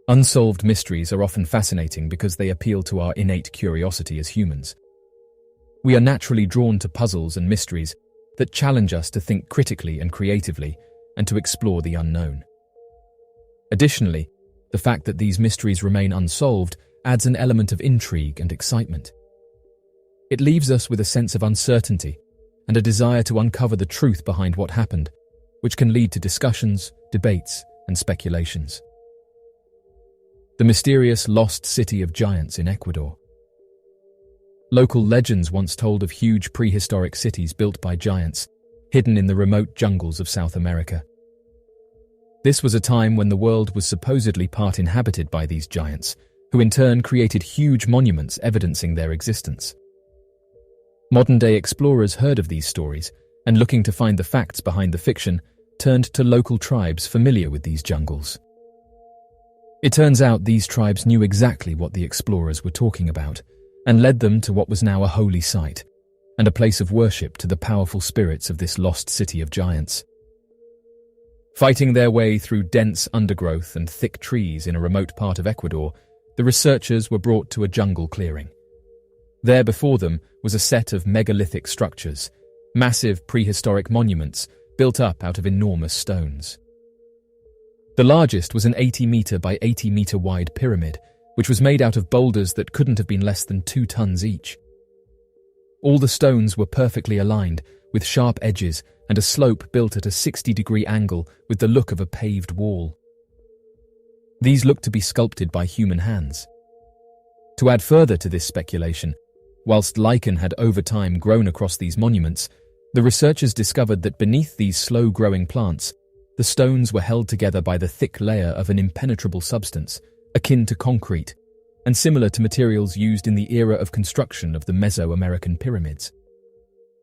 Unsolved mysteries are often fascinating because they appeal to our innate curiosity as humans. We are naturally drawn to puzzles and mysteries that challenge us to think critically and creatively and to explore the unknown. Additionally, the fact that these mysteries remain unsolved adds an element of intrigue and excitement. It leaves us with a sense of uncertainty and a desire to uncover the truth behind what happened, which can lead to discussions, debates, and speculations. The mysterious lost city of giants in Ecuador. Local legends once told of huge prehistoric cities built by giants, hidden in the remote jungles of South America. This was a time when the world was supposedly part inhabited by these giants, who in turn created huge monuments evidencing their existence. Modern-day explorers heard of these stories, and looking to find the facts behind the fiction, turned to local tribes familiar with these jungles. It turns out these tribes knew exactly what the explorers were talking about, and led them to what was now a holy site, and a place of worship to the powerful spirits of this lost city of giants. Fighting their way through dense undergrowth and thick trees in a remote part of Ecuador, the researchers were brought to a jungle clearing. There before them was a set of megalithic structures, massive prehistoric monuments built up out of enormous stones. The largest was an 80-meter by 80-meter wide pyramid, which was made out of boulders that couldn't have been less than 2 tons each. All the stones were perfectly aligned, with sharp edges and a slope built at a 60-degree angle with the look of a paved wall. These looked to be sculpted by human hands. To add further to this speculation, whilst lichen had over time grown across these monuments, the researchers discovered that beneath these slow-growing plants, the stones were held together by the thick layer of an impenetrable substance, akin to concrete, and similar to materials used in the era of construction of the Mesoamerican pyramids.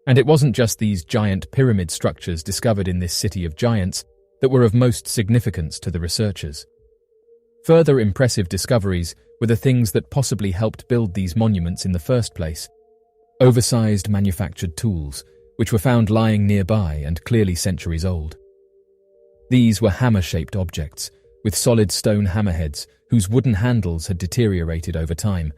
And it wasn't just these giant pyramid structures discovered in this city of giants that were of most significance to the researchers. Further impressive discoveries were the things that possibly helped build these monuments in the first place. Oversized manufactured tools, which were found lying nearby and clearly centuries old. These were hammer-shaped objects, with solid stone hammerheads whose wooden handles had deteriorated over time,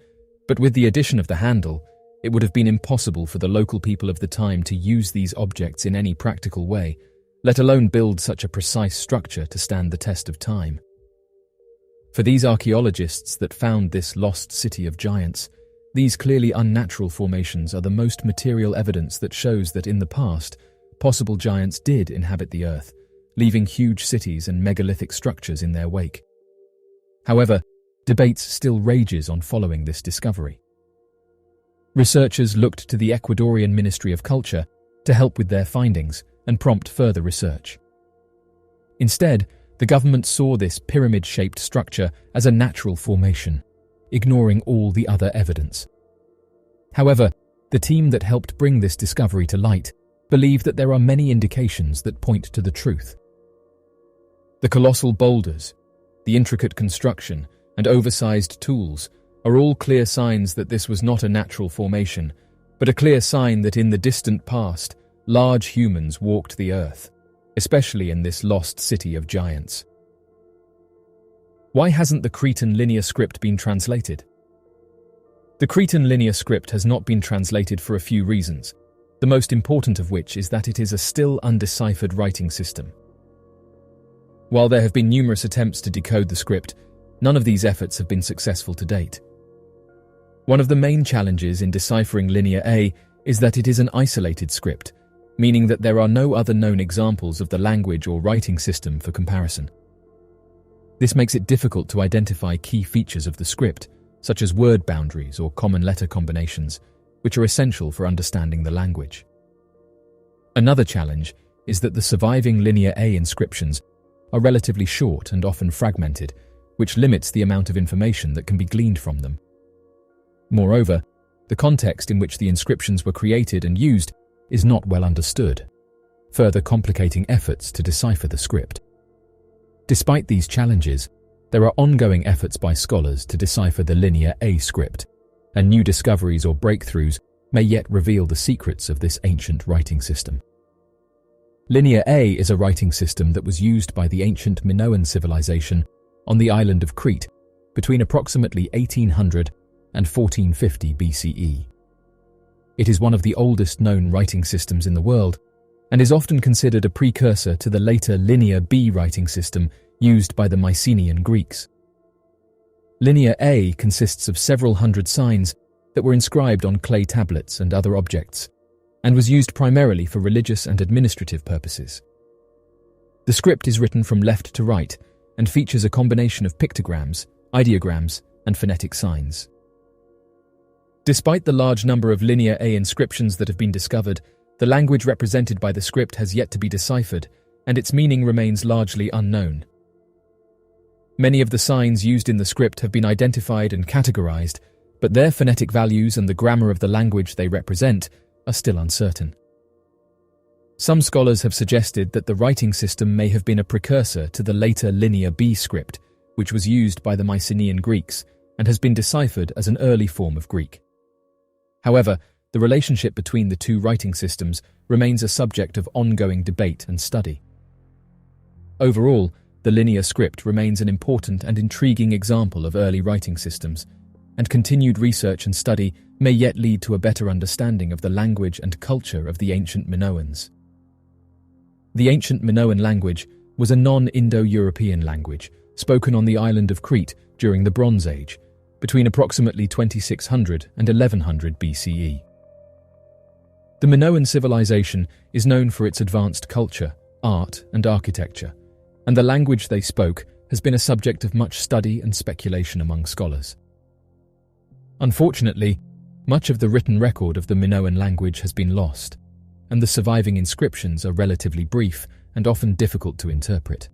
but with the addition of the handle, it would have been impossible for the local people of the time to use these objects in any practical way, let alone build such a precise structure to stand the test of time. For these archaeologists that found this lost city of giants, these clearly unnatural formations are the most material evidence that shows that in the past, possible giants did inhabit the earth, leaving huge cities and megalithic structures in their wake. However, debates still rages on following this discovery. Researchers looked to the Ecuadorian Ministry of Culture to help with their findings and prompt further research. Instead, the government saw this pyramid-shaped structure as a natural formation, ignoring all the other evidence. However, the team that helped bring this discovery to light believe that there are many indications that point to the truth. The colossal boulders, the intricate construction, and oversized tools are all clear signs that this was not a natural formation, but a clear sign that in the distant past, large humans walked the earth, especially in this lost city of giants. Why hasn't the Cretan linear script been translated? The Cretan linear script has not been translated for a few reasons, the most important of which is that it is a still undeciphered writing system. While there have been numerous attempts to decode the script, none of these efforts have been successful to date. One of the main challenges in deciphering Linear A is that it is an isolated script, meaning that there are no other known examples of the language or writing system for comparison. This makes it difficult to identify key features of the script, such as word boundaries or common letter combinations, which are essential for understanding the language. Another challenge is that the surviving Linear A inscriptions are relatively short and often fragmented, which limits the amount of information that can be gleaned from them. Moreover, the context in which the inscriptions were created and used is not well understood, further complicating efforts to decipher the script. Despite these challenges, there are ongoing efforts by scholars to decipher the Linear A script, and new discoveries or breakthroughs may yet reveal the secrets of this ancient writing system. Linear A is a writing system that was used by the ancient Minoan civilization on the island of Crete between approximately 1800 and 1450 BCE. It is one of the oldest known writing systems in the world and is often considered a precursor to the later Linear B writing system used by the Mycenaean Greeks. Linear A consists of several hundred signs that were inscribed on clay tablets and other objects, and was used primarily for religious and administrative purposes. The script is written from left to right and features a combination of pictograms, ideograms, and phonetic signs. Despite the large number of Linear A inscriptions that have been discovered, the language represented by the script has yet to be deciphered, and its meaning remains largely unknown. Many of the signs used in the script have been identified and categorized, but their phonetic values and the grammar of the language they represent are still uncertain. Some scholars have suggested that the writing system may have been a precursor to the later Linear B script, which was used by the Mycenaean Greeks and has been deciphered as an early form of Greek. However, the relationship between the two writing systems remains a subject of ongoing debate and study. Overall, the linear script remains an important and intriguing example of early writing systems, and continued research and study may yet lead to a better understanding of the language and culture of the ancient Minoans. The ancient Minoan language was a non-Indo-European language spoken on the island of Crete during the Bronze Age, between approximately 2600 and 1100 BCE. The Minoan civilization is known for its advanced culture, art, and architecture, and the language they spoke has been a subject of much study and speculation among scholars. Unfortunately, much of the written record of the Minoan language has been lost, and the surviving inscriptions are relatively brief and often difficult to interpret.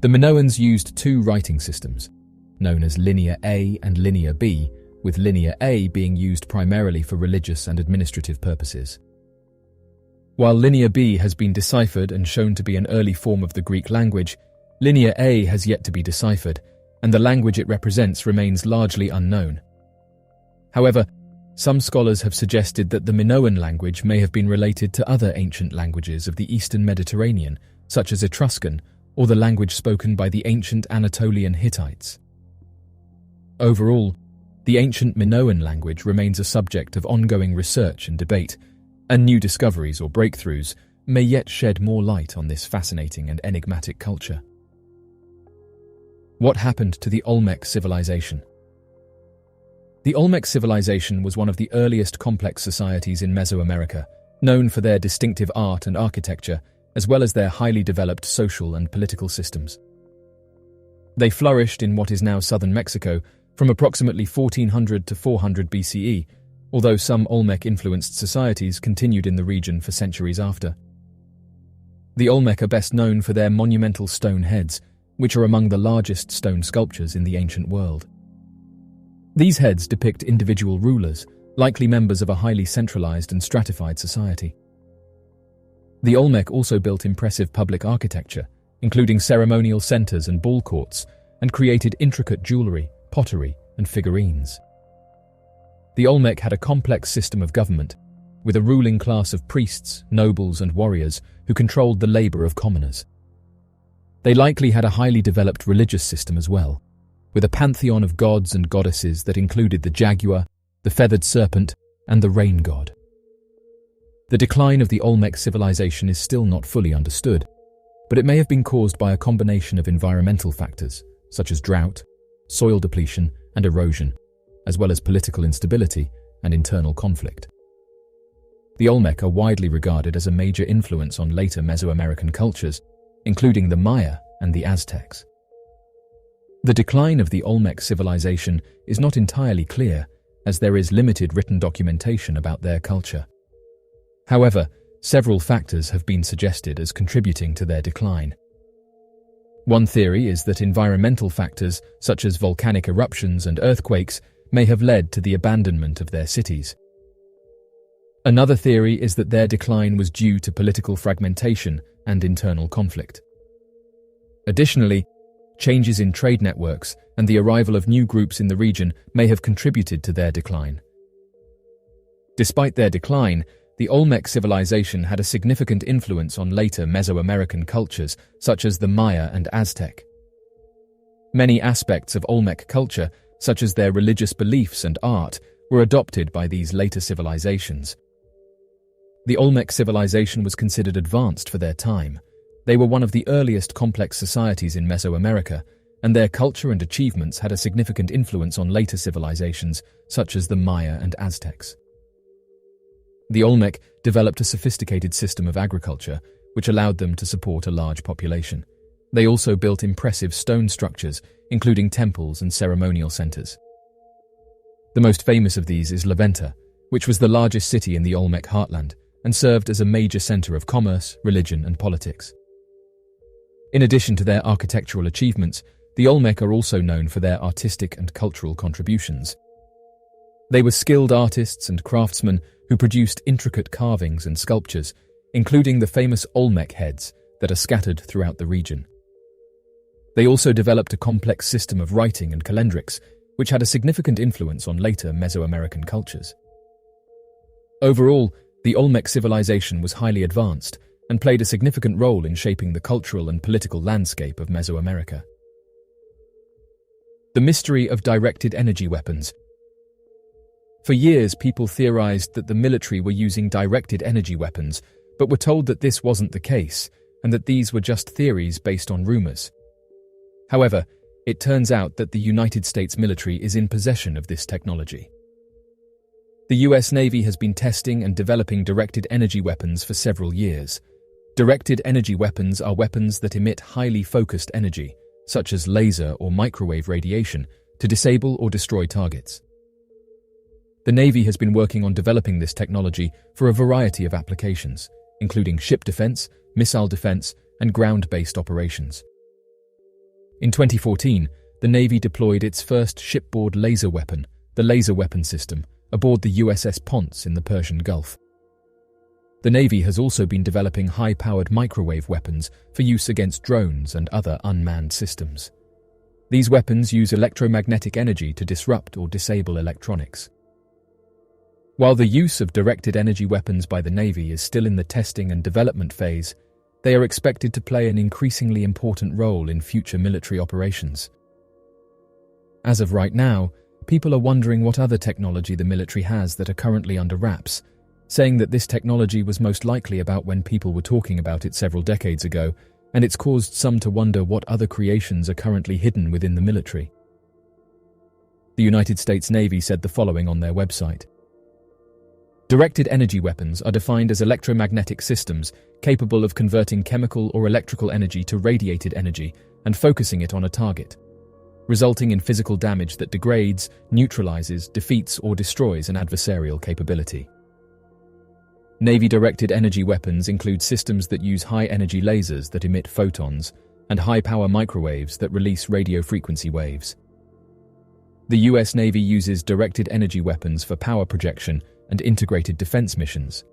The Minoans used two writing systems, known as Linear A and Linear B, with Linear A being used primarily for religious and administrative purposes. While Linear B has been deciphered and shown to be an early form of the Greek language, Linear A has yet to be deciphered, and the language it represents remains largely unknown. However, some scholars have suggested that the Minoan language may have been related to other ancient languages of the Eastern Mediterranean, such as Etruscan, or the language spoken by the ancient Anatolian Hittites. Overall, the ancient Minoan language remains a subject of ongoing research and debate, and new discoveries or breakthroughs may yet shed more light on this fascinating and enigmatic culture. What happened to the Olmec civilization? The Olmec civilization was one of the earliest complex societies in Mesoamerica, known for their distinctive art and architecture, as well as their highly developed social and political systems. They flourished in what is now southern Mexico from approximately 1400 to 400 BCE, although some Olmec-influenced societies continued in the region for centuries after. The Olmec are best known for their monumental stone heads, which are among the largest stone sculptures in the ancient world. These heads depict individual rulers, likely members of a highly centralized and stratified society. The Olmec also built impressive public architecture, including ceremonial centers and ball courts, and created intricate jewelry, pottery, and figurines. The Olmec had a complex system of government, with a ruling class of priests, nobles, and warriors who controlled the labor of commoners. They likely had a highly developed religious system as well, with a pantheon of gods and goddesses that included the jaguar, the feathered serpent, and the rain god. The decline of the Olmec civilization is still not fully understood, but it may have been caused by a combination of environmental factors, such as drought, soil depletion, and erosion, as well as political instability and internal conflict. The Olmec are widely regarded as a major influence on later Mesoamerican cultures, including the Maya and the Aztecs. The decline of the Olmec civilization is not entirely clear, as there is limited written documentation about their culture. However, several factors have been suggested as contributing to their decline. One theory is that environmental factors, such as volcanic eruptions and earthquakes, may have led to the abandonment of their cities. Another theory is that their decline was due to political fragmentation and internal conflict. Additionally, changes in trade networks and the arrival of new groups in the region may have contributed to their decline. Despite their decline, the Olmec civilization had a significant influence on later Mesoamerican cultures such as the Maya and Aztec. Many aspects of Olmec culture, such as their religious beliefs and art, were adopted by these later civilizations. The Olmec civilization was considered advanced for their time. They were one of the earliest complex societies in Mesoamerica, and their culture and achievements had a significant influence on later civilizations, such as the Maya and Aztecs. The Olmec developed a sophisticated system of agriculture, which allowed them to support a large population. They also built impressive stone structures, including temples and ceremonial centers. The most famous of these is La Venta, which was the largest city in the Olmec heartland and served as a major center of commerce, religion, and politics. In addition to their architectural achievements, the Olmec are also known for their artistic and cultural contributions. They were skilled artists and craftsmen who produced intricate carvings and sculptures, including the famous Olmec heads that are scattered throughout the region. They also developed a complex system of writing and calendrics, which had a significant influence on later Mesoamerican cultures. Overall, the Olmec civilization was highly advanced and played a significant role in shaping the cultural and political landscape of Mesoamerica. The mystery of directed energy weapons. For years, people theorized that the military were using directed energy weapons, but were told that this wasn't the case, and that these were just theories based on rumors. However, it turns out that the United States military is in possession of this technology. The US Navy has been testing and developing directed energy weapons for several years. Directed energy weapons are weapons that emit highly focused energy, such as laser or microwave radiation, to disable or destroy targets. The Navy has been working on developing this technology for a variety of applications, including ship defense, missile defense, and ground-based operations. In 2014, the Navy deployed its first shipboard laser weapon, the Laser Weapon System, aboard the USS Ponce in the Persian Gulf. The Navy has also been developing high-powered microwave weapons for use against drones and other unmanned systems. These weapons use electromagnetic energy to disrupt or disable electronics. While the use of directed energy weapons by the Navy is still in the testing and development phase, they are expected to play an increasingly important role in future military operations. As of right now, people are wondering what other technology the military has that are currently under wraps, saying that this technology was most likely about when people were talking about it several decades ago, and it's caused some to wonder what other creations are currently hidden within the military. The United States Navy said the following on their website. Directed energy weapons are defined as electromagnetic systems capable of converting chemical or electrical energy to radiated energy and focusing it on a target, resulting in physical damage that degrades, neutralizes, defeats, or destroys an adversarial capability. Navy-directed energy weapons include systems that use high-energy lasers that emit photons and high-power microwaves that release radio frequency waves. The US Navy uses directed energy weapons for power projection and integrated defense missions.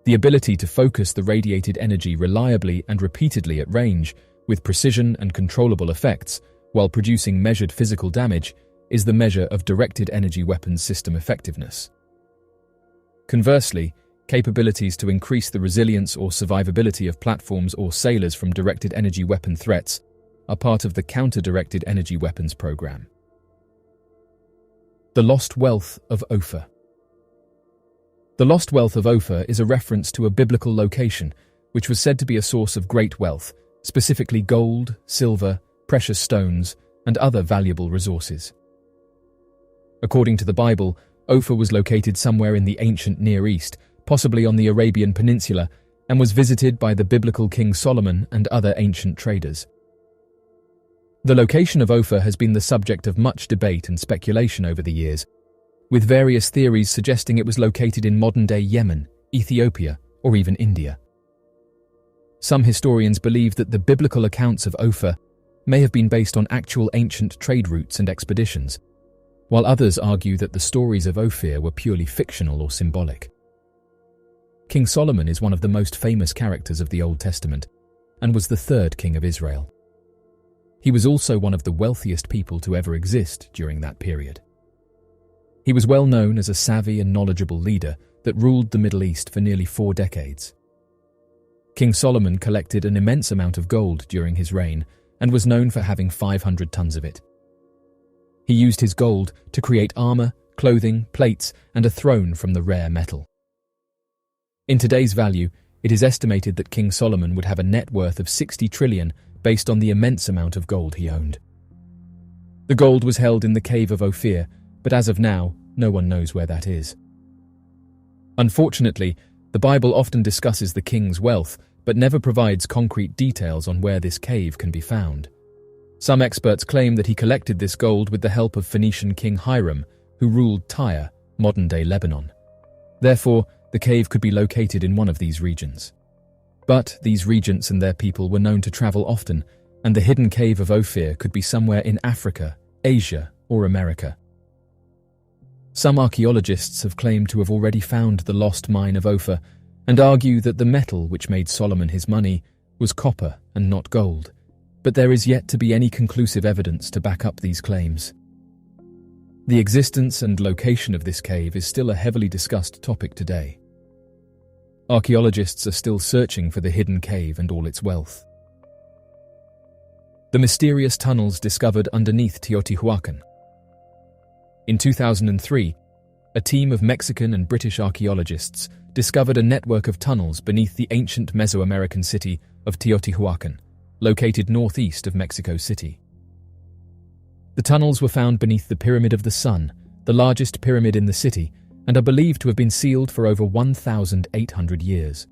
The ability to focus the radiated energy reliably and repeatedly at range, with precision and controllable effects, while producing measured physical damage, is the measure of directed energy weapons system effectiveness. Conversely, capabilities to increase the resilience or survivability of platforms or sailors from directed energy weapon threats are part of the Counter-Directed Energy Weapons program. The Lost Wealth of Ophir. The Lost Wealth of Ophir is a reference to a biblical location which was said to be a source of great wealth, specifically gold, silver, precious stones, and other valuable resources. According to the Bible, Ophir was located somewhere in the ancient Near East, possibly on the Arabian Peninsula, and was visited by the biblical King Solomon and other ancient traders. The location of Ophir has been the subject of much debate and speculation over the years, with various theories suggesting it was located in modern-day Yemen, Ethiopia, or even India. Some historians believe that the biblical accounts of Ophir may have been based on actual ancient trade routes and expeditions, while others argue that the stories of Ophir were purely fictional or symbolic. King Solomon is one of the most famous characters of the Old Testament and was the third king of Israel. He was also one of the wealthiest people to ever exist during that period. He was well known as a savvy and knowledgeable leader that ruled the Middle East for nearly 4 decades. King Solomon collected an immense amount of gold during his reign, and was known for having 500 tons of it. He used his gold to create armor, clothing, plates, and a throne from the rare metal. In today's value, it is estimated that King Solomon would have a net worth of 60 trillion based on the immense amount of gold he owned. The gold was held in the cave of Ophir, but as of now, no one knows where that is. Unfortunately, the Bible often discusses the king's wealth, but never provides concrete details on where this cave can be found. Some experts claim that he collected this gold with the help of Phoenician King Hiram, who ruled Tyre, modern-day Lebanon. Therefore, the cave could be located in one of these regions. But these regents and their people were known to travel often, and the hidden cave of Ophir could be somewhere in Africa, Asia, or America. Some archaeologists have claimed to have already found the lost mine of Ophir and argue that the metal which made Solomon his money was copper and not gold, but there is yet to be any conclusive evidence to back up these claims. The existence and location of this cave is still a heavily discussed topic today. Archaeologists are still searching for the hidden cave and all its wealth. The mysterious tunnels discovered underneath Teotihuacan. In 2003, a team of Mexican and British archaeologists discovered a network of tunnels beneath the ancient Mesoamerican city of Teotihuacan, located northeast of Mexico City. The tunnels were found beneath the Pyramid of the Sun, the largest pyramid in the city, and are believed to have been sealed for over 1,800 years.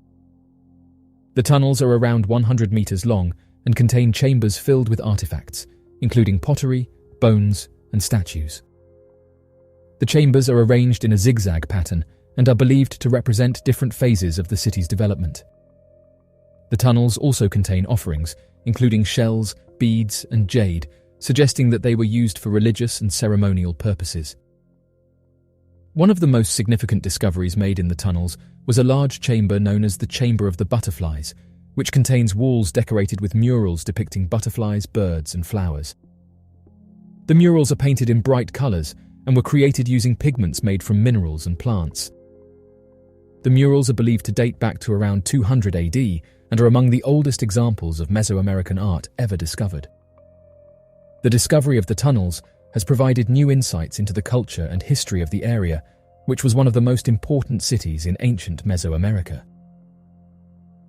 The tunnels are around 100 meters long and contain chambers filled with artifacts, including pottery, bones, and statues. The chambers are arranged in a zigzag pattern and are believed to represent different phases of the city's development. The tunnels also contain offerings, including shells, beads, and jade, suggesting that they were used for religious and ceremonial purposes. One of the most significant discoveries made in the tunnels was a large chamber known as the Chamber of the Butterflies, which contains walls decorated with murals depicting butterflies, birds, and flowers. The murals are painted in bright colors and were created using pigments made from minerals and plants. The murals are believed to date back to around 200 AD and are among the oldest examples of Mesoamerican art ever discovered. The discovery of the tunnels has provided new insights into the culture and history of the area, which was one of the most important cities in ancient Mesoamerica.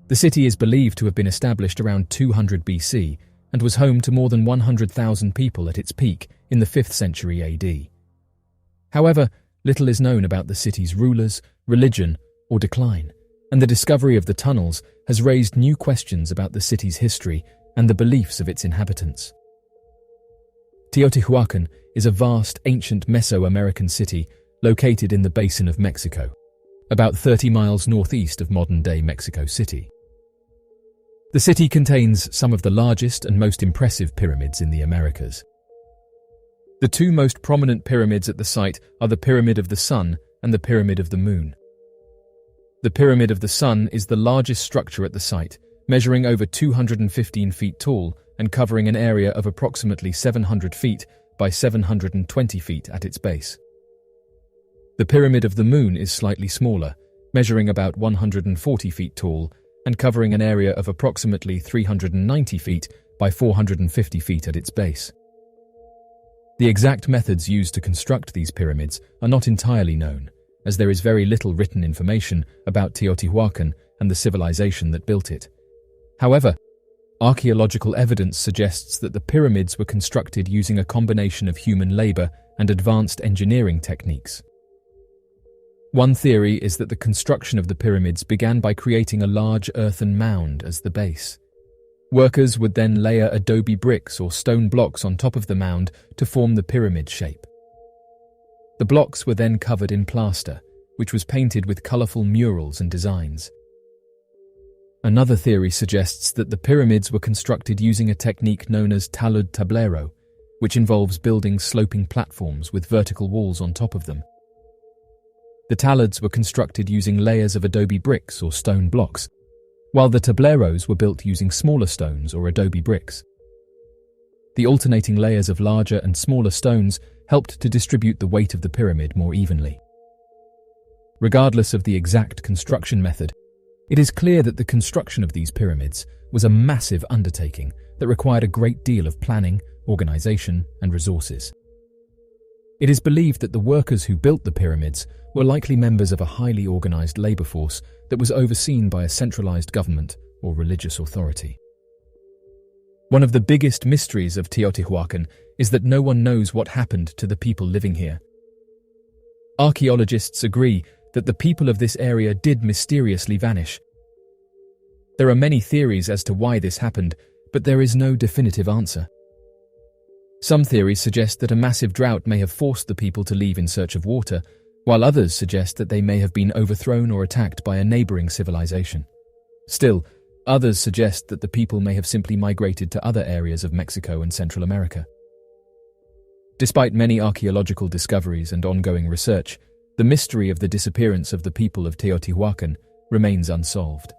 The city is believed to have been established around 200 BC and was home to more than 100,000 people at its peak in the 5th century AD. However, little is known about the city's rulers, religion, or decline, and the discovery of the tunnels has raised new questions about the city's history and the beliefs of its inhabitants. Teotihuacan is a vast, ancient Mesoamerican city located in the basin of Mexico, about 30 miles northeast of modern-day Mexico City. The city contains some of the largest and most impressive pyramids in the Americas. The two most prominent pyramids at the site are the Pyramid of the Sun and the Pyramid of the Moon. The Pyramid of the Sun is the largest structure at the site, measuring over 215 feet tall and covering an area of approximately 700 feet by 720 feet at its base. The Pyramid of the Moon is slightly smaller, measuring about 140 feet tall and covering an area of approximately 390 feet by 450 feet at its base. The exact methods used to construct these pyramids are not entirely known, as there is very little written information about Teotihuacan and the civilization that built it. However, archaeological evidence suggests that the pyramids were constructed using a combination of human labor and advanced engineering techniques. One theory is that the construction of the pyramids began by creating a large earthen mound as the base. Workers would then layer adobe bricks or stone blocks on top of the mound to form the pyramid shape. The blocks were then covered in plaster, which was painted with colorful murals and designs. Another theory suggests that the pyramids were constructed using a technique known as talud tablero, which involves building sloping platforms with vertical walls on top of them. The taluds were constructed using layers of adobe bricks or stone blocks, while the tableros were built using smaller stones or adobe bricks. The alternating layers of larger and smaller stones helped to distribute the weight of the pyramid more evenly. Regardless of the exact construction method, it is clear that the construction of these pyramids was a massive undertaking that required a great deal of planning, organization, and resources. It is believed that the workers who built the pyramids were likely members of a highly organized labor force that was overseen by a centralized government or religious authority. One of the biggest mysteries of Teotihuacan is that no one knows what happened to the people living here. Archaeologists agree that the people of this area did mysteriously vanish. There are many theories as to why this happened, but there is no definitive answer. Some theories suggest that a massive drought may have forced the people to leave in search of water, while others suggest that they may have been overthrown or attacked by a neighboring civilization. Still, others suggest that the people may have simply migrated to other areas of Mexico and Central America. Despite many archaeological discoveries and ongoing research, the mystery of the disappearance of the people of Teotihuacan remains unsolved.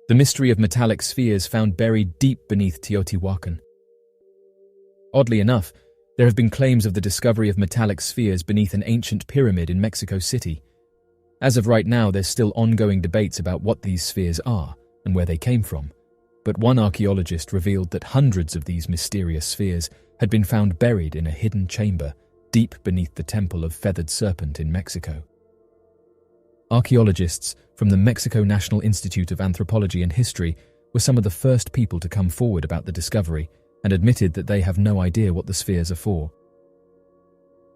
The mystery of metallic spheres found buried deep beneath Teotihuacan. Oddly enough, there have been claims of the discovery of metallic spheres beneath an ancient pyramid in Mexico City. As of right now, there's still ongoing debates about what these spheres are and where they came from, but one archaeologist revealed that hundreds of these mysterious spheres had been found buried in a hidden chamber deep beneath the Temple of Feathered Serpent in Mexico. Archaeologists from the Mexico National Institute of Anthropology and History were some of the first people to come forward about the discovery and admitted that they have no idea what the spheres are for.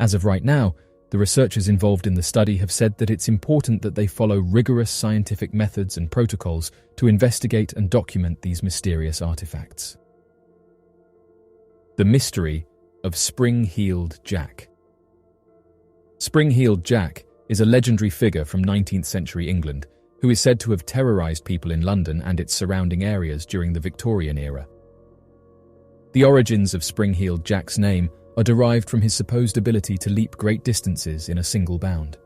As of right now, the researchers involved in the study have said that it's important that they follow rigorous scientific methods and protocols to investigate and document these mysterious artifacts. The mystery of Spring-Heeled Jack. Spring-Heeled Jack is a legendary figure from 19th century England who is said to have terrorized people in London and its surrounding areas during the Victorian era. The origins of Spring-Heeled Jack's name are derived from his supposed ability to leap great distances in a single bound.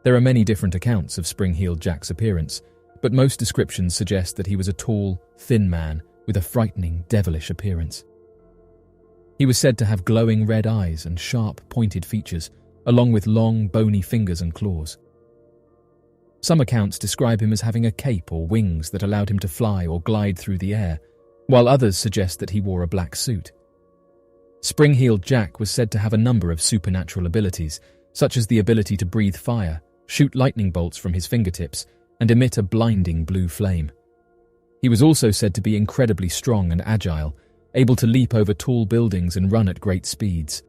There are many different accounts of Spring-Heeled Jack's appearance, but most descriptions suggest that he was a tall, thin man with a frightening, devilish appearance. He was said to have glowing red eyes and sharp, pointed features, along with long, bony fingers and claws. Some accounts describe him as having a cape or wings that allowed him to fly or glide through the air, while others suggest that he wore a black suit. Spring-Heeled Jack was said to have a number of supernatural abilities, such as the ability to breathe fire, shoot lightning bolts from his fingertips, and emit a blinding blue flame. He was also said to be incredibly strong and agile, able to leap over tall buildings and run at great speeds.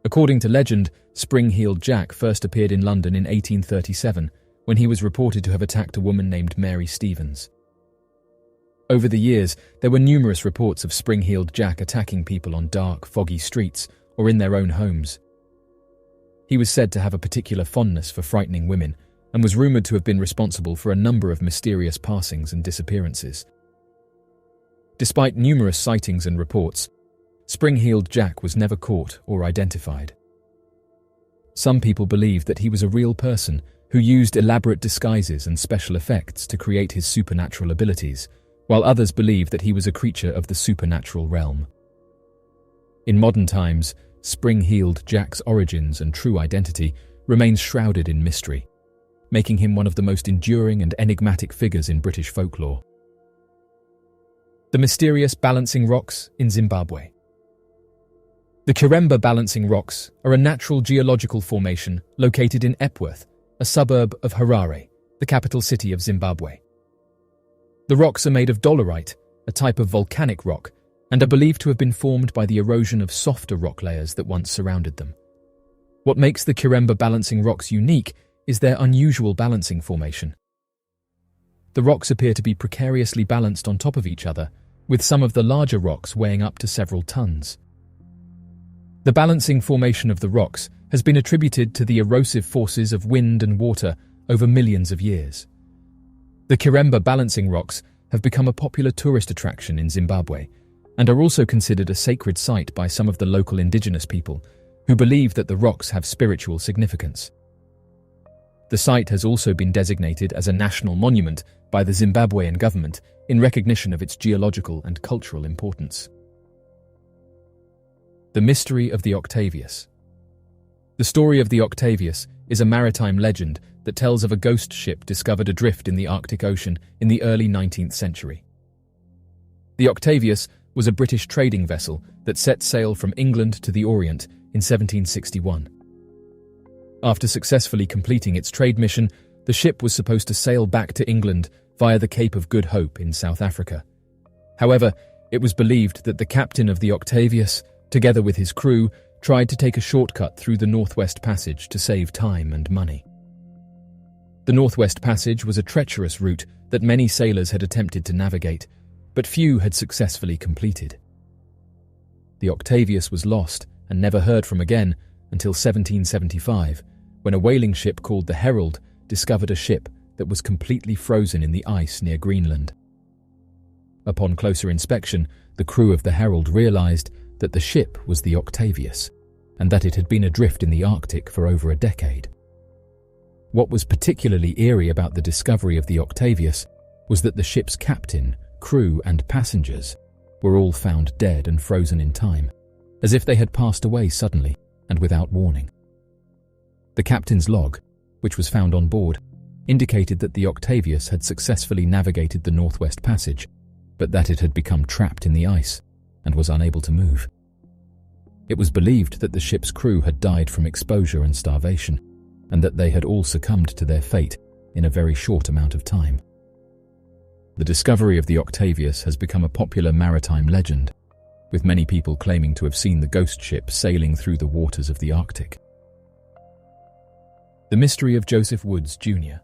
According to legend, Spring-Heeled Jack first appeared in London in 1837, when he was reported to have attacked a woman named Mary Stevens. Over the years, there were numerous reports of Spring-Heeled Jack attacking people on dark, foggy streets or in their own homes. He was said to have a particular fondness for frightening women and was rumoured to have been responsible for a number of mysterious passings and disappearances. Despite numerous sightings and reports, Spring-Heeled Jack was never caught or identified. Some people believe that he was a real person who used elaborate disguises and special effects to create his supernatural abilities, while others believe that he was a creature of the supernatural realm. In modern times, Spring-Heeled Jack's origins and true identity remains shrouded in mystery, making him one of the most enduring and enigmatic figures in British folklore. The mysterious balancing rocks in Zimbabwe. The Kiremba Balancing Rocks are a natural geological formation located in Epworth, a suburb of Harare, the capital city of Zimbabwe. The rocks are made of dolerite, a type of volcanic rock, and are believed to have been formed by the erosion of softer rock layers that once surrounded them. What makes the Kiremba Balancing Rocks unique is their unusual balancing formation. The rocks appear to be precariously balanced on top of each other, with some of the larger rocks weighing up to several tons. The balancing formation of the rocks has been attributed to the erosive forces of wind and water over millions of years. The Kiremba Balancing Rocks have become a popular tourist attraction in Zimbabwe and are also considered a sacred site by some of the local indigenous people, who believe that the rocks have spiritual significance. The site has also been designated as a national monument by the Zimbabwean government in recognition of its geological and cultural importance. The mystery of the Octavius. The story of the Octavius is a maritime legend that tells of a ghost ship discovered adrift in the Arctic Ocean in the early 19th century. The Octavius was a British trading vessel that set sail from England to the Orient in 1761. After successfully completing its trade mission, the ship was supposed to sail back to England via the Cape of Good Hope in South Africa. However, it was believed that the captain of the Octavius, together with his crew, tried to take a shortcut through the Northwest Passage to save time and money. The Northwest Passage was a treacherous route that many sailors had attempted to navigate, but few had successfully completed. The Octavius was lost and never heard from again until 1775, when a whaling ship called the Herald discovered a ship that was completely frozen in the ice near Greenland. Upon closer inspection, the crew of the Herald realized that the ship was the Octavius, and that it had been adrift in the Arctic for over a decade. What was particularly eerie about the discovery of the Octavius was that the ship's captain, crew, and passengers were all found dead and frozen in time, as if they had passed away suddenly and without warning. The captain's log, which was found on board, indicated that the Octavius had successfully navigated the Northwest Passage, but that it had become trapped in the ice and was unable to move. It was believed that the ship's crew had died from exposure and starvation, and that they had all succumbed to their fate in a very short amount of time. The discovery of the Octavius has become a popular maritime legend, with many people claiming to have seen the ghost ship sailing through the waters of the Arctic. The mystery of Joseph Woods, Jr.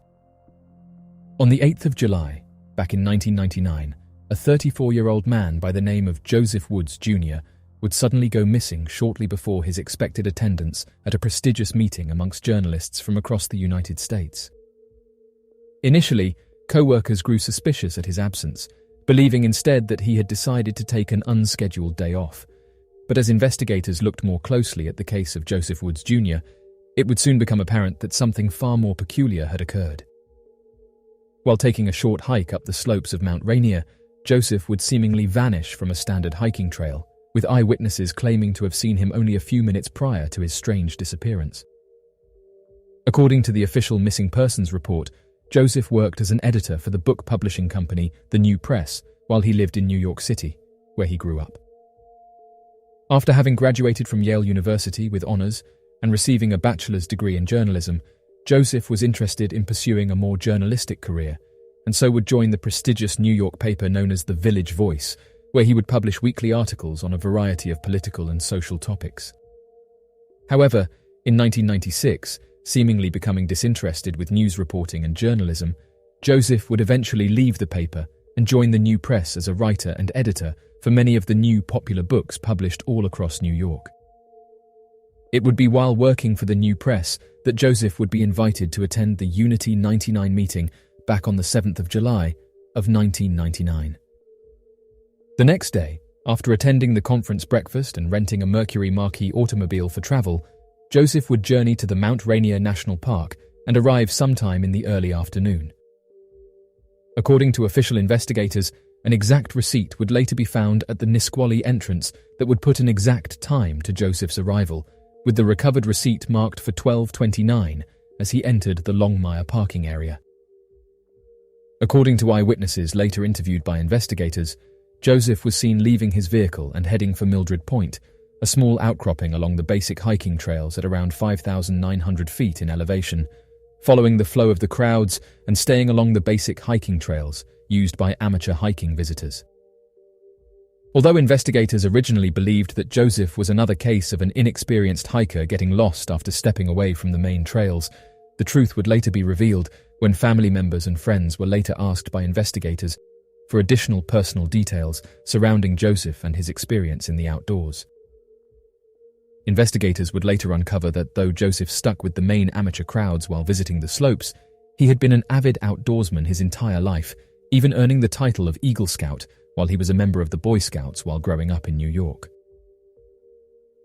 On the 8th of July, back in 1999, a 34-year-old man by the name of Joseph Woods, Jr. would suddenly go missing shortly before his expected attendance at a prestigious meeting amongst journalists from across the United States. Initially, co-workers grew suspicious at his absence, believing instead that he had decided to take an unscheduled day off. But as investigators looked more closely at the case of Joseph Woods, Jr., it would soon become apparent that something far more peculiar had occurred. While taking a short hike up the slopes of Mount Rainier, Joseph would seemingly vanish from a standard hiking trail, with eyewitnesses claiming to have seen him only a few minutes prior to his strange disappearance. According to the official missing persons report, Joseph worked as an editor for the book publishing company The New Press while he lived in New York City, where he grew up. After having graduated from Yale University with honors and receiving a bachelor's degree in journalism, Joseph was interested in pursuing a more journalistic career, and so would join the prestigious New York paper known as The Village Voice, where he would publish weekly articles on a variety of political and social topics. However, in 1996, seemingly becoming disinterested with news reporting and journalism, Joseph would eventually leave the paper and join the New Press as a writer and editor for many of the new popular books published all across New York. It would be while working for the New Press that Joseph would be invited to attend the Unity 99 meeting back on the 7th of July of 1999. The next day, after attending the conference breakfast and renting a Mercury Marquis automobile for travel, Joseph would journey to the Mount Rainier National Park and arrive sometime in the early afternoon. According to official investigators, an exact receipt would later be found at the Nisqually entrance that would put an exact time to Joseph's arrival, with the recovered receipt marked for 12:29 as he entered the Longmire parking area. According to eyewitnesses later interviewed by investigators, Joseph was seen leaving his vehicle and heading for Mildred Point, a small outcropping along the basic hiking trails at around 5,900 feet in elevation, following the flow of the crowds and staying along the basic hiking trails used by amateur hiking visitors. Although investigators originally believed that Joseph was another case of an inexperienced hiker getting lost after stepping away from the main trails, the truth would later be revealed when family members and friends were later asked by investigators for additional personal details surrounding Joseph and his experience in the outdoors. Investigators would later uncover that though Joseph stuck with the main amateur crowds while visiting the slopes, he had been an avid outdoorsman his entire life, even earning the title of Eagle Scout while he was a member of the Boy Scouts while growing up in New York.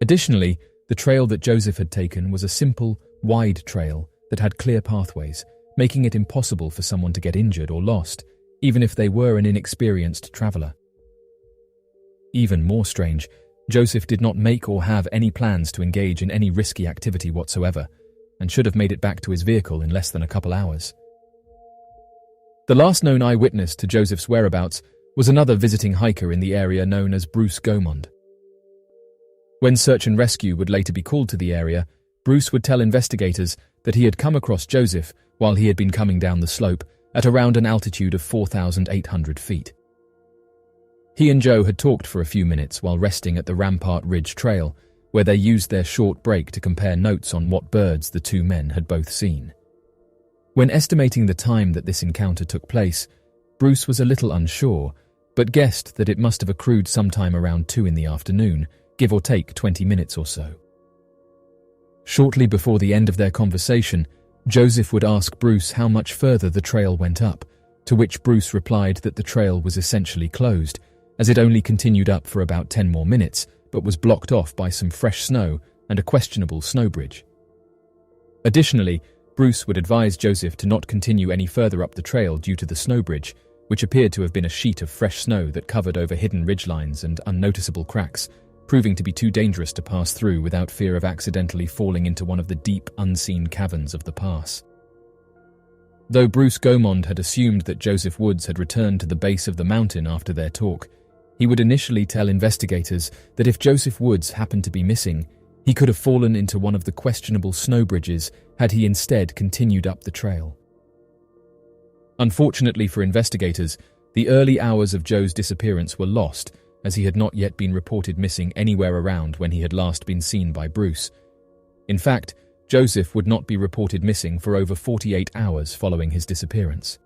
Additionally, the trail that Joseph had taken was a simple, wide trail that had clear pathways, making it impossible for someone to get injured or lost, even if they were an inexperienced traveler. Even more strange, Joseph did not make or have any plans to engage in any risky activity whatsoever, and should have made it back to his vehicle in less than a couple hours. The last known eyewitness to Joseph's whereabouts was another visiting hiker in the area known as Bruce Gaumond. When search and rescue would later be called to the area, Bruce would tell investigators that he had come across Joseph while he had been coming down the slope at around an altitude of 4,800 feet. He and Joe had talked for a few minutes while resting at the Rampart Ridge Trail, where they used their short break to compare notes on what birds the two men had both seen. When estimating the time that this encounter took place, Bruce was a little unsure, but guessed that it must have accrued sometime around 2 in the afternoon, give or take 20 minutes or so. Shortly before the end of their conversation, Joseph would ask Bruce how much further the trail went up, to which Bruce replied that the trail was essentially closed, as it only continued up for about 10 more minutes, but was blocked off by some fresh snow and a questionable snow bridge. Additionally, Bruce would advise Joseph to not continue any further up the trail due to the snow bridge, which appeared to have been a sheet of fresh snow that covered over hidden ridgelines and unnoticeable cracks, proving to be too dangerous to pass through without fear of accidentally falling into one of the deep, unseen caverns of the pass. Though Bruce Gaumond had assumed that Joseph Woods had returned to the base of the mountain after their talk, he would initially tell investigators that if Joseph Woods happened to be missing, he could have fallen into one of the questionable snow bridges had he instead continued up the trail. Unfortunately for investigators, the early hours of Joe's disappearance were lost, as he had not yet been reported missing anywhere around when he had last been seen by Bruce. In fact, Joseph would not be reported missing for over 48 hours following his disappearance.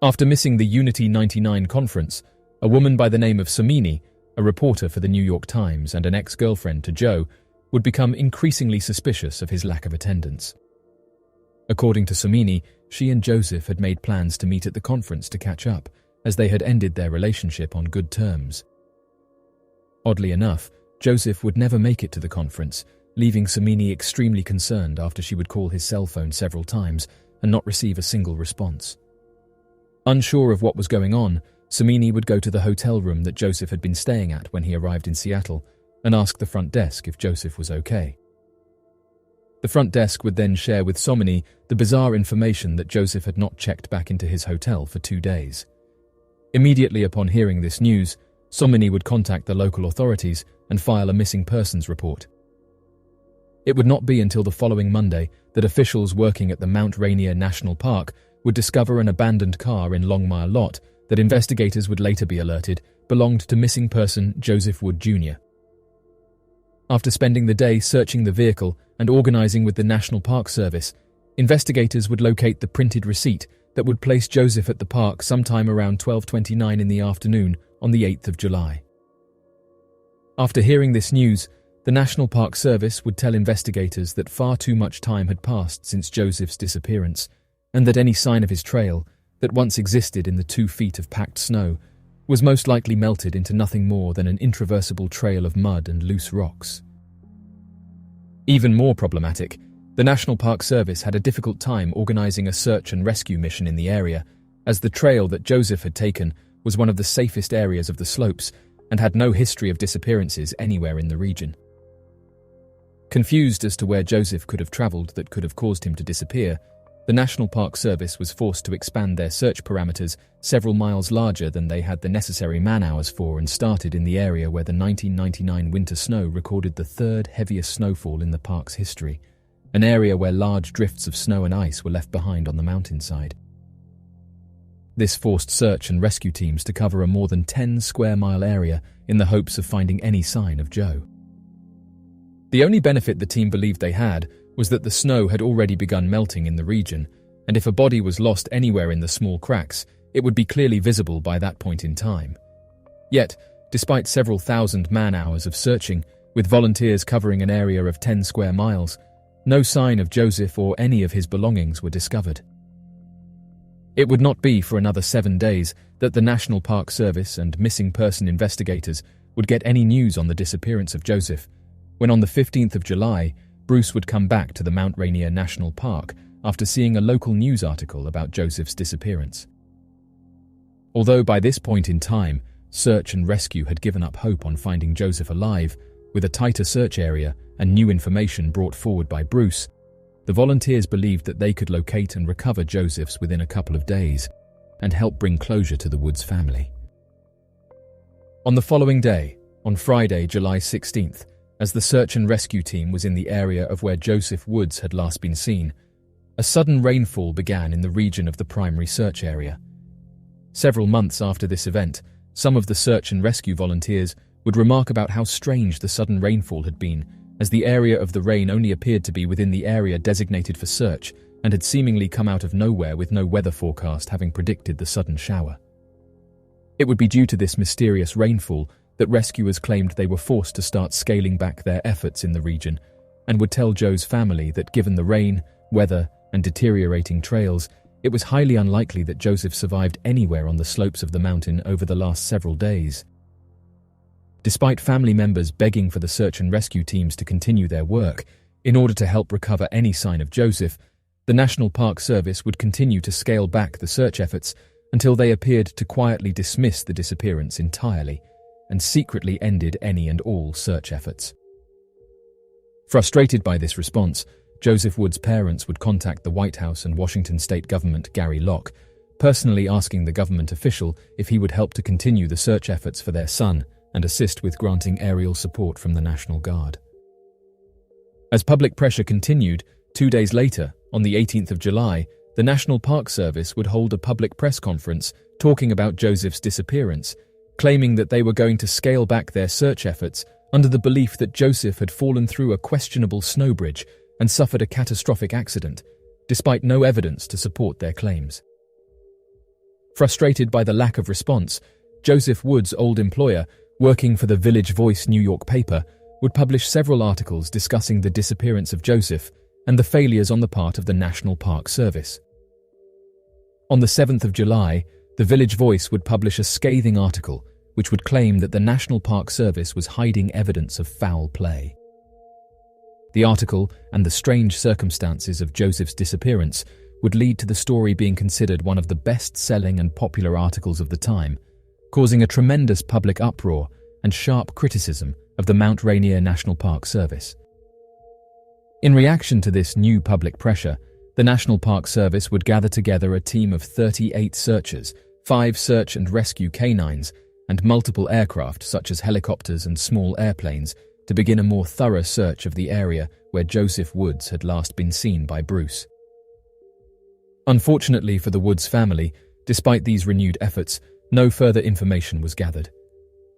After missing the Unity 99 conference, a woman by the name of Somini, a reporter for the New York Times and an ex-girlfriend to Joe, would become increasingly suspicious of his lack of attendance. According to Somini, she and Joseph had made plans to meet at the conference to catch up, as they had ended their relationship on good terms. Oddly enough, Joseph would never make it to the conference, leaving Somini extremely concerned after she would call his cell phone several times and not receive a single response. Unsure of what was going on, Somini would go to the hotel room that Joseph had been staying at when he arrived in Seattle and ask the front desk if Joseph was okay. The front desk would then share with Somini the bizarre information that Joseph had not checked back into his hotel for 2 days. Immediately upon hearing this news, Somini would contact the local authorities and file a missing persons report. It would not be until the following Monday that officials working at the Mount Rainier National Park would discover an abandoned car in Longmire Lot that investigators would later be alerted belonged to missing person Joseph Wood Jr. After spending the day searching the vehicle and organizing with the National Park Service, investigators would locate the printed receipt that would place Joseph at the park sometime around 12:29 in the afternoon on the 8th of July. After hearing this news, the National Park Service would tell investigators that far too much time had passed since Joseph's disappearance, and that any sign of his trail, that once existed in the 2 feet of packed snow, was most likely melted into nothing more than an intraversible trail of mud and loose rocks. Even more problematic, the National Park Service had a difficult time organizing a search and rescue mission in the area, as the trail that Joseph had taken was one of the safest areas of the slopes and had no history of disappearances anywhere in the region. Confused as to where Joseph could have traveled that could have caused him to disappear, the National Park Service was forced to expand their search parameters several miles larger than they had the necessary man-hours for, and started in the area where the 1999 winter snow recorded the 3rd heaviest snowfall in the park's history, an area where large drifts of snow and ice were left behind on the mountainside. This forced search and rescue teams to cover a more than 10-square-mile area in the hopes of finding any sign of Joe. The only benefit the team believed they had was that the snow had already begun melting in the region, and if a body was lost anywhere in the small cracks, it would be clearly visible by that point in time. Yet, despite several thousand man-hours of searching, with volunteers covering an area of 10 square miles, no sign of Joseph or any of his belongings were discovered. It would not be for another 7 days that the National Park Service and missing person investigators would get any news on the disappearance of Joseph, when on the 15th of July, Bruce would come back to the Mount Rainier National Park after seeing a local news article about Joseph's disappearance. Although by this point in time, search and rescue had given up hope on finding Joseph alive, with a tighter search area and new information brought forward by Bruce, the volunteers believed that they could locate and recover Joseph's within a couple of days, and help bring closure to the Woods family. On the following day, on Friday, July 16th, as the search and rescue team was in the area of where Joseph Woods had last been seen, a sudden rainfall began in the region of the primary search area. Several months after this event, some of the search and rescue volunteers would remark about how strange the sudden rainfall had been, as the area of the rain only appeared to be within the area designated for search and had seemingly come out of nowhere with no weather forecast having predicted the sudden shower. It would be due to this mysterious rainfall that rescuers claimed they were forced to start scaling back their efforts in the region, and would tell Joe's family that given the rain, weather, and deteriorating trails, it was highly unlikely that Joseph survived anywhere on the slopes of the mountain over the last several days. Despite family members begging for the search and rescue teams to continue their work in order to help recover any sign of Joseph, the National Park Service would continue to scale back the search efforts until they appeared to quietly dismiss the disappearance entirely and secretly ended any and all search efforts. Frustrated by this response, Joseph Woods' parents would contact the White House and Washington state government Gary Locke, personally asking the government official if he would help to continue the search efforts for their son and assist with granting aerial support from the National Guard. As public pressure continued, 2 days later, on the 18th of July, the National Park Service would hold a public press conference talking about Joseph's disappearance, claiming that they were going to scale back their search efforts under the belief that Joseph had fallen through a questionable snow bridge and suffered a catastrophic accident, despite no evidence to support their claims. Frustrated by the lack of response, Joseph Woods' old employer, working for the Village Voice New York paper, would publish several articles discussing the disappearance of Joseph and the failures on the part of the National Park Service. On the 7th of July, the Village Voice would publish a scathing article which would claim that the National Park Service was hiding evidence of foul play. The article and the strange circumstances of Joseph's disappearance would lead to the story being considered one of the best-selling and popular articles of the time, causing a tremendous public uproar and sharp criticism of the Mount Rainier National Park Service. In reaction to this new public pressure, the National Park Service would gather together a team of 38 searchers, 5 search and rescue canines, and multiple aircraft such as helicopters and small airplanes to begin a more thorough search of the area where Joseph Woods had last been seen by Bruce. Unfortunately for the Woods family, despite these renewed efforts, no further information was gathered.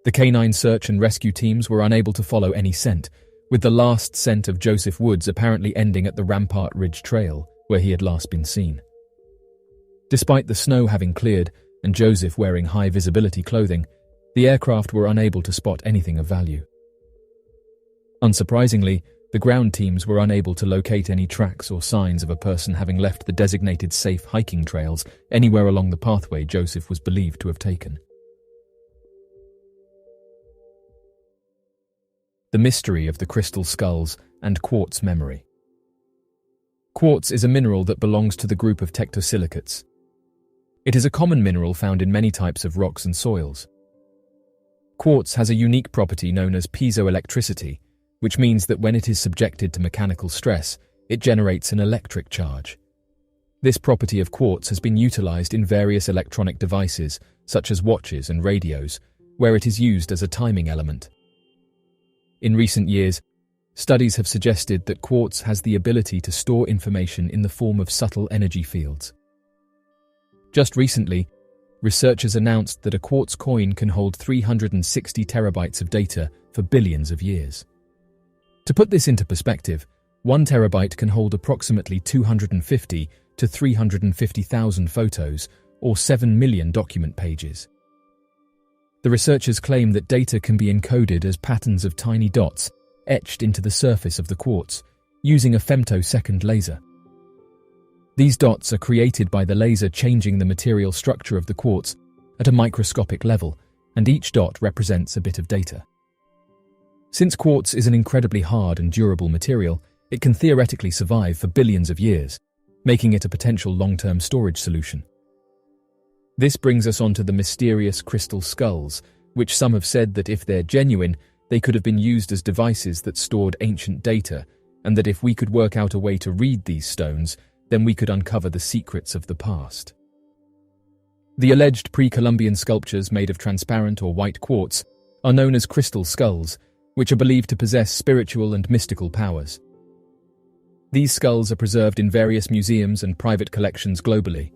The canine search and rescue teams were unable to follow any scent, with the last scent of Joseph Woods apparently ending at the Rampart Ridge Trail, where he had last been seen. Despite the snow having cleared and Joseph wearing high-visibility clothing, the aircraft were unable to spot anything of value. Unsurprisingly, the ground teams were unable to locate any tracks or signs of a person having left the designated safe hiking trails anywhere along the pathway Joseph was believed to have taken. The mystery of the crystal skulls and quartz memory. Quartz is a mineral that belongs to the group of tectosilicates. It is a common mineral found in many types of rocks and soils. Quartz has a unique property known as piezoelectricity, which means that when it is subjected to mechanical stress, it generates an electric charge. This property of quartz has been utilized in various electronic devices, such as watches and radios, where it is used as a timing element. In recent years, studies have suggested that quartz has the ability to store information in the form of subtle energy fields. Just recently, researchers announced that a quartz coin can hold 360 terabytes of data for billions of years. To put this into perspective, 1 terabyte can hold approximately 250 to 350,000 photos, or 7 million document pages. The researchers claim that data can be encoded as patterns of tiny dots etched into the surface of the quartz using a femtosecond laser. These dots are created by the laser changing the material structure of the quartz at a microscopic level, and each dot represents a bit of data. Since quartz is an incredibly hard and durable material, it can theoretically survive for billions of years, making it a potential long-term storage solution. This brings us on to the mysterious crystal skulls, which some have said that if they're genuine, they could have been used as devices that stored ancient data, and that if we could work out a way to read these stones, then we could uncover the secrets of the past. The alleged pre-Columbian sculptures made of transparent or white quartz are known as crystal skulls, which are believed to possess spiritual and mystical powers. These skulls are preserved in various museums and private collections globally.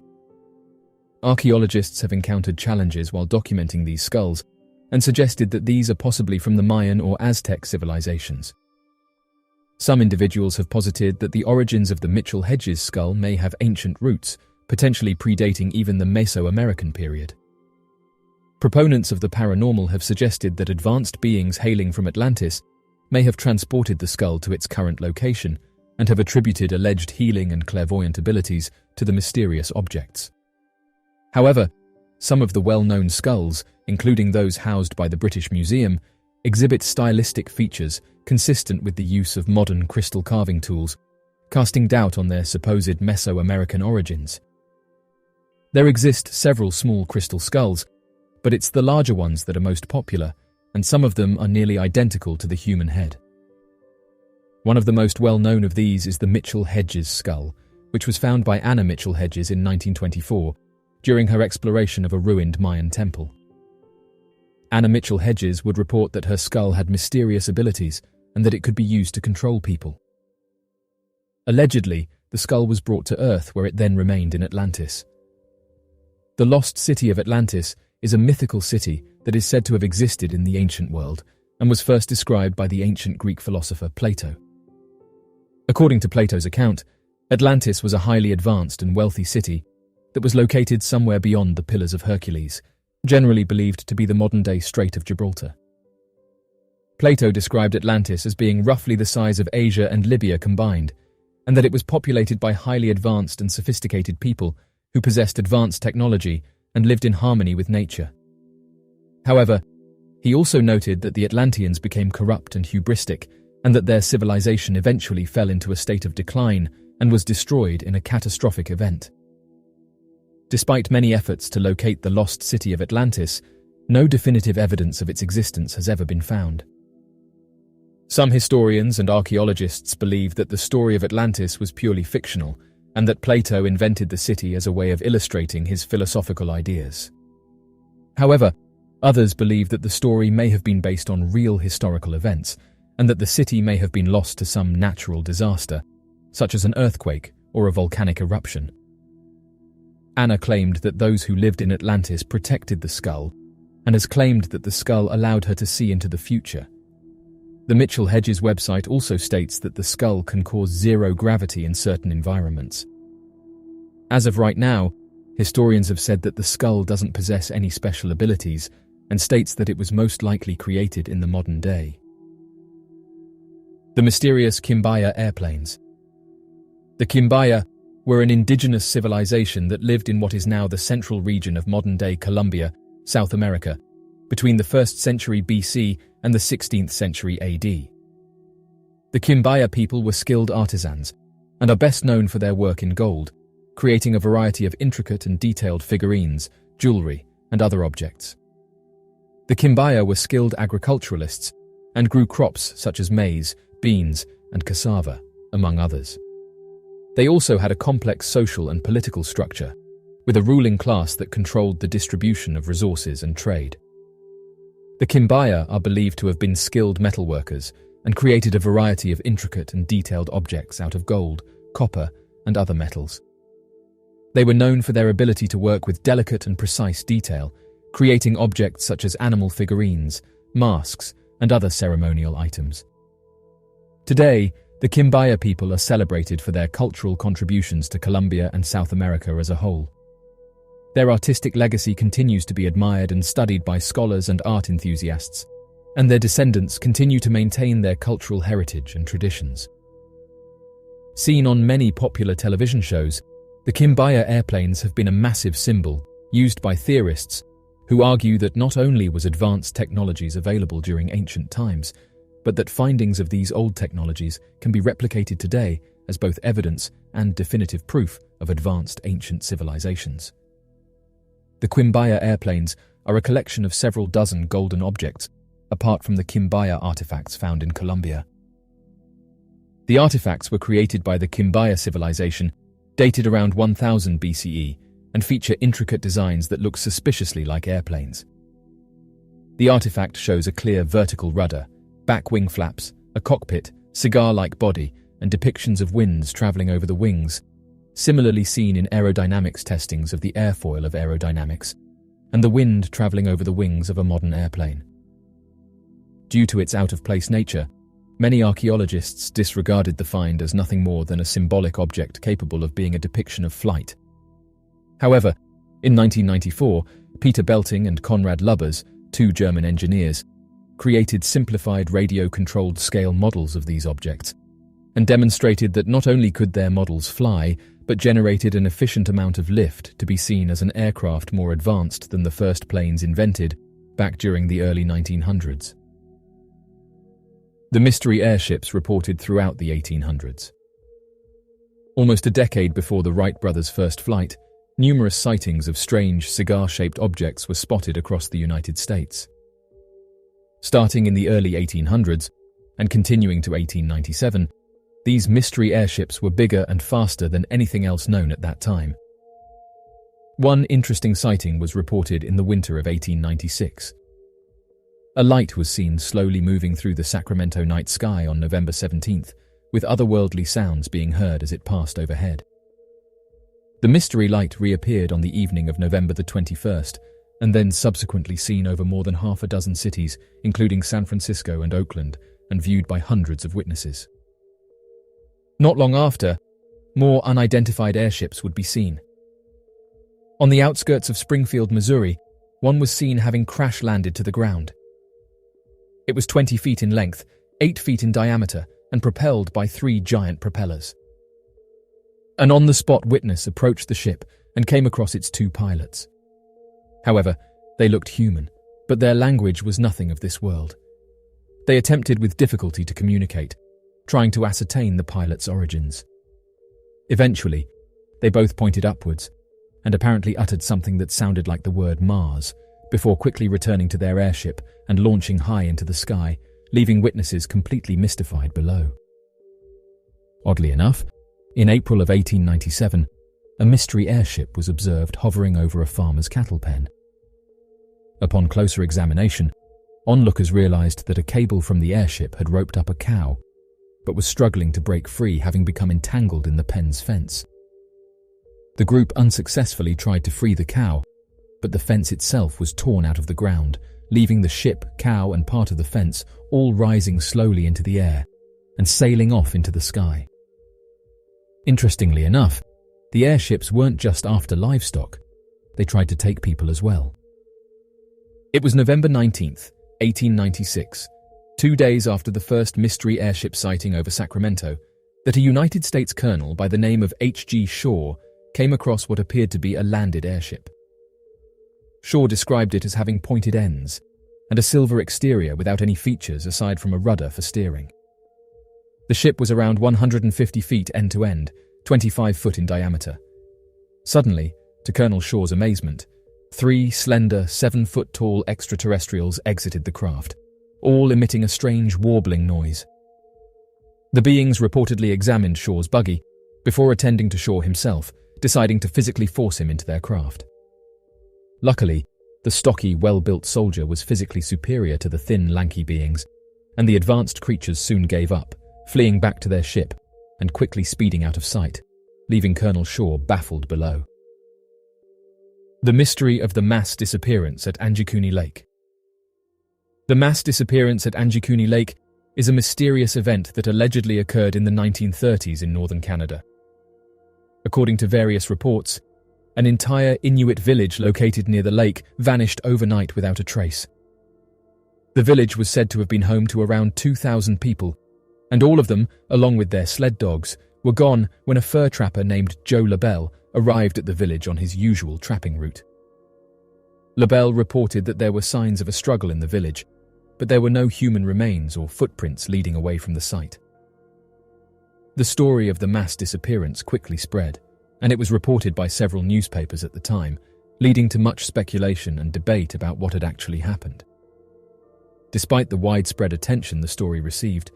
Archaeologists have encountered challenges while documenting these skulls and suggested that these are possibly from the Mayan or Aztec civilizations. Some individuals have posited that the origins of the Mitchell-Hedges skull may have ancient roots, potentially predating even the Mesoamerican period. Proponents of the paranormal have suggested that advanced beings hailing from Atlantis may have transported the skull to its current location and have attributed alleged healing and clairvoyant abilities to the mysterious objects. However, some of the well-known skulls, including those housed by the British Museum, exhibit stylistic features consistent with the use of modern crystal carving tools, casting doubt on their supposed Mesoamerican origins. There exist several small crystal skulls, but it's the larger ones that are most popular, and some of them are nearly identical to the human head. One of the most well-known of these is the Mitchell-Hedges skull, which was found by Anna Mitchell-Hedges in 1924 during her exploration of a ruined Mayan temple. Anna Mitchell-Hedges would report that her skull had mysterious abilities and that it could be used to control people. Allegedly, the skull was brought to Earth, where it then remained in Atlantis. The lost city of Atlantis is a mythical city that is said to have existed in the ancient world and was first described by the ancient Greek philosopher Plato. According to Plato's account, Atlantis was a highly advanced and wealthy city that was located somewhere beyond the Pillars of Hercules, generally believed to be the modern-day Strait of Gibraltar. Plato described Atlantis as being roughly the size of Asia and Libya combined, and that it was populated by highly advanced and sophisticated people who possessed advanced technology and lived in harmony with nature. However, he also noted that the Atlanteans became corrupt and hubristic, and that their civilization eventually fell into a state of decline and was destroyed in a catastrophic event. Despite many efforts to locate the lost city of Atlantis, no definitive evidence of its existence has ever been found. Some historians and archaeologists believe that the story of Atlantis was purely fictional, and that Plato invented the city as a way of illustrating his philosophical ideas. However, others believe that the story may have been based on real historical events, and that the city may have been lost to some natural disaster, such as an earthquake or a volcanic eruption. Anna claimed that those who lived in Atlantis protected the skull, and has claimed that the skull allowed her to see into the future. The Mitchell-Hedges website also states that the skull can cause zero gravity in certain environments. As of right now, historians have said that the skull doesn't possess any special abilities and states that it was most likely created in the modern day. The mysterious Quimbaya airplanes. The Quimbaya were an indigenous civilization that lived in what is now the central region of modern-day Colombia, South America, between the 1st century BC and the 16th century AD. The Quimbaya people were skilled artisans and are best known for their work in gold, creating a variety of intricate and detailed figurines, jewelry, and other objects. The Quimbaya were skilled agriculturalists and grew crops such as maize, beans, and cassava, among others. They also had a complex social and political structure, with a ruling class that controlled the distribution of resources and trade. The Quimbaya are believed to have been skilled metalworkers and created a variety of intricate and detailed objects out of gold, copper, and other metals. They were known for their ability to work with delicate and precise detail, creating objects such as animal figurines, masks, and other ceremonial items. Today, the Quimbaya people are celebrated for their cultural contributions to Colombia and South America as a whole. Their artistic legacy continues to be admired and studied by scholars and art enthusiasts, and their descendants continue to maintain their cultural heritage and traditions. Seen on many popular television shows, the Quimbaya airplanes have been a massive symbol used by theorists who argue that not only was advanced technologies available during ancient times, but that findings of these old technologies can be replicated today as both evidence and definitive proof of advanced ancient civilizations. The Quimbaya airplanes are a collection of several dozen golden objects, apart from the Quimbaya artifacts found in Colombia. The artifacts were created by the Quimbaya civilization, dated around 1000 BCE, and feature intricate designs that look suspiciously like airplanes. The artifact shows a clear vertical rudder, back wing flaps, a cockpit, cigar-like body, and depictions of winds traveling over the wings, similarly seen in aerodynamics testings of the airfoil of aerodynamics, and the wind traveling over the wings of a modern airplane. Due to its out-of-place nature, many archaeologists disregarded the find as nothing more than a symbolic object capable of being a depiction of flight. However, in 1994, Peter Belting and Konrad Lubbers, two German engineers, created simplified radio-controlled scale models of these objects, and demonstrated that not only could their models fly, but generated an efficient amount of lift to be seen as an aircraft more advanced than the first planes invented back during the early 1900s. The mystery airships reported throughout the 1800s. Almost a decade before the Wright brothers' first flight, numerous sightings of strange cigar-shaped objects were spotted across the United States. Starting in the early 1800s and continuing to 1897, these mystery airships were bigger and faster than anything else known at that time. One interesting sighting was reported in the winter of 1896. A light was seen slowly moving through the Sacramento night sky on November 17th, with otherworldly sounds being heard as it passed overhead. The mystery light reappeared on the evening of November the 21st, and then subsequently seen over more than half a dozen cities, including San Francisco and Oakland, and viewed by hundreds of witnesses. Not long after, more unidentified airships would be seen. On the outskirts of Springfield, Missouri, one was seen having crash-landed to the ground. It was 20 feet in length, 8 feet in diameter, and propelled by 3 giant propellers. An on-the-spot witness approached the ship and came across its 2 pilots. However, they looked human, but their language was nothing of this world. They attempted with difficulty to communicate, trying to ascertain the pilot's origins. Eventually, they both pointed upwards and apparently uttered something that sounded like the word Mars, before quickly returning to their airship and launching high into the sky, leaving witnesses completely mystified below. Oddly enough, in April of 1897, a mystery airship was observed hovering over a farmer's cattle pen. Upon closer examination, onlookers realized that a cable from the airship had roped up a cow, but was struggling to break free, having become entangled in the pen's fence. The group unsuccessfully tried to free the cow, but the fence itself was torn out of the ground, leaving the ship, cow, and part of the fence all rising slowly into the air and sailing off into the sky. Interestingly enough, the airships weren't just after livestock, they tried to take people as well. It was November 19th, 1896, 2 days after the first mystery airship sighting over Sacramento, that a United States colonel by the name of H.G. Shaw came across what appeared to be a landed airship. Shaw described it as having pointed ends and a silver exterior without any features aside from a rudder for steering. The ship was around 150 feet end-to-end, 25 foot in diameter. Suddenly, to Colonel Shaw's amazement, 3 slender, 7-foot-tall extraterrestrials exited the craft, all emitting a strange warbling noise. The beings reportedly examined Shaw's buggy before attending to Shaw himself, deciding to physically force him into their craft. Luckily, the stocky, well-built soldier was physically superior to the thin, lanky beings, and the advanced creatures soon gave up, fleeing back to their ship and quickly speeding out of sight, leaving Colonel Shaw baffled below. The mystery of the mass disappearance at Anjikuni Lake. The mass disappearance at Anjikuni Lake is a mysterious event that allegedly occurred in the 1930s in northern Canada. According to various reports, an entire Inuit village located near the lake vanished overnight without a trace. The village was said to have been home to around 2,000 people, and all of them, along with their sled dogs, were gone when a fur trapper named Joe LaBelle arrived at the village on his usual trapping route. LaBelle reported that there were signs of a struggle in the village, but there were no human remains or footprints leading away from the site. The story of the mass disappearance quickly spread, and it was reported by several newspapers at the time, leading to much speculation and debate about what had actually happened. Despite the widespread attention the story received,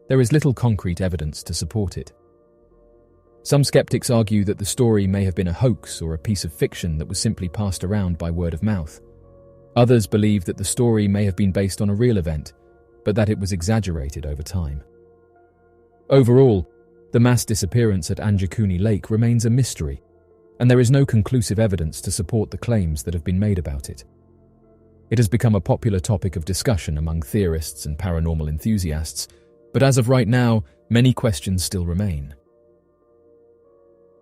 there is little concrete evidence to support it. Some skeptics argue that the story may have been a hoax or a piece of fiction that was simply passed around by word of mouth. Others believe that the story may have been based on a real event, but that it was exaggerated over time. Overall, the mass disappearance at Anjakuni Lake remains a mystery, and there is no conclusive evidence to support the claims that have been made about it. It has become a popular topic of discussion among theorists and paranormal enthusiasts, but as of right now, many questions still remain.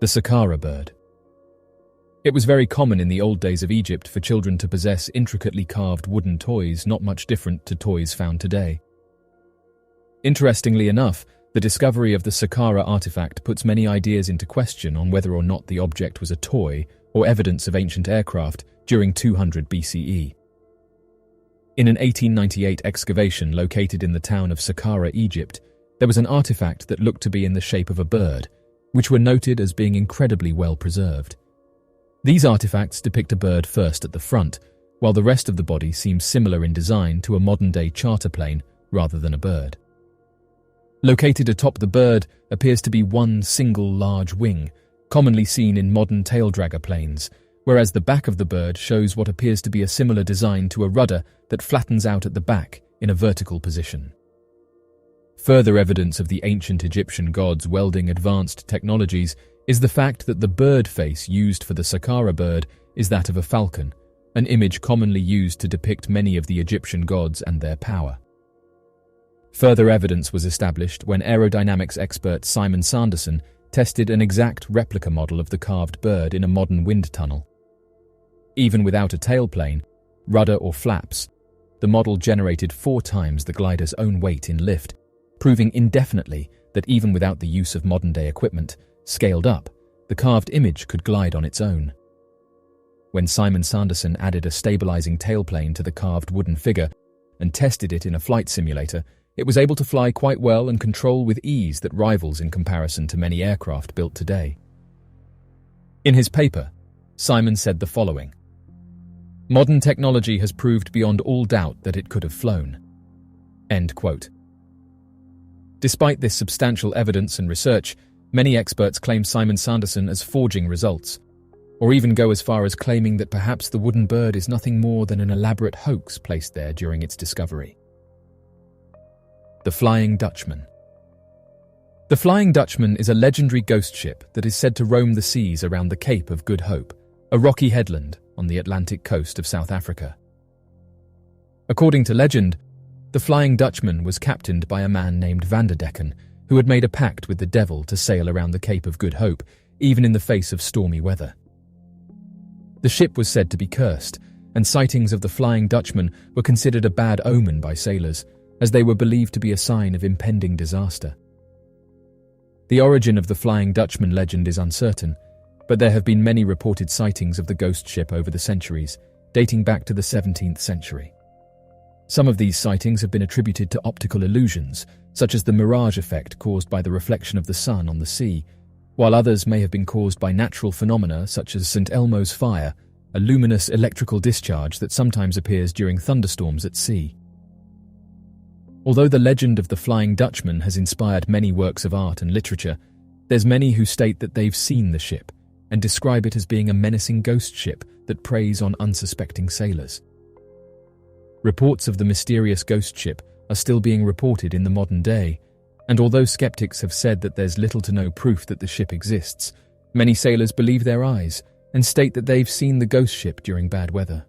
The Saqqara bird. It was very common in the old days of Egypt for children to possess intricately carved wooden toys not much different to toys found today. Interestingly enough, the discovery of the Saqqara artifact puts many ideas into question on whether or not the object was a toy or evidence of ancient aircraft during 200 BCE. In an 1898 excavation located in the town of Saqqara, Egypt, there was an artifact that looked to be in the shape of a bird, which were noted as being incredibly well preserved. These artifacts depict a bird first at the front, while the rest of the body seems similar in design to a modern-day charter plane rather than a bird. Located atop the bird appears to be one single large wing, commonly seen in modern tail-dragger planes, whereas the back of the bird shows what appears to be a similar design to a rudder that flattens out at the back in a vertical position. Further evidence of the ancient Egyptian gods welding advanced technologies is the fact that the bird face used for the Saqqara bird is that of a falcon, an image commonly used to depict many of the Egyptian gods and their power. Further evidence was established when aerodynamics expert Simon Sanderson tested an exact replica model of the carved bird in a modern wind tunnel. Even without a tailplane, rudder or flaps, the model generated 4 times the glider's own weight in lift, proving indefinitely that even without the use of modern-day equipment, scaled up, the carved image could glide on its own. When Simon Sanderson added a stabilizing tailplane to the carved wooden figure and tested it in a flight simulator, it was able to fly quite well and control with ease that rivals in comparison to many aircraft built today. In his paper, Simon said the following: "Modern technology has proved beyond all doubt that it could have flown." End quote. Despite this substantial evidence and research, many experts claim Simon Sanderson as forging results, or even go as far as claiming that perhaps the wooden bird is nothing more than an elaborate hoax placed there during its discovery. The Flying Dutchman. The Flying Dutchman is a legendary ghost ship that is said to roam the seas around the Cape of Good Hope, a rocky headland on the Atlantic coast of South Africa. According to legend, the Flying Dutchman was captained by a man named Vanderdecken, who had made a pact with the devil to sail around the Cape of Good Hope, even in the face of stormy weather. The ship was said to be cursed, and sightings of the Flying Dutchman were considered a bad omen by sailors, as they were believed to be a sign of impending disaster. The origin of the Flying Dutchman legend is uncertain, but there have been many reported sightings of the ghost ship over the centuries, dating back to the 17th century. Some of these sightings have been attributed to optical illusions, such as the mirage effect caused by the reflection of the sun on the sea, while others may have been caused by natural phenomena such as St. Elmo's fire, a luminous electrical discharge that sometimes appears during thunderstorms at sea. Although the legend of the Flying Dutchman has inspired many works of art and literature, there's many who state that they've seen the ship and describe it as being a menacing ghost ship that preys on unsuspecting sailors. Reports of the mysterious ghost ship are still being reported in the modern day, and although skeptics have said that there's little to no proof that the ship exists, many sailors believe their eyes and state that they've seen the ghost ship during bad weather.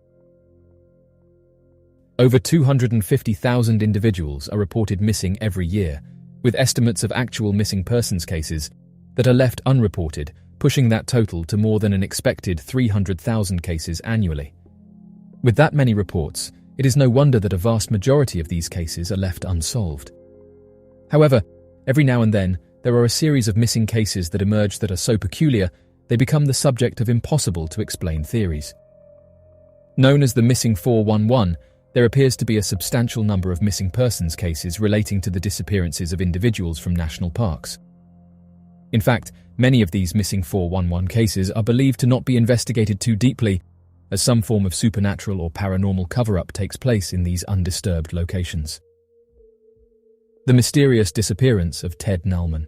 Over 250,000 individuals are reported missing every year, with estimates of actual missing persons cases that are left unreported, pushing that total to more than an expected 300,000 cases annually. With that many reports, it is no wonder that a vast majority of these cases are left unsolved. However, every now and then, there are a series of missing cases that emerge that are so peculiar, they become the subject of impossible to explain theories. Known as the Missing 411, there appears to be a substantial number of missing persons cases relating to the disappearances of individuals from national parks. In fact, many of these Missing 411 cases are believed to not be investigated too deeply, as some form of supernatural or paranormal cover-up takes place in these undisturbed locations. The mysterious disappearance of Ted Nallman.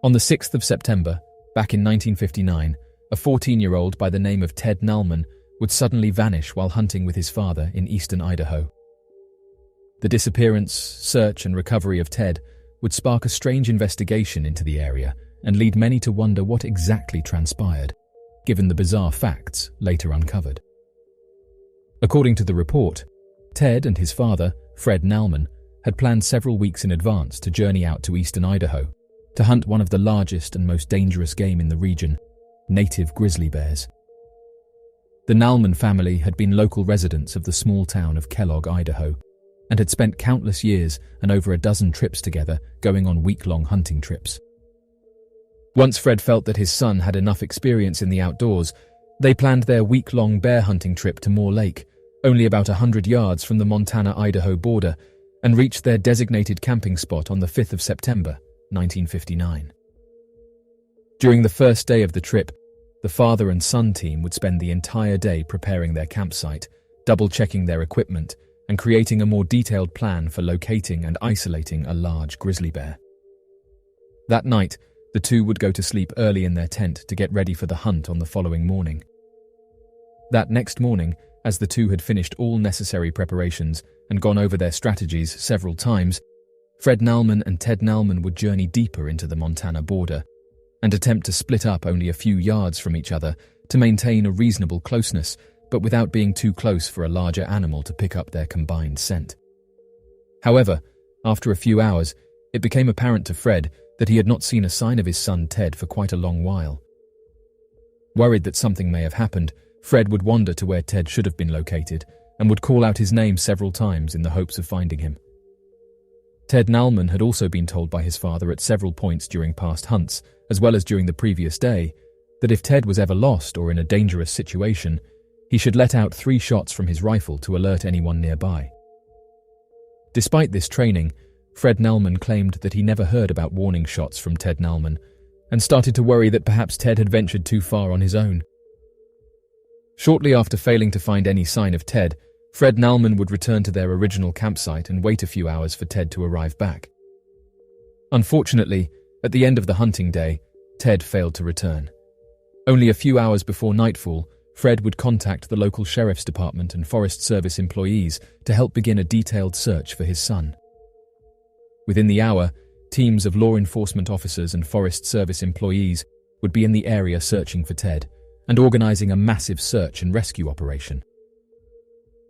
On the 6th of September, back in 1959, a 14-year-old by the name of Ted Nallman would suddenly vanish while hunting with his father in eastern Idaho. The disappearance, search and recovery of Ted would spark a strange investigation into the area and lead many to wonder what exactly transpired, given the bizarre facts later uncovered. According to the report, Ted and his father, Fred Nallman, had planned several weeks in advance to journey out to eastern Idaho to hunt one of the largest and most dangerous game in the region, native grizzly bears. The Nallman family had been local residents of the small town of Kellogg, Idaho, and had spent countless years and over a dozen trips together going on week-long hunting trips. Once Fred felt that his son had enough experience in the outdoors, they planned their week-long bear hunting trip to Moore Lake, only about 100 yards from the Montana-Idaho border, and reached their designated camping spot on the 5th of September, 1959. During the first day of the trip, the father and son team would spend the entire day preparing their campsite, double-checking their equipment, and creating a more detailed plan for locating and isolating a large grizzly bear. That night, the two would go to sleep early in their tent to get ready for the hunt on the following morning. That next morning, as the two had finished all necessary preparations and gone over their strategies several times, Fred Nallman and Ted Nallman would journey deeper into the Montana border and attempt to split up only a few yards from each other to maintain a reasonable closeness, but without being too close for a larger animal to pick up their combined scent. However, after a few hours, it became apparent to Fred that he had not seen a sign of his son Ted for quite a long while. Worried that something may have happened, Fred would wander to where Ted should have been located and would call out his name several times in the hopes of finding him. Ted Nallman had also been told by his father at several points during past hunts, as well as during the previous day, that if Ted was ever lost or in a dangerous situation, he should let out 3 shots from his rifle to alert anyone nearby. Despite this training, Fred Nallman claimed that he never heard about warning shots from Ted Nallman and started to worry that perhaps Ted had ventured too far on his own. Shortly after failing to find any sign of Ted, Fred Nallman would return to their original campsite and wait a few hours for Ted to arrive back. Unfortunately, at the end of the hunting day, Ted failed to return. Only a few hours before nightfall, Fred would contact the local sheriff's department and Forest Service employees to help begin a detailed search for his son. Within the hour, teams of law enforcement officers and Forest Service employees would be in the area searching for Ted and organizing a massive search and rescue operation.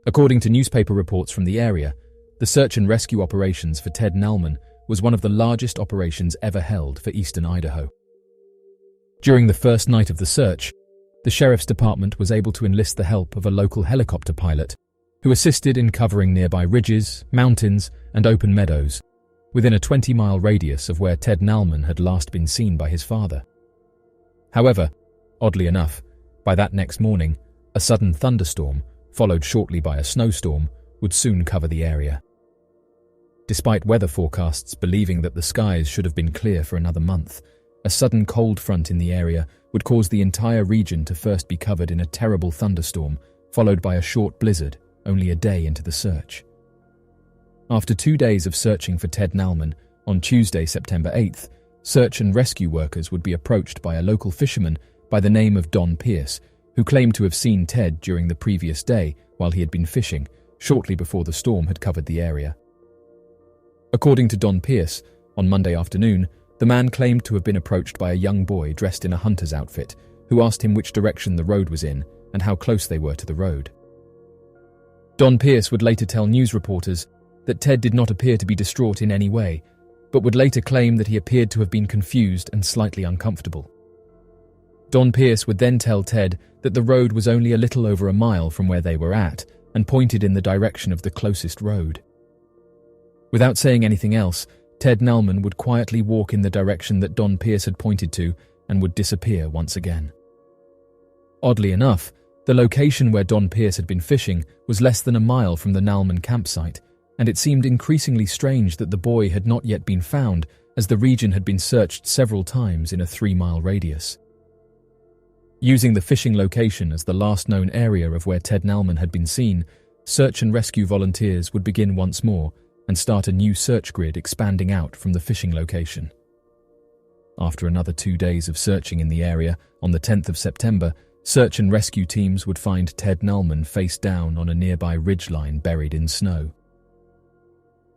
According to newspaper reports from the area, the search and rescue operations for Ted Nallman was one of the largest operations ever held for eastern Idaho. During the first night of the search, the sheriff's department was able to enlist the help of a local helicopter pilot who assisted in covering nearby ridges, mountains, and open meadows within a 20-mile radius of where Ted Nallman had last been seen by his father. However, oddly enough, by that next morning, a sudden thunderstorm, followed shortly by a snowstorm, would soon cover the area. Despite weather forecasts believing that the skies should have been clear for another month, a sudden cold front in the area would cause the entire region to first be covered in a terrible thunderstorm, followed by a short blizzard only a day into the search. After 2 days of searching for Ted Nallman, on Tuesday, September 8th, search and rescue workers would be approached by a local fisherman by the name of Don Pierce, who claimed to have seen Ted during the previous day while he had been fishing, shortly before the storm had covered the area. According to Don Pierce, on Monday afternoon, the man claimed to have been approached by a young boy dressed in a hunter's outfit, who asked him which direction the road was in and how close they were to the road. Don Pierce would later tell news reporters that Ted did not appear to be distraught in any way, but would later claim that he appeared to have been confused and slightly uncomfortable. Don Pierce would then tell Ted that the road was only a little over a mile from where they were at and pointed in the direction of the closest road. Without saying anything else, Ted Nallman would quietly walk in the direction that Don Pierce had pointed to and would disappear once again. Oddly enough, the location where Don Pierce had been fishing was less than a mile from the Nallman campsite, and it seemed increasingly strange that the boy had not yet been found, as the region had been searched several times in a 3-mile radius. Using the fishing location as the last known area of where Ted Nallman had been seen, search and rescue volunteers would begin once more and start a new search grid expanding out from the fishing location. After another 2 days of searching in the area, on the 10th of September, search and rescue teams would find Ted Nallman face down on a nearby ridgeline buried in snow.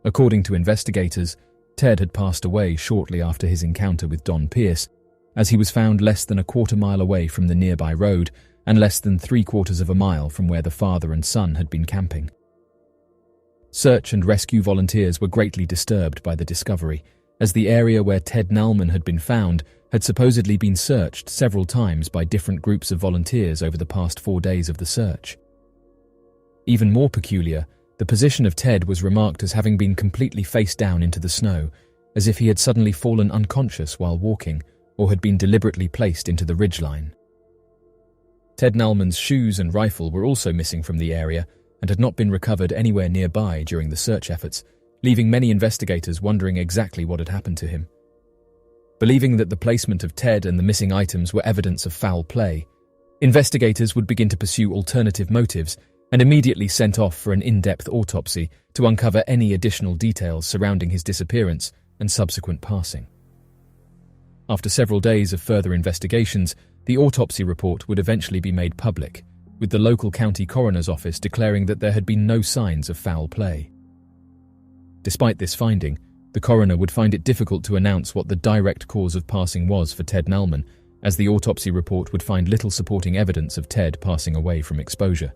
According to investigators, Ted had passed away shortly after his encounter with Don Pierce, as he was found less than a quarter-mile away from the nearby road and less than 3/4 of a mile from where the father and son had been camping. Search and rescue volunteers were greatly disturbed by the discovery, as the area where Ted Nallman had been found had supposedly been searched several times by different groups of volunteers over the past 4 days of the search. Even more peculiar, the position of Ted was remarked as having been completely face down into the snow, as if he had suddenly fallen unconscious while walking or had been deliberately placed into the ridgeline. Ted Nallman's shoes and rifle were also missing from the area and had not been recovered anywhere nearby during the search efforts, leaving many investigators wondering exactly what had happened to him. Believing that the placement of Ted and the missing items were evidence of foul play, investigators would begin to pursue alternative motives and immediately sent off for an in-depth autopsy to uncover any additional details surrounding his disappearance and subsequent passing. After several days of further investigations, the autopsy report would eventually be made public, with the local county coroner's office declaring that there had been no signs of foul play. Despite this finding, the coroner would find it difficult to announce what the direct cause of passing was for Ted Nallman, as the autopsy report would find little supporting evidence of Ted passing away from exposure.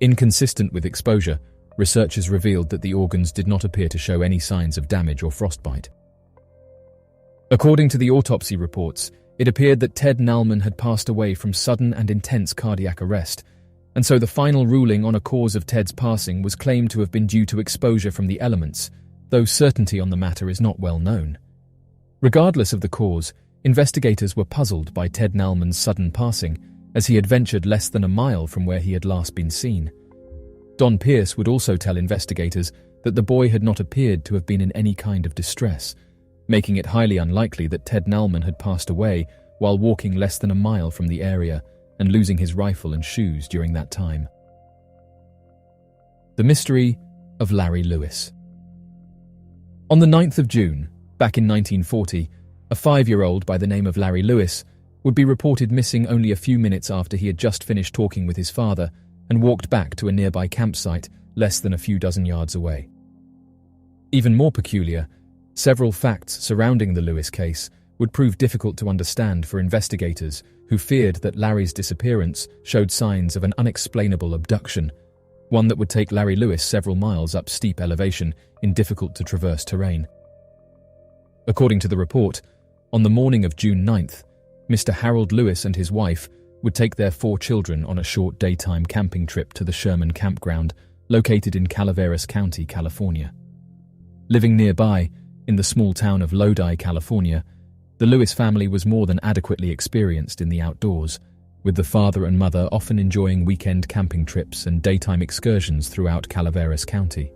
Inconsistent with exposure, researchers revealed that the organs did not appear to show any signs of damage or frostbite. According to the autopsy reports, it appeared that Ted Nallman had passed away from sudden and intense cardiac arrest, and so the final ruling on a cause of Ted's passing was claimed to have been due to exposure from the elements, though certainty on the matter is not well known. Regardless of the cause, investigators were puzzled by Ted Nallman's sudden passing, as he had ventured less than a mile from where he had last been seen. Don Pierce would also tell investigators that the boy had not appeared to have been in any kind of distress, making it highly unlikely that Ted Nallman had passed away while walking less than a mile from the area and losing his rifle and shoes during that time. The mystery of Larry Lewis. On the 9th of June, back in 1940, a 5-year-old by the name of Larry Lewis would be reported missing only a few minutes after he had just finished talking with his father and walked back to a nearby campsite less than a few dozen yards away. Even more peculiar, several facts surrounding the Lewis case would prove difficult to understand for investigators who feared that Larry's disappearance showed signs of an unexplainable abduction, one that would take Larry Lewis several miles up steep elevation in difficult-to-traverse terrain. According to the report, on the morning of June 9th, Mr. Harold Lewis and his wife would take their 4 children on a short daytime camping trip to the Sherman Campground, located in Calaveras County, California. Living nearby, in the small town of Lodi, California, the Lewis family was more than adequately experienced in the outdoors, with the father and mother often enjoying weekend camping trips and daytime excursions throughout Calaveras County.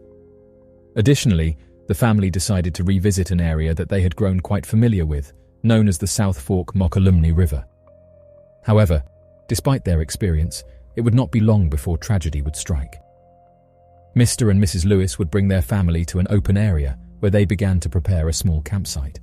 Additionally, the family decided to revisit an area that they had grown quite familiar with, known as the South Fork Mokelumne River. However, despite their experience, it would not be long before tragedy would strike. Mr. and Mrs. Lewis would bring their family to an open area where they began to prepare a small campsite.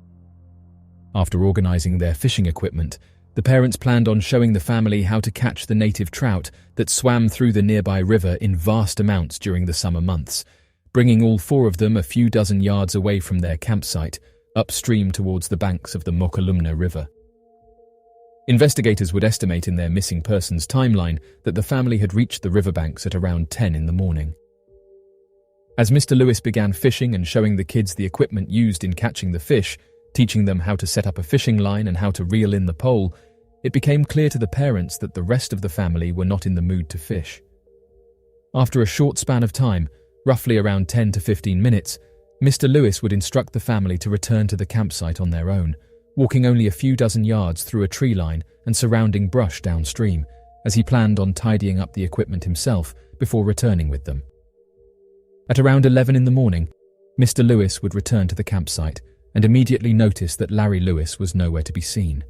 After organizing their fishing equipment, the parents planned on showing the family how to catch the native trout that swam through the nearby river in vast amounts during the summer months, bringing all 4 of them a few dozen yards away from their campsite, upstream towards the banks of the Mokelumne River. Investigators would estimate in their missing persons timeline that the family had reached the riverbanks at around 10 in the morning. As Mr. Lewis began fishing and showing the kids the equipment used in catching the fish, teaching them how to set up a fishing line and how to reel in the pole, it became clear to the parents that the rest of the family were not in the mood to fish. After a short span of time, roughly around 10 to 15 minutes, Mr. Lewis would instruct the family to return to the campsite on their own, walking only a few dozen yards through a tree line and surrounding brush downstream, as he planned on tidying up the equipment himself before returning with them. At around 11 in the morning, Mr. Lewis would return to the campsite and immediately notice that Larry Lewis was nowhere to be seen.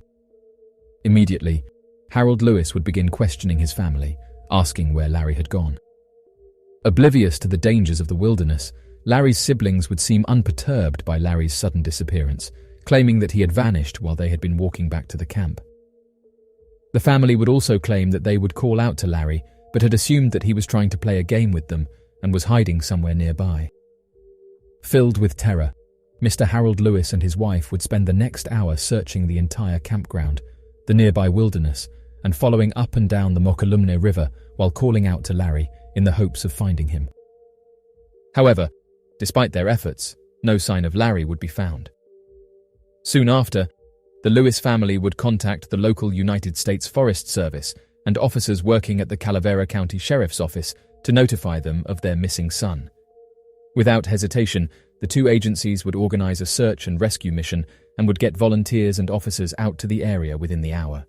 Immediately, Harold Lewis would begin questioning his family, asking where Larry had gone. Oblivious to the dangers of the wilderness, Larry's siblings would seem unperturbed by Larry's sudden disappearance, claiming that he had vanished while they had been walking back to the camp. The family would also claim that they would call out to Larry, but had assumed that he was trying to play a game with them and was hiding somewhere nearby. Filled with terror, Mr. Harold Lewis and his wife would spend the next hour searching the entire campground, the nearby wilderness, and following up and down the Mokelumne River while calling out to Larry in the hopes of finding him. However, despite their efforts, no sign of Larry would be found. Soon after, the Lewis family would contact the local United States Forest Service and officers working at the Calavera County Sheriff's Office to notify them of their missing son. Without hesitation, the two agencies would organize a search and rescue mission and would get volunteers and officers out to the area within the hour.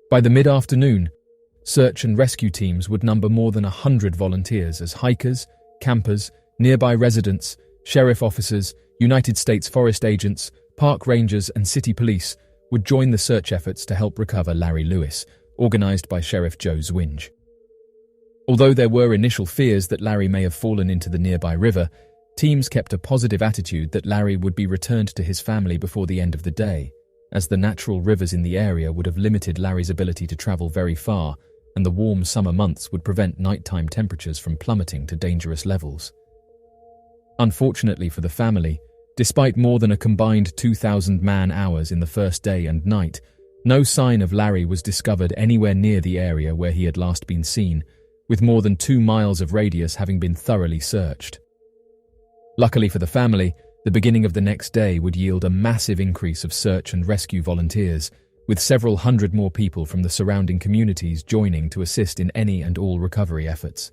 By the mid-afternoon, search and rescue teams would number more than 100 volunteers as hikers, campers, nearby residents, sheriff officers, United States forest agents, park rangers and city police would join the search efforts to help recover Larry Lewis, organized by Sheriff Joe Zwinge. Although there were initial fears that Larry may have fallen into the nearby river, teams kept a positive attitude that Larry would be returned to his family before the end of the day, as the natural rivers in the area would have limited Larry's ability to travel very far, and the warm summer months would prevent nighttime temperatures from plummeting to dangerous levels. Unfortunately for the family, despite more than a combined 2,000 man-hours in the first day and night, no sign of Larry was discovered anywhere near the area where he had last been seen, with more than 2 miles of radius having been thoroughly searched. Luckily for the family, the beginning of the next day would yield a massive increase of search and rescue volunteers, with several hundred more people from the surrounding communities joining to assist in any and all recovery efforts.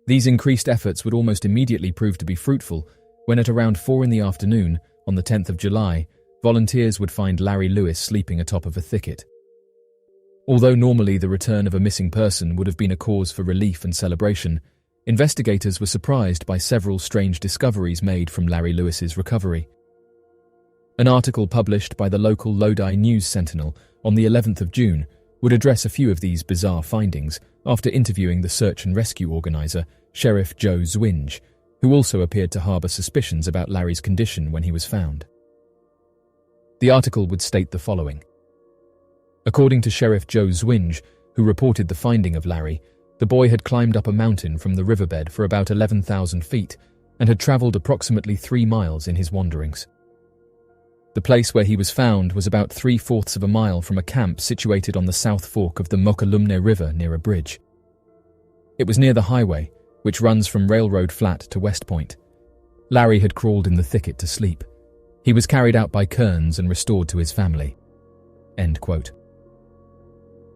These increased efforts would almost immediately prove to be fruitful when at around 4 in the afternoon, on the 10th of July, volunteers would find Larry Lewis sleeping atop of a thicket. Although normally the return of a missing person would have been a cause for relief and celebration, investigators were surprised by several strange discoveries made from Larry Lewis's recovery. An article published by the local Lodi News Sentinel on the 11th of June would address a few of these bizarre findings after interviewing the search and rescue organizer, Sheriff Joe Zwinge, who also appeared to harbor suspicions about Larry's condition when he was found. The article would state the following. According to Sheriff Joe Zwinge, who reported the finding of Larry, the boy had climbed up a mountain from the riverbed for about 11,000 feet and had traveled approximately 3 miles in his wanderings. The place where he was found was about 3/4 of a mile from a camp situated on the south fork of the Mokelumne River near a bridge. It was near the highway, which runs from Railroad Flat to West Point. Larry had crawled in the thicket to sleep. He was carried out by Kearns and restored to his family. End quote.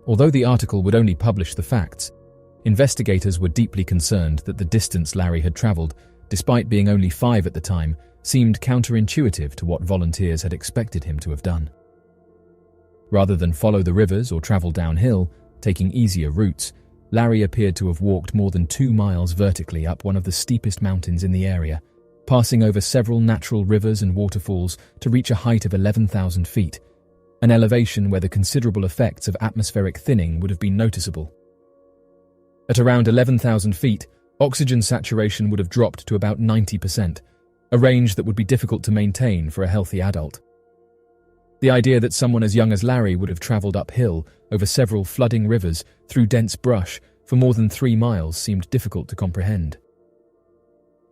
Although the article would only publish the facts, investigators were deeply concerned that the distance Larry had traveled, despite being only 5 at the time, seemed counterintuitive to what volunteers had expected him to have done. Rather than follow the rivers or travel downhill, taking easier routes, Larry appeared to have walked more than 2 miles vertically up one of the steepest mountains in the area, passing over several natural rivers and waterfalls to reach a height of 11,000 feet, an elevation where the considerable effects of atmospheric thinning would have been noticeable. At around 11,000 feet, oxygen saturation would have dropped to about 90%, a range that would be difficult to maintain for a healthy adult. The idea that someone as young as Larry would have traveled uphill over several flooding rivers through dense brush for more than 3 miles seemed difficult to comprehend.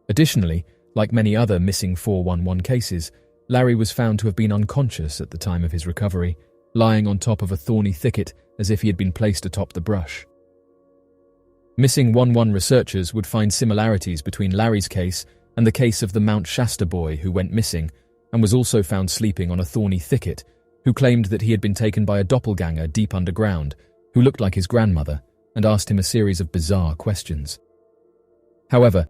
Additionally, like many other missing 411 cases, Larry was found to have been unconscious at the time of his recovery, lying on top of a thorny thicket as if he had been placed atop the brush. Missing 11 researchers would find similarities between Larry's case and the case of the Mount Shasta boy who went missing and was also found sleeping on a thorny thicket, who claimed that he had been taken by a doppelganger deep underground who looked like his grandmother and asked him a series of bizarre questions. However,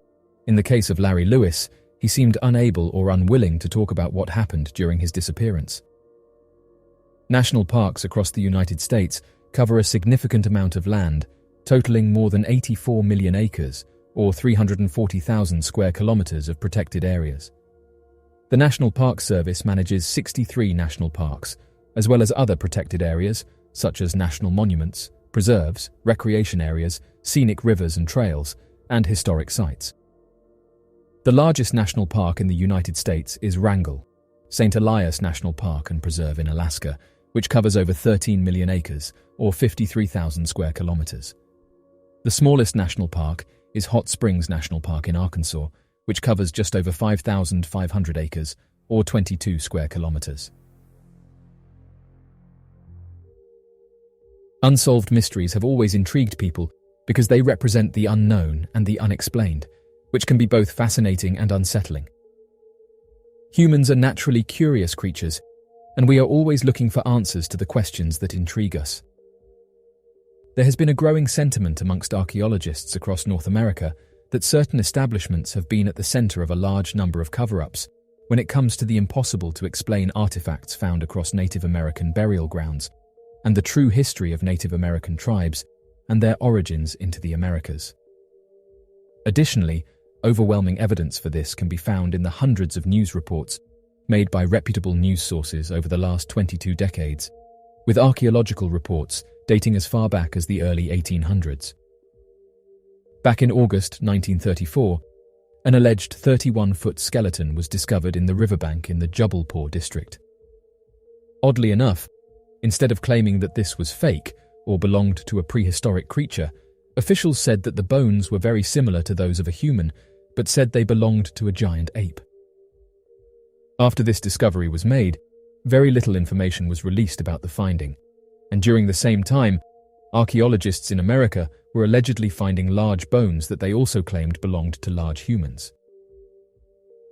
in the case of Larry Lewis, he seemed unable or unwilling to talk about what happened during his disappearance. National parks across the United States cover a significant amount of land, totaling more than 84 million acres, or 340,000 square kilometers of protected areas. The National Park Service manages 63 national parks, as well as other protected areas, such as national monuments, preserves, recreation areas, scenic rivers and trails, and historic sites. The largest national park in the United States is Wrangell, St. Elias National Park and Preserve in Alaska, which covers over 13 million acres, or 53,000 square kilometers. The smallest national park is Hot Springs National Park in Arkansas, which covers just over 5,500 acres, or 22 square kilometers. Unsolved mysteries have always intrigued people because they represent the unknown and the unexplained, which can be both fascinating and unsettling. Humans are naturally curious creatures, and we are always looking for answers to the questions that intrigue us. There has been a growing sentiment amongst archaeologists across North America that certain establishments have been at the center of a large number of cover-ups when it comes to the impossible to explain artifacts found across Native American burial grounds and the true history of Native American tribes and their origins into the Americas. Additionally, overwhelming evidence for this can be found in the hundreds of news reports made by reputable news sources over the last 22 decades, with archaeological reports dating as far back as the early 1800s. Back in August 1934, an alleged 31-foot skeleton was discovered in the riverbank in the Jubbulpore district. Oddly enough, instead of claiming that this was fake or belonged to a prehistoric creature, officials said that the bones were very similar to those of a human, but said they belonged to a giant ape. After this discovery was made, very little information was released about the finding, and during the same time, archaeologists in America were allegedly finding large bones that they also claimed belonged to large humans.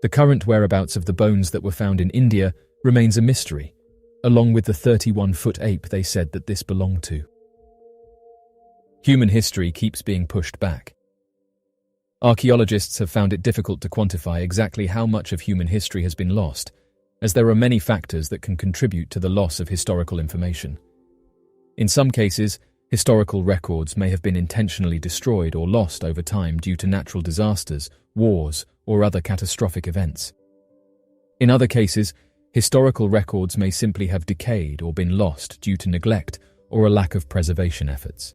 The current whereabouts of the bones that were found in India remains a mystery, along with the 31-foot ape they said that this belonged to. Human history keeps being pushed back. Archaeologists have found it difficult to quantify exactly how much of human history has been lost, as there are many factors that can contribute to the loss of historical information. In some cases, historical records may have been intentionally destroyed or lost over time due to natural disasters, wars, or other catastrophic events. In other cases, historical records may simply have decayed or been lost due to neglect or a lack of preservation efforts.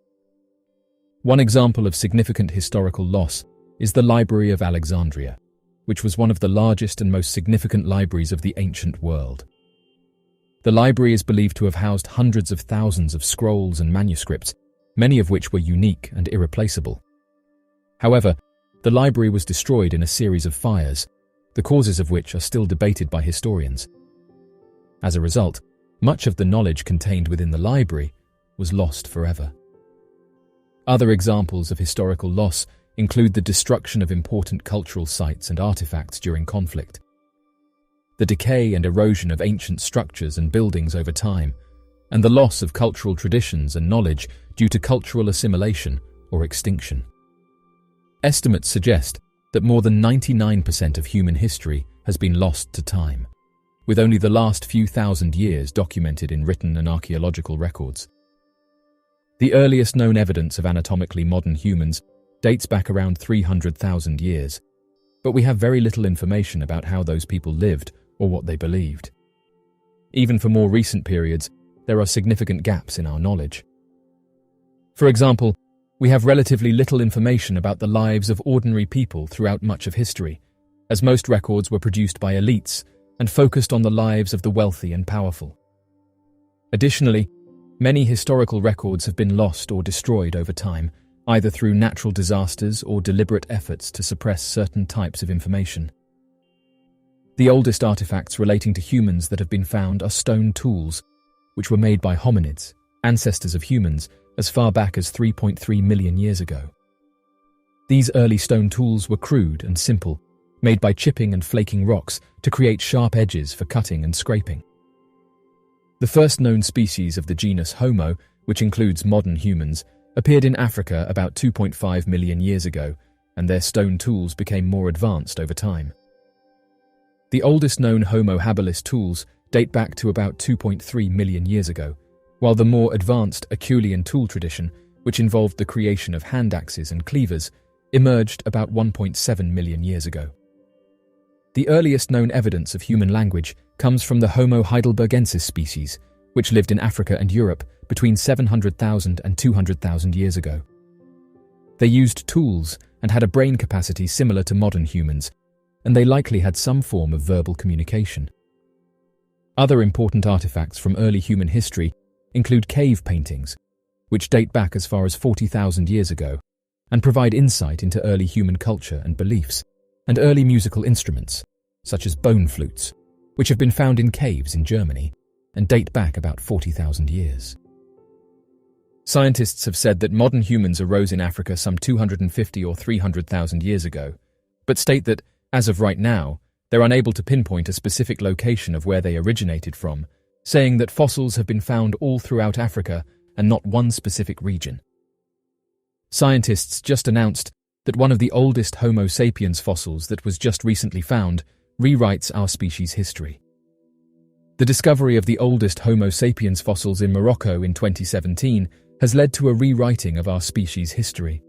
One example of significant historical loss is the Library of Alexandria, which was one of the largest and most significant libraries of the ancient world. The library is believed to have housed hundreds of thousands of scrolls and manuscripts, many of which were unique and irreplaceable. However, the library was destroyed in a series of fires, the causes of which are still debated by historians. As a result, much of the knowledge contained within the library was lost forever. Other examples of historical loss include the destruction of important cultural sites and artifacts during conflict, the decay and erosion of ancient structures and buildings over time, and the loss of cultural traditions and knowledge due to cultural assimilation or extinction. Estimates suggest that more than 99% of human history has been lost to time, with only the last few thousand years documented in written and archaeological records. The earliest known evidence of anatomically modern humans dates back around 300,000 years, but we have very little information about how those people lived or what they believed. Even for more recent periods, there are significant gaps in our knowledge. For example, we have relatively little information about the lives of ordinary people throughout much of history, as most records were produced by elites and focused on the lives of the wealthy and powerful. Additionally, many historical records have been lost or destroyed over time, either through natural disasters or deliberate efforts to suppress certain types of information. The oldest artifacts relating to humans that have been found are stone tools, which were made by hominids, ancestors of humans, as far back as 3.3 million years ago. These early stone tools were crude and simple, made by chipping and flaking rocks to create sharp edges for cutting and scraping. The first known species of the genus Homo, which includes modern humans, appeared in Africa about 2.5 million years ago, and their stone tools became more advanced over time. The oldest known Homo habilis tools date back to about 2.3 million years ago, while the more advanced Acheulean tool tradition, which involved the creation of hand axes and cleavers, emerged about 1.7 million years ago. The earliest known evidence of human language comes from the Homo heidelbergensis species, which lived in Africa and Europe between 700,000 and 200,000 years ago. They used tools and had a brain capacity similar to modern humans, and they likely had some form of verbal communication. Other important artifacts from early human history include cave paintings, which date back as far as 40,000 years ago, and provide insight into early human culture and beliefs, and early musical instruments, such as bone flutes, which have been found in caves in Germany and date back about 40,000 years. Scientists have said that modern humans arose in Africa some 250 or 300,000 years ago, but state that, as of right now, they're unable to pinpoint a specific location of where they originated from, saying that fossils have been found all throughout Africa and not one specific region. Scientists just announced that one of the oldest Homo sapiens fossils that was just recently found rewrites our species' history. The discovery of the oldest Homo sapiens fossils in Morocco in 2017 has led to a rewriting of our species' history.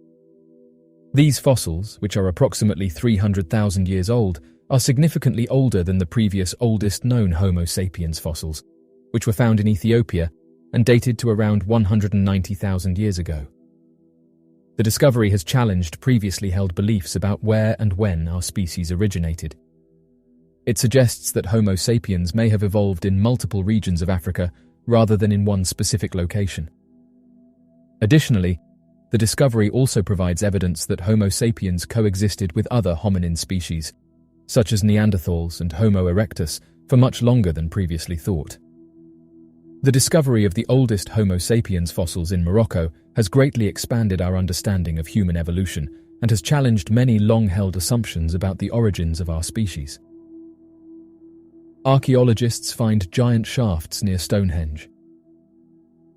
These fossils, which are approximately 300,000 years old, are significantly older than the previous oldest known Homo sapiens fossils, which were found in Ethiopia and dated to around 190,000 years ago. The discovery has challenged previously held beliefs about where and when our species originated. It suggests that Homo sapiens may have evolved in multiple regions of Africa rather than in one specific location. Additionally, the discovery also provides evidence that Homo sapiens coexisted with other hominin species, such as Neanderthals and Homo erectus, for much longer than previously thought. The discovery of the oldest Homo sapiens fossils in Morocco has greatly expanded our understanding of human evolution and has challenged many long-held assumptions about the origins of our species. Archaeologists find giant shafts near Stonehenge.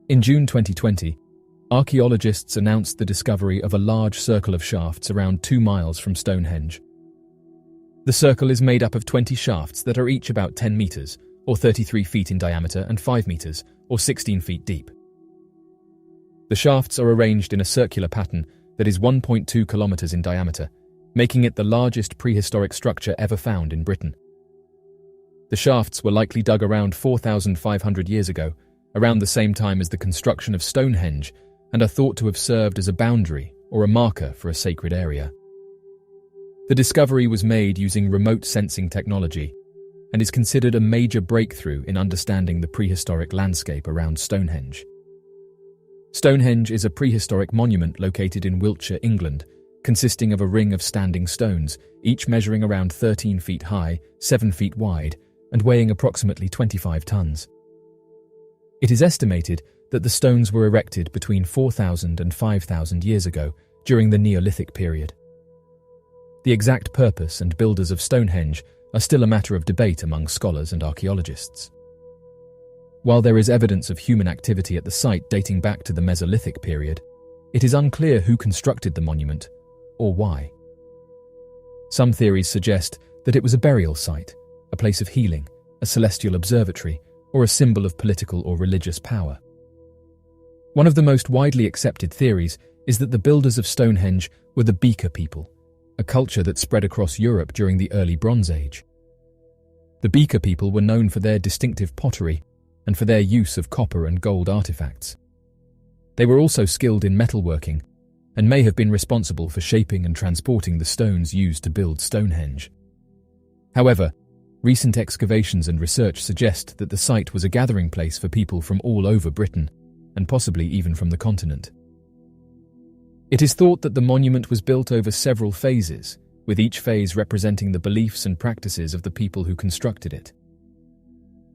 In June 2020, archaeologists announced the discovery of a large circle of shafts around 2 miles from Stonehenge. The circle is made up of 20 shafts that are each about 10 meters, or 33 feet in diameter, and 5 meters, or 16 feet deep. The shafts are arranged in a circular pattern that is 1.2 kilometers in diameter, making it the largest prehistoric structure ever found in Britain. The shafts were likely dug around 4,500 years ago, around the same time as the construction of Stonehenge, and are thought to have served as a boundary or a marker for a sacred area. The discovery was made using remote sensing technology and is considered a major breakthrough in understanding the prehistoric landscape around Stonehenge. Stonehenge is a prehistoric monument located in Wiltshire, England, consisting of a ring of standing stones, each measuring around 13 feet high, 7 feet wide, and weighing approximately 25 tons. It is estimated that the stones were erected between 4,000 and 5,000 years ago during the Neolithic period. The exact purpose and builders of Stonehenge are still a matter of debate among scholars and archaeologists. While there is evidence of human activity at the site dating back to the Mesolithic period, it is unclear who constructed the monument or why. Some theories suggest that it was a burial site, a place of healing, a celestial observatory, or a symbol of political or religious power. One of the most widely accepted theories is that the builders of Stonehenge were the Beaker people, a culture that spread across Europe during the early Bronze Age. The Beaker people were known for their distinctive pottery and for their use of copper and gold artifacts. They were also skilled in metalworking and may have been responsible for shaping and transporting the stones used to build Stonehenge. However, recent excavations and research suggest that the site was a gathering place for people from all over Britain, and possibly even from the continent. It is thought that the monument was built over several phases, with each phase representing the beliefs and practices of the people who constructed it.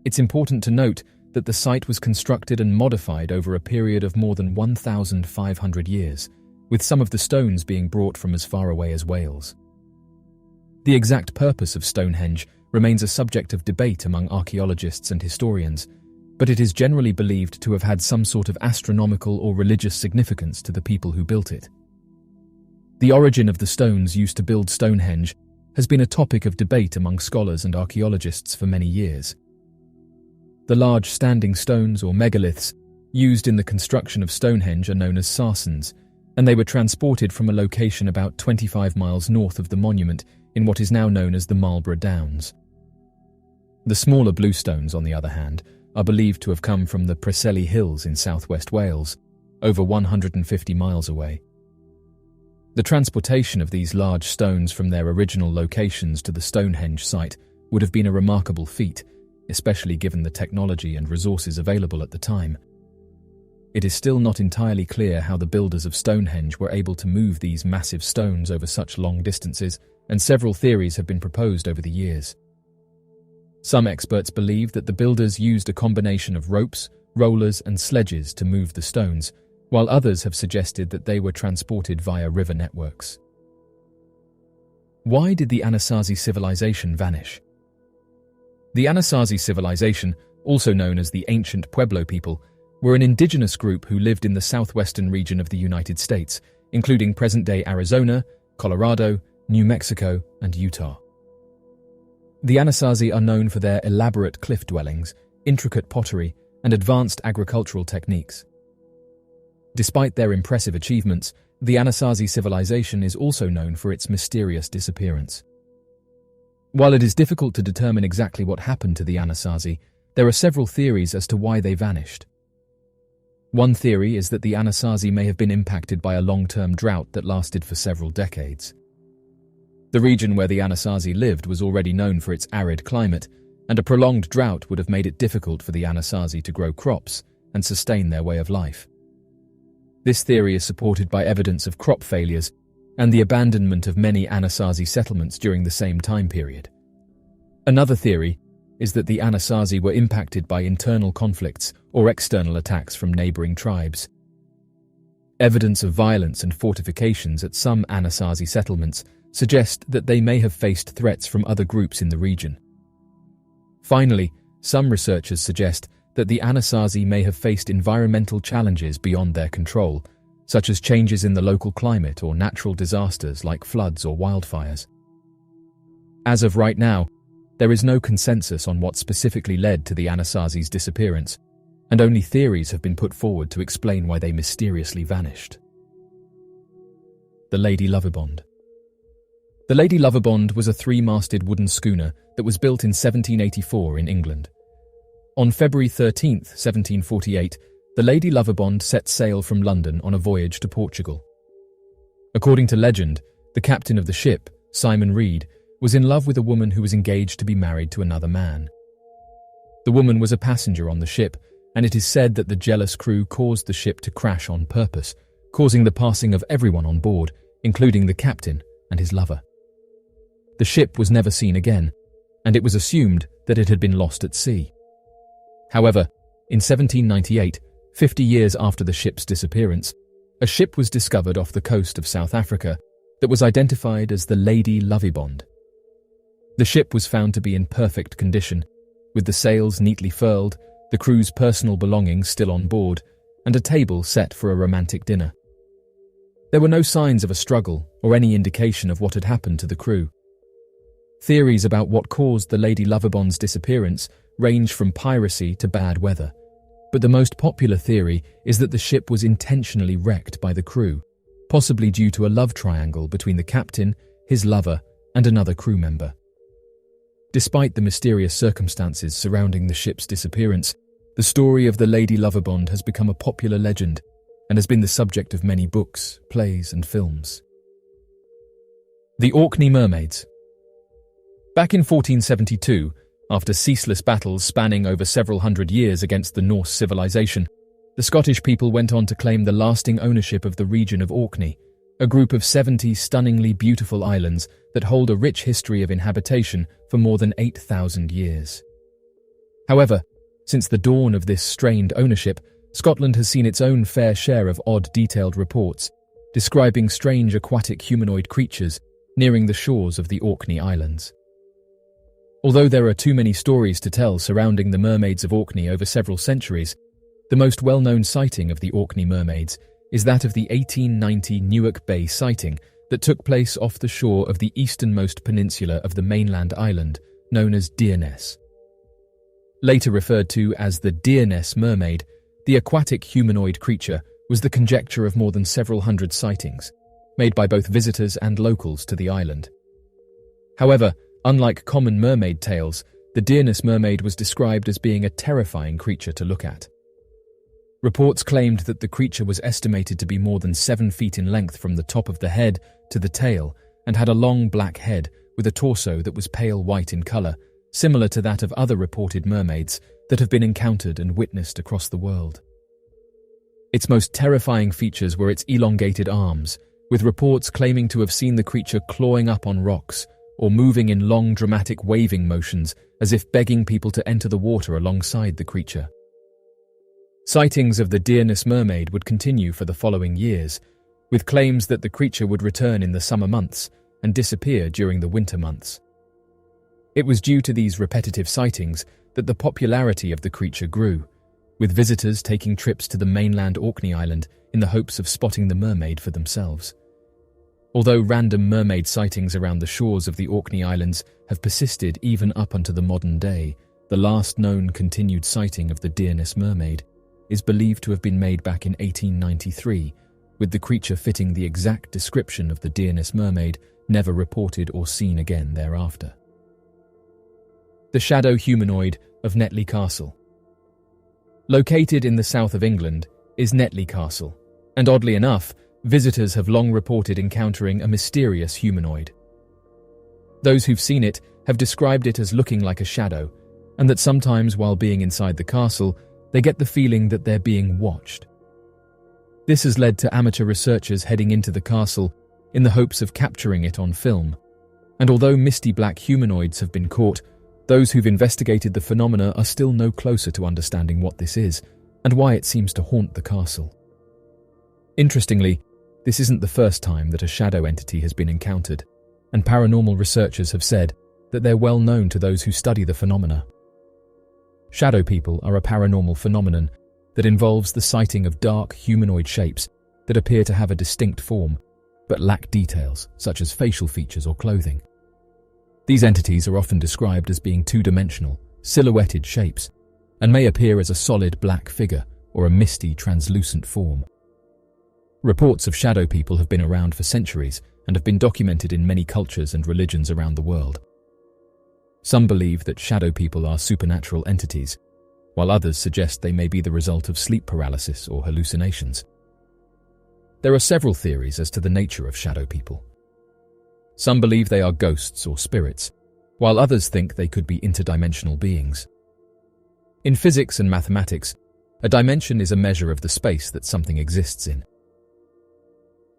It's important to note that the site was constructed and modified over a period of more than 1,500 years, with some of the stones being brought from as far away as Wales. The exact purpose of Stonehenge remains a subject of debate among archaeologists and historians, but it is generally believed to have had some sort of astronomical or religious significance to the people who built it. The origin of the stones used to build Stonehenge has been a topic of debate among scholars and archaeologists for many years. The large standing stones or megaliths used in the construction of Stonehenge are known as sarsens, and they were transported from a location about 25 miles north of the monument in what is now known as the Marlborough Downs. The smaller blue stones, on the other hand, are believed to have come from the Preseli Hills in southwest Wales, over 150 miles away. The transportation of these large stones from their original locations to the Stonehenge site would have been a remarkable feat, especially given the technology and resources available at the time. It is still not entirely clear how the builders of Stonehenge were able to move these massive stones over such long distances, and several theories have been proposed over the years. Some experts believe that the builders used a combination of ropes, rollers, and sledges to move the stones, while others have suggested that they were transported via river networks. Why did the Anasazi civilization vanish? The Anasazi civilization, also known as the ancient Pueblo people, were an indigenous group who lived in the southwestern region of the United States, including present-day Arizona, Colorado, New Mexico, and Utah. The Anasazi are known for their elaborate cliff dwellings, intricate pottery, and advanced agricultural techniques. Despite their impressive achievements, the Anasazi civilization is also known for its mysterious disappearance. While it is difficult to determine exactly what happened to the Anasazi, there are several theories as to why they vanished. One theory is that the Anasazi may have been impacted by a long-term drought that lasted for several decades. The region where the Anasazi lived was already known for its arid climate, and a prolonged drought would have made it difficult for the Anasazi to grow crops and sustain their way of life. This theory is supported by evidence of crop failures and the abandonment of many Anasazi settlements during the same time period. Another theory is that the Anasazi were impacted by internal conflicts or external attacks from neighboring tribes. Evidence of violence and fortifications at some Anasazi settlements suggest that they may have faced threats from other groups in the region. Finally, some researchers suggest that the Anasazi may have faced environmental challenges beyond their control, such as changes in the local climate or natural disasters like floods or wildfires. As of right now, there is no consensus on what specifically led to the Anasazi's disappearance, and only theories have been put forward to explain why they mysteriously vanished. The Lady Loverbond. The Lady Loverbond was a three-masted wooden schooner that was built in 1784 in England. On February 13, 1748, the Lady Loverbond set sail from London on a voyage to Portugal. According to legend, the captain of the ship, Simon Reed, was in love with a woman who was engaged to be married to another man. The woman was a passenger on the ship, and it is said that the jealous crew caused the ship to crash on purpose, causing the passing of everyone on board, including the captain and his lover. The ship was never seen again, and it was assumed that it had been lost at sea. However, in 1798, 50 years after the ship's disappearance, a ship was discovered off the coast of South Africa that was identified as the Lady Loverbond. The ship was found to be in perfect condition, with the sails neatly furled, the crew's personal belongings still on board, and a table set for a romantic dinner. There were no signs of a struggle or any indication of what had happened to the crew. Theories about what caused the Lady Loverbond's disappearance range from piracy to bad weather, but the most popular theory is that the ship was intentionally wrecked by the crew, possibly due to a love triangle between the captain, his lover, and another crew member. Despite the mysterious circumstances surrounding the ship's disappearance, the story of the Lady Loverbond has become a popular legend and has been the subject of many books, plays, and films. The Orkney Mermaids. Back in 1472, after ceaseless battles spanning over several hundred years against the Norse civilization, the Scottish people went on to claim the lasting ownership of the region of Orkney, a group of 70 stunningly beautiful islands that hold a rich history of inhabitation for more than 8,000 years. However, since the dawn of this strained ownership, Scotland has seen its own fair share of odd detailed reports describing strange aquatic humanoid creatures nearing the shores of the Orkney Islands. Although there are too many stories to tell surrounding the mermaids of Orkney over several centuries, the most well-known sighting of the Orkney mermaids is that of the 1890 Newark Bay sighting that took place off the shore of the easternmost peninsula of the mainland island, known as Deerness. Later referred to as the Deerness mermaid, the aquatic humanoid creature was the conjecture of more than several hundred sightings, made by both visitors and locals to the island. However, unlike common mermaid tales, the Deerness mermaid was described as being a terrifying creature to look at. Reports claimed that the creature was estimated to be more than 7 feet in length from the top of the head to the tail and had a long black head with a torso that was pale white in color, similar to that of other reported mermaids that have been encountered and witnessed across the world. Its most terrifying features were its elongated arms, with reports claiming to have seen the creature clawing up on rocks or moving in long dramatic waving motions as if begging people to enter the water alongside the creature. Sightings of the Deerness mermaid would continue for the following years, with claims that the creature would return in the summer months and disappear during the winter months. It was due to these repetitive sightings that the popularity of the creature grew, with visitors taking trips to the mainland Orkney Island in the hopes of spotting the mermaid for themselves. Although random mermaid sightings around the shores of the Orkney Islands have persisted even up unto the modern day, the last known continued sighting of the Deerness mermaid is believed to have been made back in 1893, with the creature fitting the exact description of the Deerness mermaid never reported or seen again thereafter. The shadow humanoid of Netley Castle. Located in the south of England is Netley Castle, and oddly enough, visitors have long reported encountering a mysterious humanoid. Those who've seen it have described it as looking like a shadow, and that sometimes while being inside the castle, they get the feeling that they're being watched. This has led to amateur researchers heading into the castle in the hopes of capturing it on film, and although misty black humanoids have been caught, those who've investigated the phenomena are still no closer to understanding what this is and why it seems to haunt the castle. Interestingly, this isn't the first time that a shadow entity has been encountered, and paranormal researchers have said that they're well known to those who study the phenomena. Shadow people are a paranormal phenomenon that involves the sighting of dark humanoid shapes that appear to have a distinct form, but lack details such as facial features or clothing. These entities are often described as being two-dimensional, silhouetted shapes, and may appear as a solid black figure or a misty, translucent form. Reports of shadow people have been around for centuries and have been documented in many cultures and religions around the world. Some believe that shadow people are supernatural entities, while others suggest they may be the result of sleep paralysis or hallucinations. There are several theories as to the nature of shadow people. Some believe they are ghosts or spirits, while others think they could be interdimensional beings. In physics and mathematics, a dimension is a measure of the space that something exists in.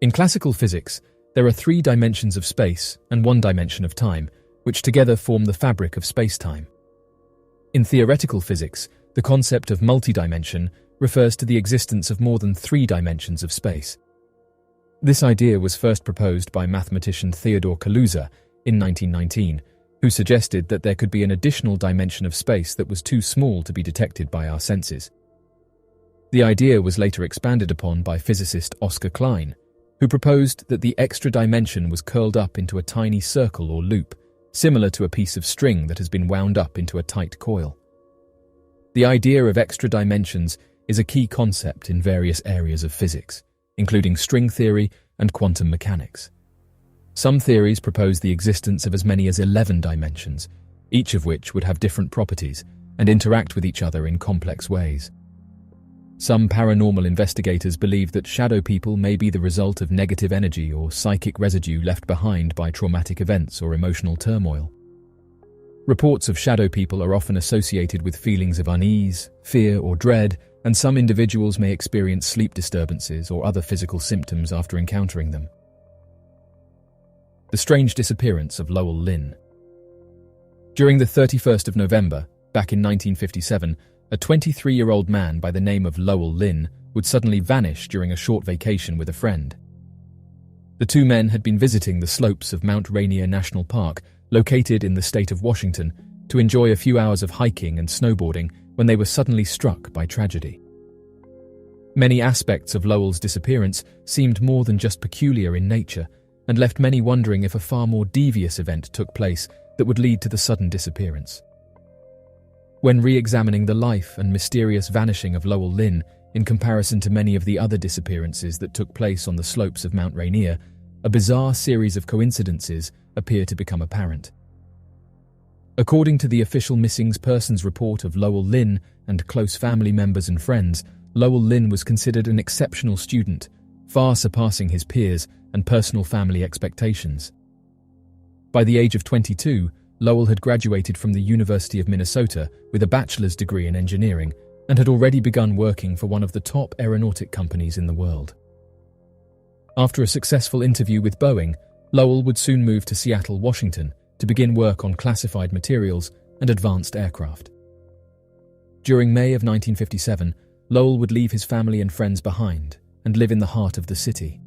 In classical physics, there are 3 dimensions of space and 1 dimension of time, which together form the fabric of space-time. In theoretical physics, the concept of multidimension refers to the existence of more than 3 dimensions of space. This idea was first proposed by mathematician Theodore Kaluza in 1919, who suggested that there could be an additional dimension of space that was too small to be detected by our senses. The idea was later expanded upon by physicist Oscar Klein, who proposed that the extra dimension was curled up into a tiny circle or loop, similar to a piece of string that has been wound up into a tight coil. The idea of extra dimensions is a key concept in various areas of physics, including string theory and quantum mechanics. Some theories propose the existence of as many as 11 dimensions, each of which would have different properties and interact with each other in complex ways. Some paranormal investigators believe that shadow people may be the result of negative energy or psychic residue left behind by traumatic events or emotional turmoil. Reports of shadow people are often associated with feelings of unease, fear, or dread, and some individuals may experience sleep disturbances or other physical symptoms after encountering them. The strange disappearance of Lowell Lynn. During the 31st of November, back in 1957, a 23-year-old man by the name of Lowell Lynn would suddenly vanish during a short vacation with a friend. The 2 men had been visiting the slopes of Mount Rainier National Park, located in the state of Washington, to enjoy a few hours of hiking and snowboarding when they were suddenly struck by tragedy. Many aspects of Lowell's disappearance seemed more than just peculiar in nature and left many wondering if a far more devious event took place that would lead to the sudden disappearance. When re-examining the life and mysterious vanishing of Lowell Lynn in comparison to many of the other disappearances that took place on the slopes of Mount Rainier, a bizarre series of coincidences appear to become apparent. According to the official missing persons report of Lowell Lynn and close family members and friends, Lowell Lynn was considered an exceptional student, far surpassing his peers and personal family expectations. By the age of 22, Lowell had graduated from the University of Minnesota with a bachelor's degree in engineering and had already begun working for one of the top aeronautic companies in the world. After a successful interview with Boeing, Lowell would soon move to Seattle, Washington, to begin work on classified materials and advanced aircraft. During May of 1957, Lowell would leave his family and friends behind and live in the heart of the city.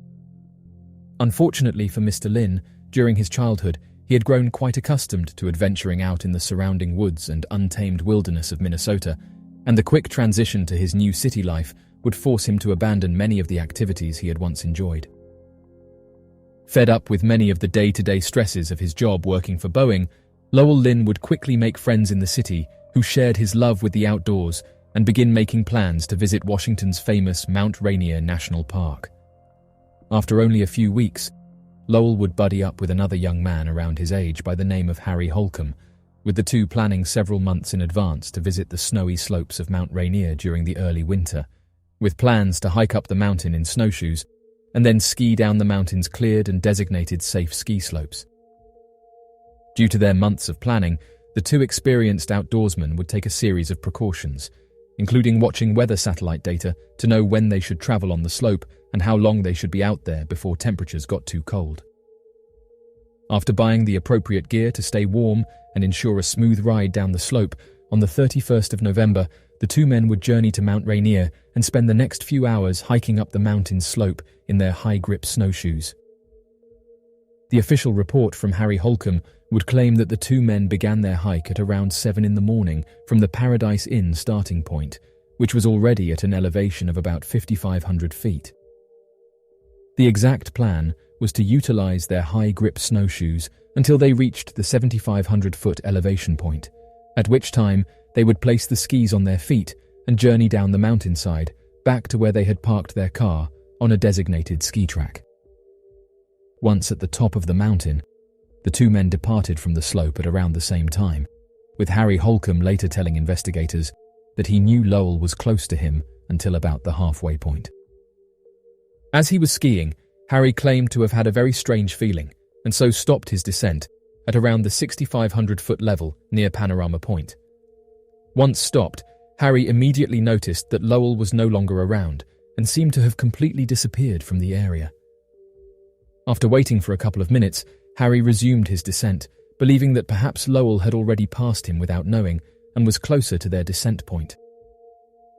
Unfortunately for Mr. Lin, during his childhood, he had grown quite accustomed to adventuring out in the surrounding woods and untamed wilderness of Minnesota, and the quick transition to his new city life would force him to abandon many of the activities he had once enjoyed. Fed up with many of the day-to-day stresses of his job working for Boeing, Lowell Lin would quickly make friends in the city who shared his love with the outdoors and begin making plans to visit Washington's famous Mount Rainier National Park. After only a few weeks, Lowell would buddy up with another young man around his age by the name of Harry Holcomb, with the two planning several months in advance to visit the snowy slopes of Mount Rainier during the early winter, with plans to hike up the mountain in snowshoes and then ski down the mountain's cleared and designated safe ski slopes. Due to their months of planning, the two experienced outdoorsmen would take a series of precautions, including watching weather satellite data to know when they should travel on the slope and how long they should be out there before temperatures got too cold. After buying the appropriate gear to stay warm and ensure a smooth ride down the slope, on the 31st of November, the two men would journey to Mount Rainier and spend the next few hours hiking up the mountain's slope in their high-grip snowshoes. The official report from Harry Holcomb would claim that the two men began their hike at around 7 in the morning from the Paradise Inn starting point, which was already at an elevation of about 5,500 feet. The exact plan was to utilize their high-grip snowshoes until they reached the 7,500-foot elevation point, at which time they would place the skis on their feet and journey down the mountainside back to where they had parked their car on a designated ski track. Once at the top of the mountain, the two men departed from the slope at around the same time, with Harry Holcomb later telling investigators that he knew Lowell was close to him until about the halfway point. As he was skiing, Harry claimed to have had a very strange feeling, and so stopped his descent at around the 6,500-foot level near Panorama Point. Once stopped, Harry immediately noticed that Lowell was no longer around and seemed to have completely disappeared from the area. After waiting for a couple of minutes, Harry resumed his descent, believing that perhaps Lowell had already passed him without knowing and was closer to their descent point.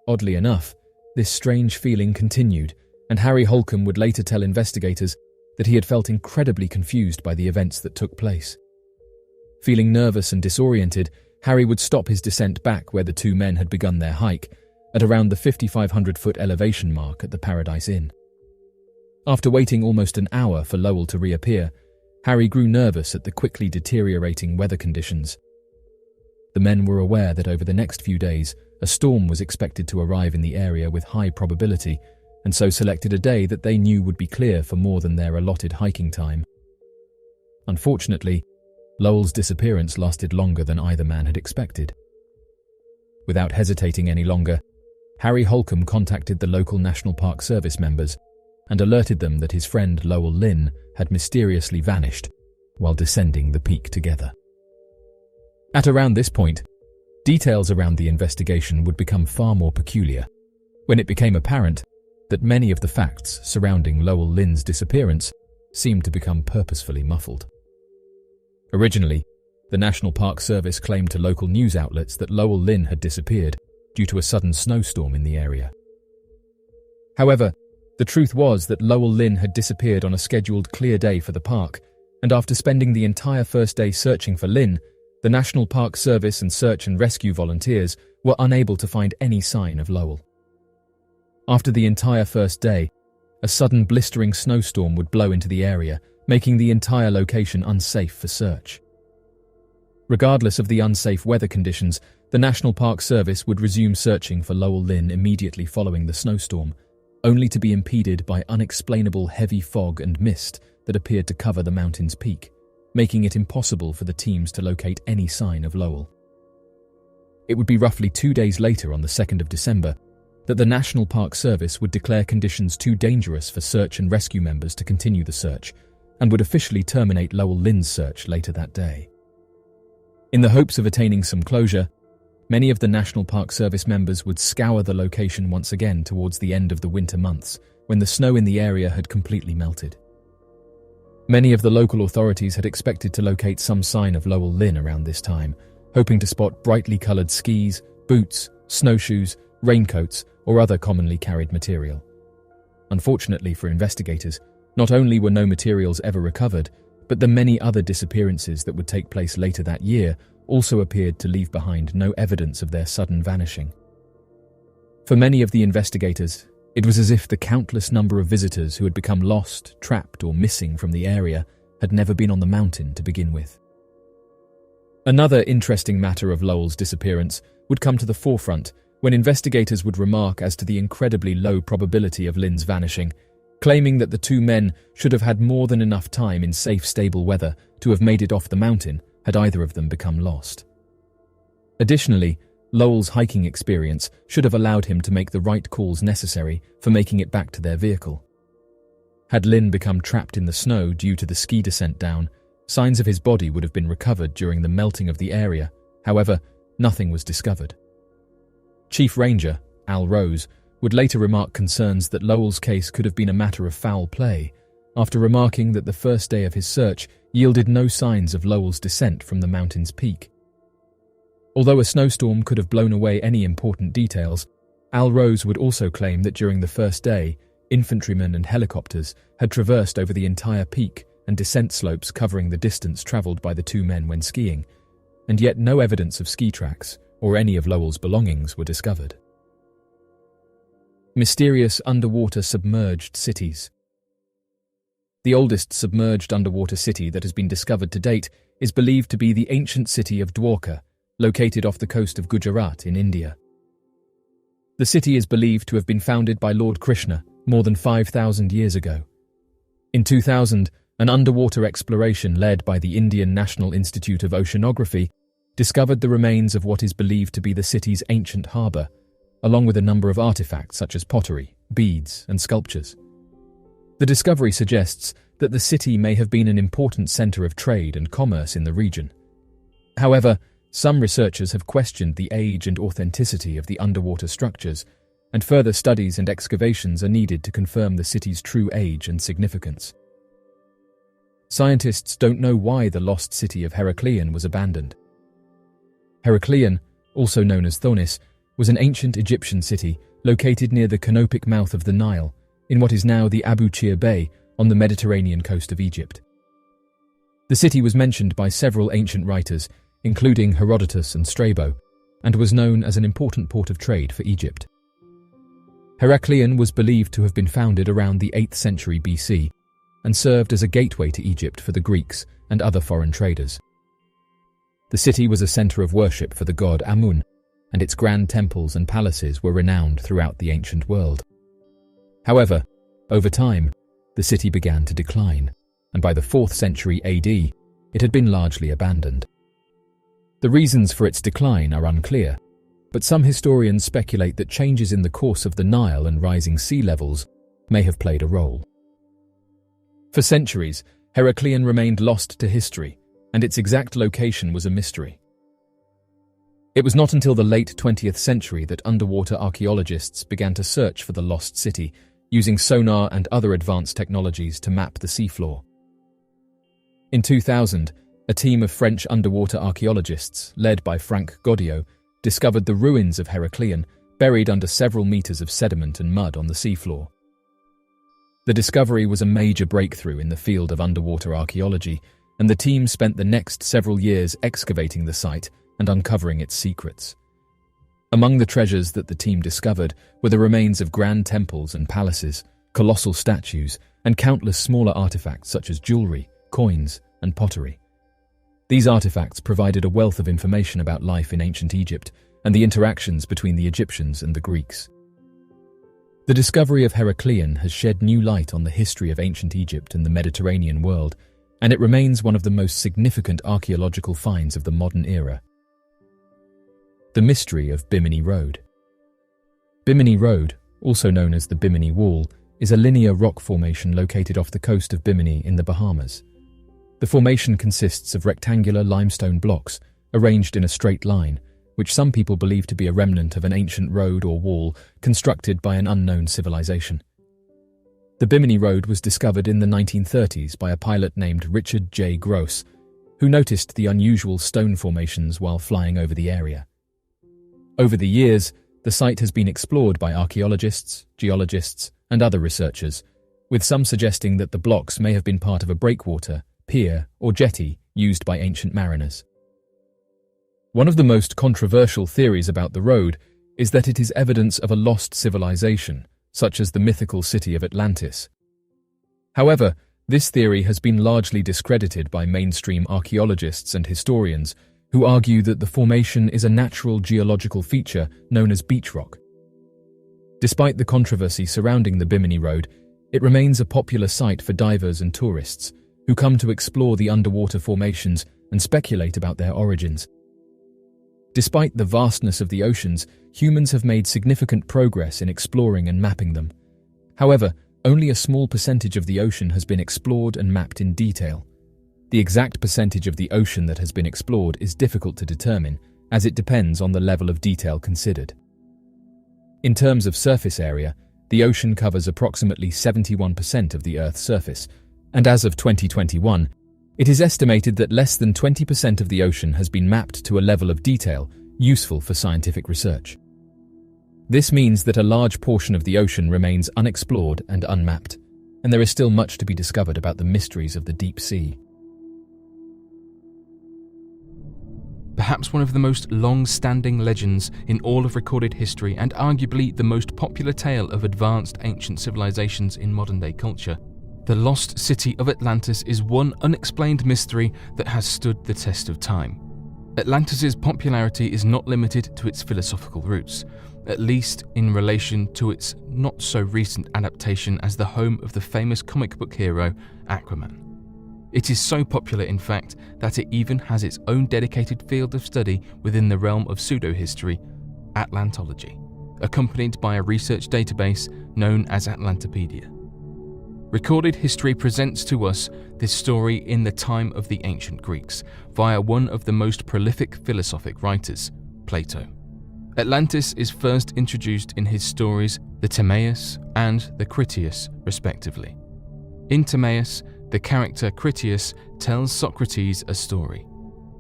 Oddly enough, this strange feeling continued, and Harry Holcomb would later tell investigators that he had felt incredibly confused by the events that took place. Feeling nervous and disoriented, Harry would stop his descent back where the two men had begun their hike, at around the 5,500-foot elevation mark at the Paradise Inn. After waiting almost an hour for Lowell to reappear, Harry grew nervous at the quickly deteriorating weather conditions. The men were aware that over the next few days, a storm was expected to arrive in the area with high probability, and so selected a day that they knew would be clear for more than their allotted hiking time. Unfortunately, Lowell's disappearance lasted longer than either man had expected. Without hesitating any longer, Harry Holcomb contacted the local National Park Service members and alerted them that his friend Lowell Lin had mysteriously vanished while descending the peak together. At around this point, details around the investigation would become far more peculiar, when it became apparent that many of the facts surrounding Lowell Lin's disappearance seemed to become purposefully muffled. Originally, the National Park Service claimed to local news outlets that Lowell Lin had disappeared due to a sudden snowstorm in the area. However, the truth was that Lowell Lin had disappeared on a scheduled clear day for the park, and after spending the entire first day searching for Lin, the National Park Service and search and rescue volunteers were unable to find any sign of Lowell. After the entire first day, a sudden blistering snowstorm would blow into the area, making the entire location unsafe for search. Regardless of the unsafe weather conditions, the National Park Service would resume searching for Lowell Lin immediately following the snowstorm, only to be impeded by unexplainable heavy fog and mist that appeared to cover the mountain's peak, making it impossible for the teams to locate any sign of Lowell. It would be roughly 2 days later, on the 2nd of December, that the National Park Service would declare conditions too dangerous for search and rescue members to continue the search, and would officially terminate Lowell Lin's search later that day. In the hopes of attaining some closure, many of the National Park Service members would scour the location once again towards the end of the winter months, when the snow in the area had completely melted. Many of the local authorities had expected to locate some sign of Lowell Lynn around this time, hoping to spot brightly coloured skis, boots, snowshoes, raincoats, or other commonly carried material. Unfortunately for investigators, not only were no materials ever recovered, but the many other disappearances that would take place later that year also appeared to leave behind no evidence of their sudden vanishing. For many of the investigators, it was as if the countless number of visitors who had become lost, trapped, or missing from the area had never been on the mountain to begin with. Another interesting matter of Lowell's disappearance would come to the forefront when investigators would remark as to the incredibly low probability of Lynn's vanishing, claiming that the two men should have had more than enough time in safe, stable weather to have made it off the mountain had either of them become lost. Additionally, Lowell's hiking experience should have allowed him to make the right calls necessary for making it back to their vehicle. Had Lynn become trapped in the snow due to the ski descent down, signs of his body would have been recovered during the melting of the area. However, nothing was discovered. Chief Ranger, Al Rose, would later remark concerns that Lowell's case could have been a matter of foul play, after remarking that the first day of his search yielded no signs of Lowell's descent from the mountain's peak. Although a snowstorm could have blown away any important details, Al Rose would also claim that during the first day, infantrymen and helicopters had traversed over the entire peak and descent slopes covering the distance travelled by the two men when skiing, and yet no evidence of ski tracks or any of Lowell's belongings were discovered. Mysterious underwater submerged cities. The oldest submerged underwater city that has been discovered to date is believed to be the ancient city of Dwarka, located off the coast of Gujarat in India. The city is believed to have been founded by Lord Krishna more than 5,000 years ago. In 2000, an underwater exploration led by the Indian National Institute of Oceanography discovered the remains of what is believed to be the city's ancient harbour, along with a number of artefacts such as pottery, beads, and sculptures. The discovery suggests that the city may have been an important centre of trade and commerce in the region. However, some researchers have questioned the age and authenticity of the underwater structures, and further studies and excavations are needed to confirm the city's true age and significance. Scientists don't know why the lost city of Heraklion was abandoned. Heraklion, also known as Thonis, was an ancient Egyptian city located near the canopic mouth of the Nile, in what is now the Abu Qir Bay on the Mediterranean coast of Egypt. The city was mentioned by several ancient writers, including Herodotus and Strabo, and was known as an important port of trade for Egypt. Heraklion was believed to have been founded around the 8th century BC and served as a gateway to Egypt for the Greeks and other foreign traders. The city was a centre of worship for the god Amun, and its grand temples and palaces were renowned throughout the ancient world. However, over time, the city began to decline, and by the 4th century AD, it had been largely abandoned. The reasons for its decline are unclear, but some historians speculate that changes in the course of the Nile and rising sea levels may have played a role. For centuries, Heraklion remained lost to history, and its exact location was a mystery. It was not until the late 20th century that underwater archaeologists began to search for the lost city, using sonar and other advanced technologies to map the seafloor. In 2000, a team of French underwater archaeologists, led by Frank Godiot, discovered the ruins of Heraklion buried under several meters of sediment and mud on the seafloor. The discovery was a major breakthrough in the field of underwater archaeology, and the team spent the next several years excavating the site and uncovering its secrets. Among the treasures that the team discovered were the remains of grand temples and palaces, colossal statues, and countless smaller artifacts such as jewelry, coins, and pottery. These artifacts provided a wealth of information about life in ancient Egypt and the interactions between the Egyptians and the Greeks. The discovery of Heraklion has shed new light on the history of ancient Egypt and the Mediterranean world, and it remains one of the most significant archaeological finds of the modern era. The mystery of Bimini Road. Bimini Road, also known as the Bimini Wall, is a linear rock formation located off the coast of Bimini in the Bahamas. The formation consists of rectangular limestone blocks arranged in a straight line, which some people believe to be a remnant of an ancient road or wall constructed by an unknown civilization. The Bimini Road was discovered in the 1930s by a pilot named Richard J. Gross, who noticed the unusual stone formations while flying over the area. Over the years, the site has been explored by archaeologists, geologists, and other researchers, with some suggesting that the blocks may have been part of a breakwater, pier, or jetty used by ancient mariners. One of the most controversial theories about the road is that it is evidence of a lost civilization, such as the mythical city of Atlantis. However, this theory has been largely discredited by mainstream archaeologists and historians who argue that the formation is a natural geological feature known as beach rock. Despite the controversy surrounding the Bimini Road, it remains a popular site for divers and tourists who come to explore the underwater formations and speculate about their origins. Despite the vastness of the oceans, humans have made significant progress in exploring and mapping them. However, only a small percentage of the ocean has been explored and mapped in detail. The exact percentage of the ocean that has been explored is difficult to determine, as it depends on the level of detail considered. In terms of surface area, the ocean covers approximately 71% of the Earth's surface, and as of 2021, it is estimated that less than 20% of the ocean has been mapped to a level of detail useful for scientific research. This means that a large portion of the ocean remains unexplored and unmapped, and there is still much to be discovered about the mysteries of the deep sea. Perhaps one of the most long-standing legends in all of recorded history and arguably the most popular tale of advanced ancient civilizations in modern-day culture, the lost city of Atlantis is one unexplained mystery that has stood the test of time. Atlantis's popularity is not limited to its philosophical roots, at least in relation to its not-so-recent adaptation as the home of the famous comic book hero Aquaman. It is so popular, in fact, that it even has its own dedicated field of study within the realm of pseudo-history, Atlantology, accompanied by a research database known as Atlantopedia. Recorded history presents to us this story in the time of the ancient Greeks, via one of the most prolific philosophic writers, Plato. Atlantis is first introduced in his stories the Timaeus and the Critias, respectively. In Timaeus, the character Critias tells Socrates a story.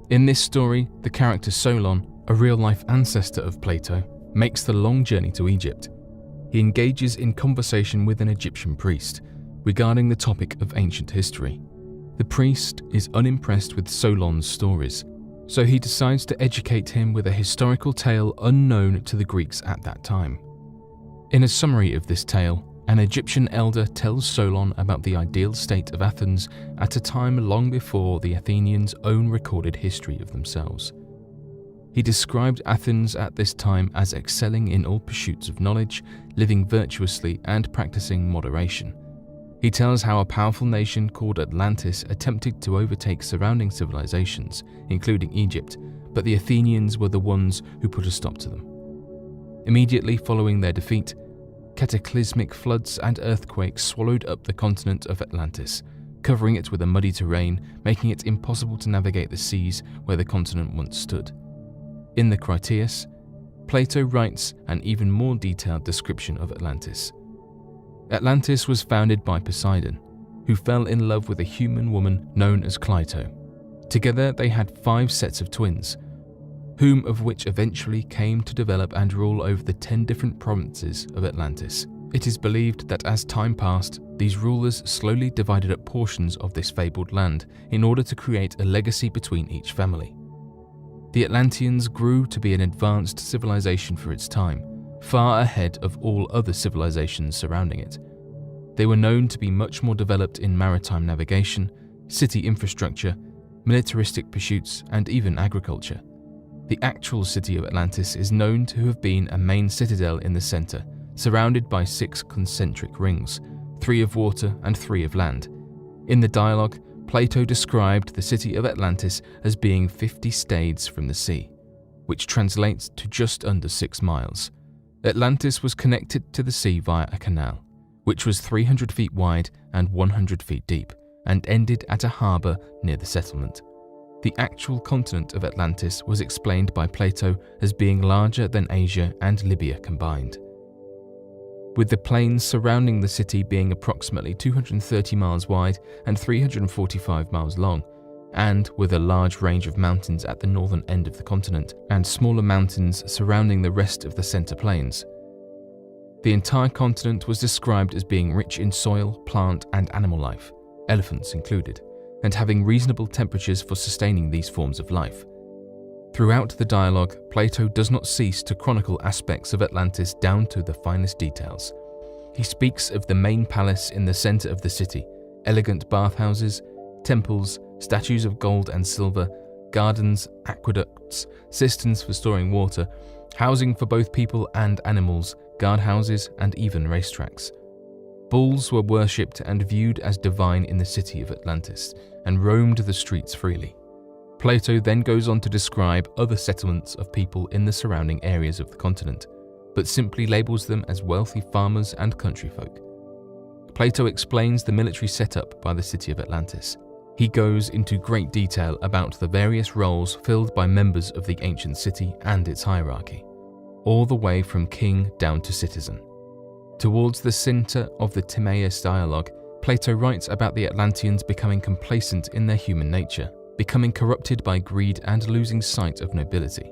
In this story, the character Solon, a real-life ancestor of Plato, makes the long journey to Egypt. He engages in conversation with an Egyptian priest regarding the topic of ancient history. The priest is unimpressed with Solon's stories, so he decides to educate him with a historical tale unknown to the Greeks at that time. In a summary of this tale, an Egyptian elder tells Solon about the ideal state of Athens at a time long before the Athenians' own recorded history of themselves. He described Athens at this time as excelling in all pursuits of knowledge, living virtuously, and practicing moderation. He tells how a powerful nation called Atlantis attempted to overtake surrounding civilizations, including Egypt, but the Athenians were the ones who put a stop to them. Immediately following their defeat, cataclysmic floods and earthquakes swallowed up the continent of Atlantis, covering it with a muddy terrain, making it impossible to navigate the seas where the continent once stood. In the Critias, Plato writes an even more detailed description of Atlantis. Atlantis was founded by Poseidon, who fell in love with a human woman known as Cleito. Together they had 5 sets of twins, whom of which eventually came to develop and rule over the 10 different provinces of Atlantis. It is believed that as time passed, these rulers slowly divided up portions of this fabled land in order to create a legacy between each family. The Atlanteans grew to be an advanced civilization for its time, far ahead of all other civilizations surrounding it. They were known to be much more developed in maritime navigation, city infrastructure, militaristic pursuits, and even agriculture. The actual city of Atlantis is known to have been a main citadel in the center, surrounded by 6 concentric rings, 3 of water and 3 of land. In the dialogue, Plato described the city of Atlantis as being 50 stades from the sea, which translates to just under 6 miles. Atlantis was connected to the sea via a canal, which was 300 feet wide and 100 feet deep, and ended at a harbor near the settlement. The actual continent of Atlantis was explained by Plato as being larger than Asia and Libya combined, with the plains surrounding the city being approximately 230 miles wide and 345 miles long, and with a large range of mountains at the northern end of the continent and smaller mountains surrounding the rest of the center plains. The entire continent was described as being rich in soil, plant, and animal life, elephants included, and having reasonable temperatures for sustaining these forms of life. Throughout the dialogue, Plato does not cease to chronicle aspects of Atlantis down to the finest details. He speaks of the main palace in the center of the city, elegant bathhouses, temples, statues of gold and silver, gardens, aqueducts, cisterns for storing water, housing for both people and animals, guardhouses, and even racetracks. Bulls were worshipped and viewed as divine in the city of Atlantis and roamed the streets freely. Plato then goes on to describe other settlements of people in the surrounding areas of the continent, but simply labels them as wealthy farmers and country folk. Plato explains the military setup by the city of Atlantis. He goes into great detail about the various roles filled by members of the ancient city and its hierarchy, all the way from king down to citizen. Towards the center of the Timaeus dialogue, Plato writes about the Atlanteans becoming complacent in their human nature, becoming corrupted by greed and losing sight of nobility.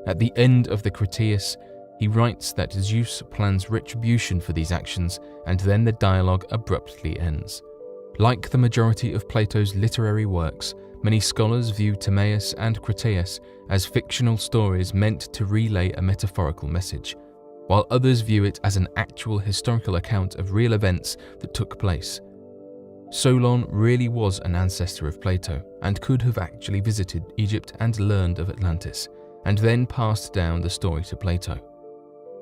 At the end of the Critias, he writes that Zeus plans retribution for these actions, and then the dialogue abruptly ends. Like the majority of Plato's literary works, many scholars view Timaeus and Critias as fictional stories meant to relay a metaphorical message, while others view it as an actual historical account of real events that took place. Solon really was an ancestor of Plato and could have actually visited Egypt and learned of Atlantis, and then passed down the story to Plato.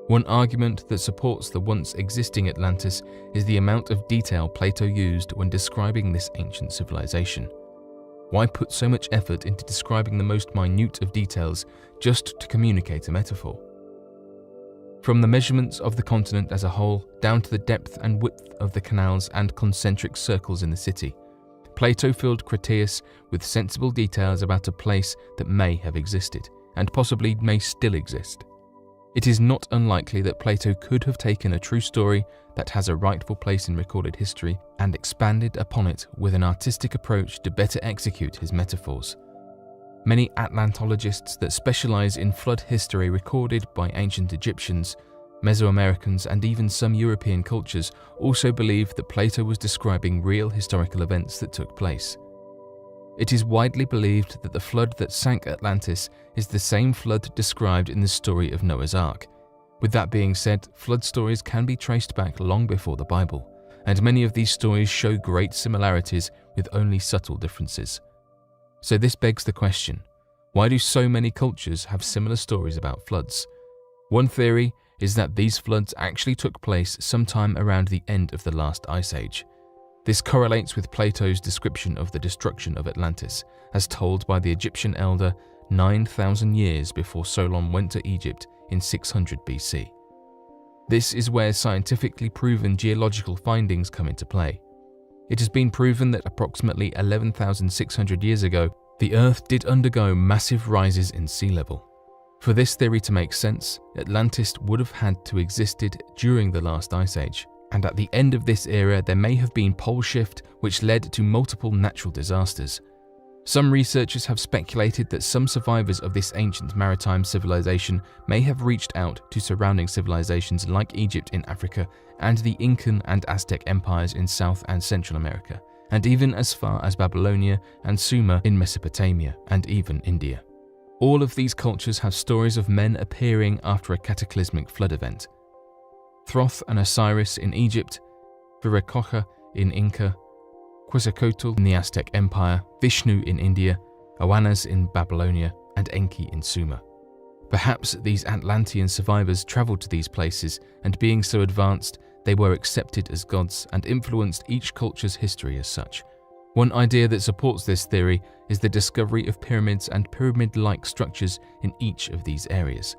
One argument that supports the once existing Atlantis is the amount of detail Plato used when describing this ancient civilization. Why put so much effort into describing the most minute of details just to communicate a metaphor? From the measurements of the continent as a whole down to the depth and width of the canals and concentric circles in the city, Plato filled Critias with sensible details about a place that may have existed, and possibly may still exist. It is not unlikely that Plato could have taken a true story that has a rightful place in recorded history and expanded upon it with an artistic approach to better execute his metaphors. Many Atlantologists that specialize in flood history recorded by ancient Egyptians, Mesoamericans, and even some European cultures also believe that Plato was describing real historical events that took place. It is widely believed that the flood that sank Atlantis is the same flood described in the story of Noah's Ark. With that being said, flood stories can be traced back long before the Bible, and many of these stories show great similarities with only subtle differences. So this begs the question, why do so many cultures have similar stories about floods? One theory is that these floods actually took place sometime around the end of the last ice age. This correlates with Plato's description of the destruction of Atlantis, as told by the Egyptian elder 9,000 years before Solon went to Egypt in 600 BC. This is where scientifically proven geological findings come into play. It has been proven that approximately 11,600 years ago, the Earth did undergo massive rises in sea level. For this theory to make sense, Atlantis would have had to existed during the last ice age, and at the end of this era there may have been pole shift which led to multiple natural disasters. Some researchers have speculated that some survivors of this ancient maritime civilization may have reached out to surrounding civilizations like Egypt in Africa and the Incan and Aztec empires in South and Central America, and even as far as Babylonia and Sumer in Mesopotamia and even India. All of these cultures have stories of men appearing after a cataclysmic flood event. Thoth and Osiris in Egypt, Viracocha in Inca, Quetzalcoatl in the Aztec Empire, Vishnu in India, Oannes in Babylonia, and Enki in Sumer. Perhaps these Atlantean survivors traveled to these places, and being so advanced, they were accepted as gods and influenced each culture's history as such. One idea that supports this theory is the discovery of pyramids and pyramid-like structures in each of these areas.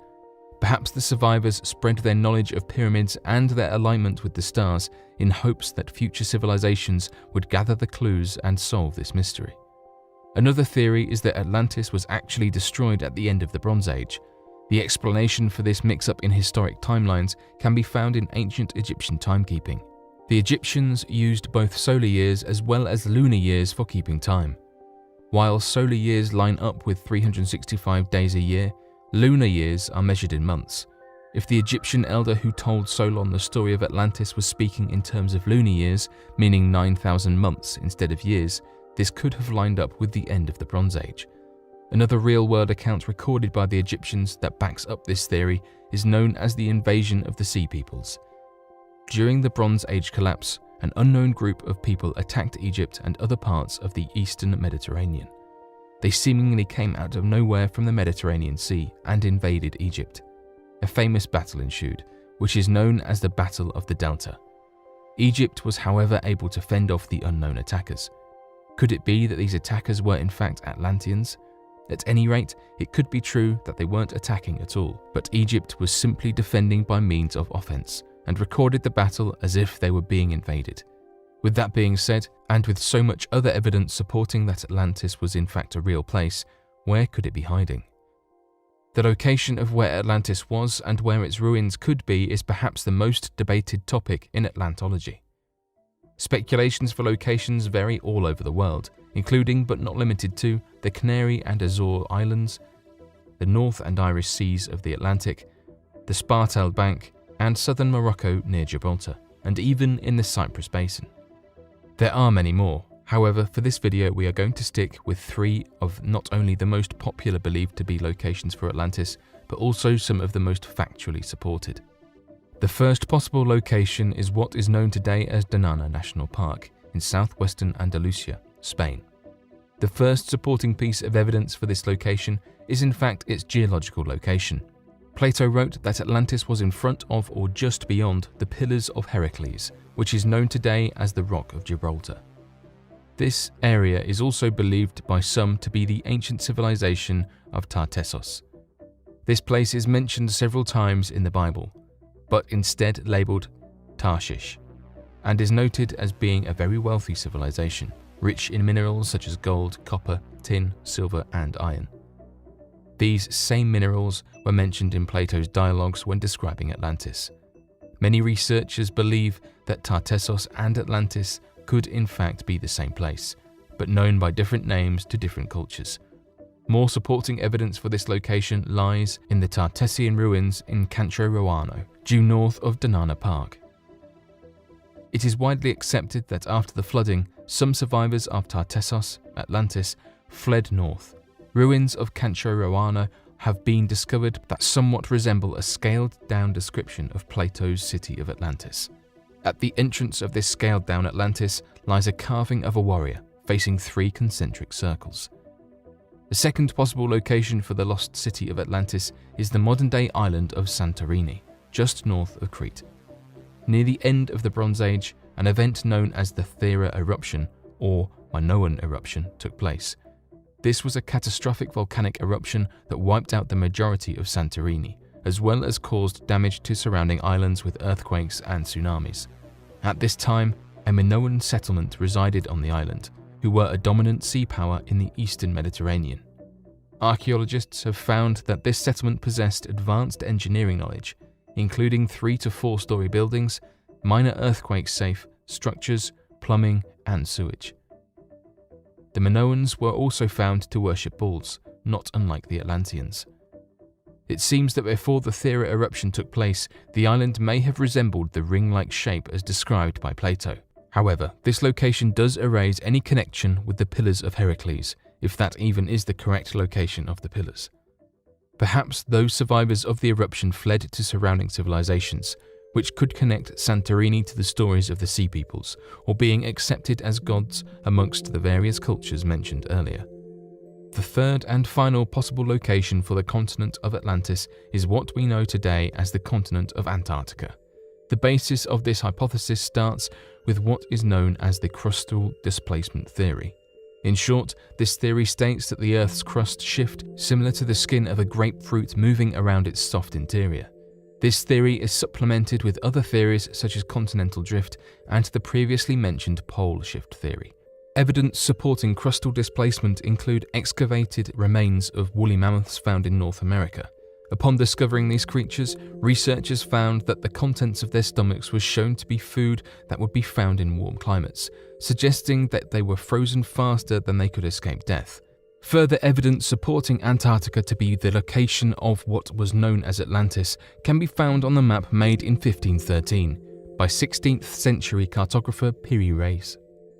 Perhaps the survivors spread their knowledge of pyramids and their alignment with the stars in hopes that future civilizations would gather the clues and solve this mystery. Another theory is that Atlantis was actually destroyed at the end of the Bronze Age. The explanation for this mix-up in historic timelines can be found in ancient Egyptian timekeeping. The Egyptians used both solar years as well as lunar years for keeping time. While solar years line up with 365 days a year, lunar years are measured in months. If the Egyptian elder who told Solon the story of Atlantis was speaking in terms of lunar years, meaning 9,000 months instead of years, this could have lined up with the end of the Bronze Age. Another real-world account recorded by the Egyptians that backs up this theory is known as the invasion of the Sea Peoples. During the Bronze Age collapse, an unknown group of people attacked Egypt and other parts of the eastern Mediterranean. They seemingly came out of nowhere from the Mediterranean Sea and invaded Egypt. A famous battle ensued, which is known as the Battle of the Delta. Egypt was, however, able to fend off the unknown attackers. Could it be that these attackers were in fact Atlanteans? At any rate, it could be true that they weren't attacking at all, but Egypt was simply defending by means of offense, and recorded the battle as if they were being invaded. With that being said, and with so much other evidence supporting that Atlantis was in fact a real place, where could it be hiding? The location of where Atlantis was and where its ruins could be is perhaps the most debated topic in Atlantology. Speculations for locations vary all over the world, including but not limited to the Canary and Azore Islands, the North and Irish Seas of the Atlantic, the Spartel Bank, and southern Morocco near Gibraltar, and even in the Cyprus Basin. There are many more. However, for this video we are going to stick with 3 of not only the most popular believed to be locations for Atlantis, but also some of the most factually supported. The first possible location is what is known today as Dinana National Park in southwestern Andalusia, Spain. The first supporting piece of evidence for this location is in fact its geological location. Plato wrote that Atlantis was in front of or just beyond the Pillars of Heracles, which is known today as the Rock of Gibraltar. This area is also believed by some to be the ancient civilization of Tartessos. This place is mentioned several times in the Bible, but instead labelled Tarshish, and is noted as being a very wealthy civilization, rich in minerals such as gold, copper, tin, silver, and iron. These same minerals were mentioned in Plato's dialogues when describing Atlantis. Many researchers believe that Tartessos and Atlantis could in fact be the same place, but known by different names to different cultures. More supporting evidence for this location lies in the Tartessian ruins in Cancho Roano, due north of Dinana Park. It is widely accepted that after the flooding, some survivors of Tartessos, Atlantis, fled north. Ruins of Cancho Roano have been discovered that somewhat resemble a scaled-down description of Plato's city of Atlantis. At the entrance of this scaled-down Atlantis lies a carving of a warrior facing 3 concentric circles. The second possible location for the lost city of Atlantis is the modern-day island of Santorini, just north of Crete. Near the end of the Bronze Age, an event known as the Thera eruption, or Minoan eruption, took place. This was a catastrophic volcanic eruption that wiped out the majority of Santorini, as well as caused damage to surrounding islands with earthquakes and tsunamis. At this time, a Minoan settlement resided on the island, who were a dominant sea power in the eastern Mediterranean. Archaeologists have found that this settlement possessed advanced engineering knowledge, including 3 to 4 story buildings, minor earthquake-safe structures, plumbing, and sewage. The Minoans were also found to worship bulls, not unlike the Atlanteans. It seems that before the Thera eruption took place, the island may have resembled the ring-like shape as described by Plato. However, this location does erase any connection with the Pillars of Heracles, if that even is the correct location of the pillars. Perhaps those survivors of the eruption fled to surrounding civilizations, which could connect Santorini to the stories of the Sea Peoples, or being accepted as gods amongst the various cultures mentioned earlier. The third and final possible location for the continent of Atlantis is what we know today as the continent of Antarctica. The basis of this hypothesis starts with what is known as the crustal displacement theory. In short, this theory states that the Earth's crust shift similar to the skin of a grapefruit moving around its soft interior. This theory is supplemented with other theories such as continental drift and the previously mentioned pole shift theory. Evidence supporting crustal displacement include excavated remains of woolly mammoths found in North America. Upon discovering these creatures, researchers found that the contents of their stomachs was shown to be food that would be found in warm climates, suggesting that they were frozen faster than they could escape death. Further evidence supporting Antarctica to be the location of what was known as Atlantis can be found on the map made in 1513 by 16th century cartographer Piri Reis.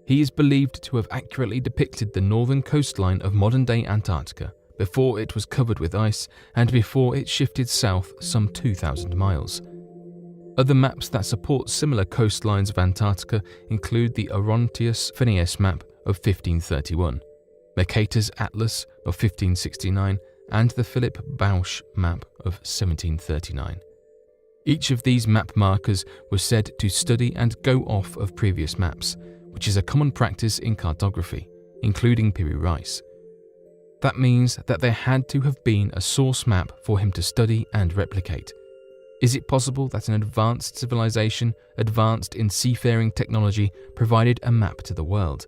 He is believed to have accurately depicted the northern coastline of modern-day Antarctica before it was covered with ice and before it shifted south some 2,000 miles. Other maps that support similar coastlines of Antarctica include the Orontius Phineas map of 1531, Mercator's Atlas of 1569, and the Philip Bausch map of 1739. Each of these map markers was said to study and go off of previous maps, which is a common practice in cartography, including Piri Reis. That means that there had to have been a source map for him to study and replicate. Is it possible that an advanced civilization, advanced in seafaring technology, provided a map to the world?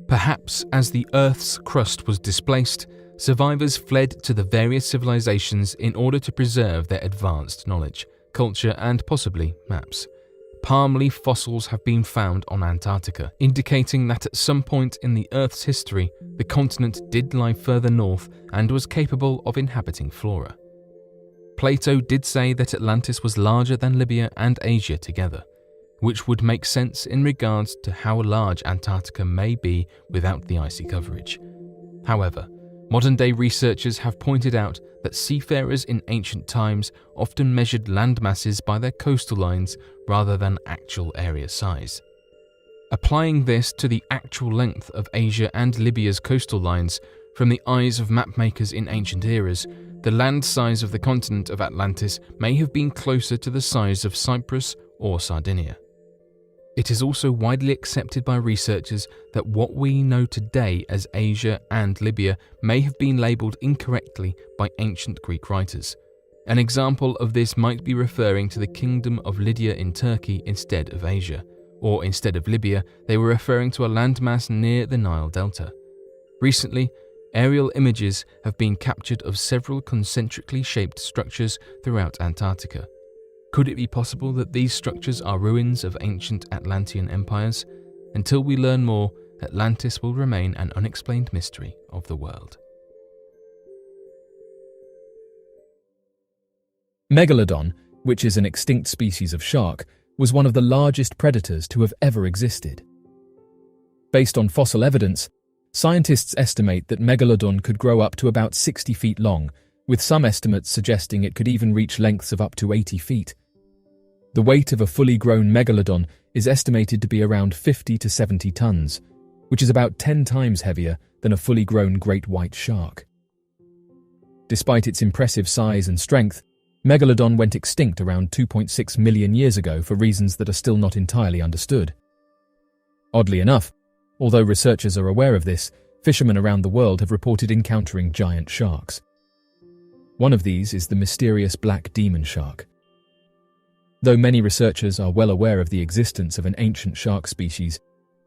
Perhaps as the Earth's crust was displaced, survivors fled to the various civilizations in order to preserve their advanced knowledge, culture, and possibly maps. Palm leaf fossils have been found on Antarctica, indicating that at some point in the Earth's history, the continent did lie further north and was capable of inhabiting flora. Plato did say that Atlantis was larger than Libya and Asia together, which would make sense in regards to how large Antarctica may be without the icy coverage. However, modern-day researchers have pointed out that seafarers in ancient times often measured land masses by their coastal lines rather than actual area size. Applying this to the actual length of Asia and Libya's coastal lines, from the eyes of mapmakers in ancient eras, the land size of the continent of Atlantis may have been closer to the size of Cyprus or Sardinia. It is also widely accepted by researchers that what we know today as Asia and Libya may have been labelled incorrectly by ancient Greek writers. An example of this might be referring to the Kingdom of Lydia in Turkey instead of Asia, or instead of Libya, they were referring to a landmass near the Nile Delta. Recently, aerial images have been captured of several concentrically shaped structures throughout Antarctica. Could it be possible that these structures are ruins of ancient Atlantean empires? Until we learn more, Atlantis will remain an unexplained mystery of the world. Megalodon, which is an extinct species of shark, was one of the largest predators to have ever existed. Based on fossil evidence, scientists estimate that Megalodon could grow up to about 60 feet long, with some estimates suggesting it could even reach lengths of up to 80 feet. The weight of a fully grown Megalodon is estimated to be around 50 to 70 tons, which is about 10 times heavier than a fully grown great white shark. Despite its impressive size and strength, Megalodon went extinct around 2.6 million years ago for reasons that are still not entirely understood. Oddly enough, although researchers are aware of this, fishermen around the world have reported encountering giant sharks. One of these is the mysterious black demon shark. Though many researchers are well aware of the existence of an ancient shark species,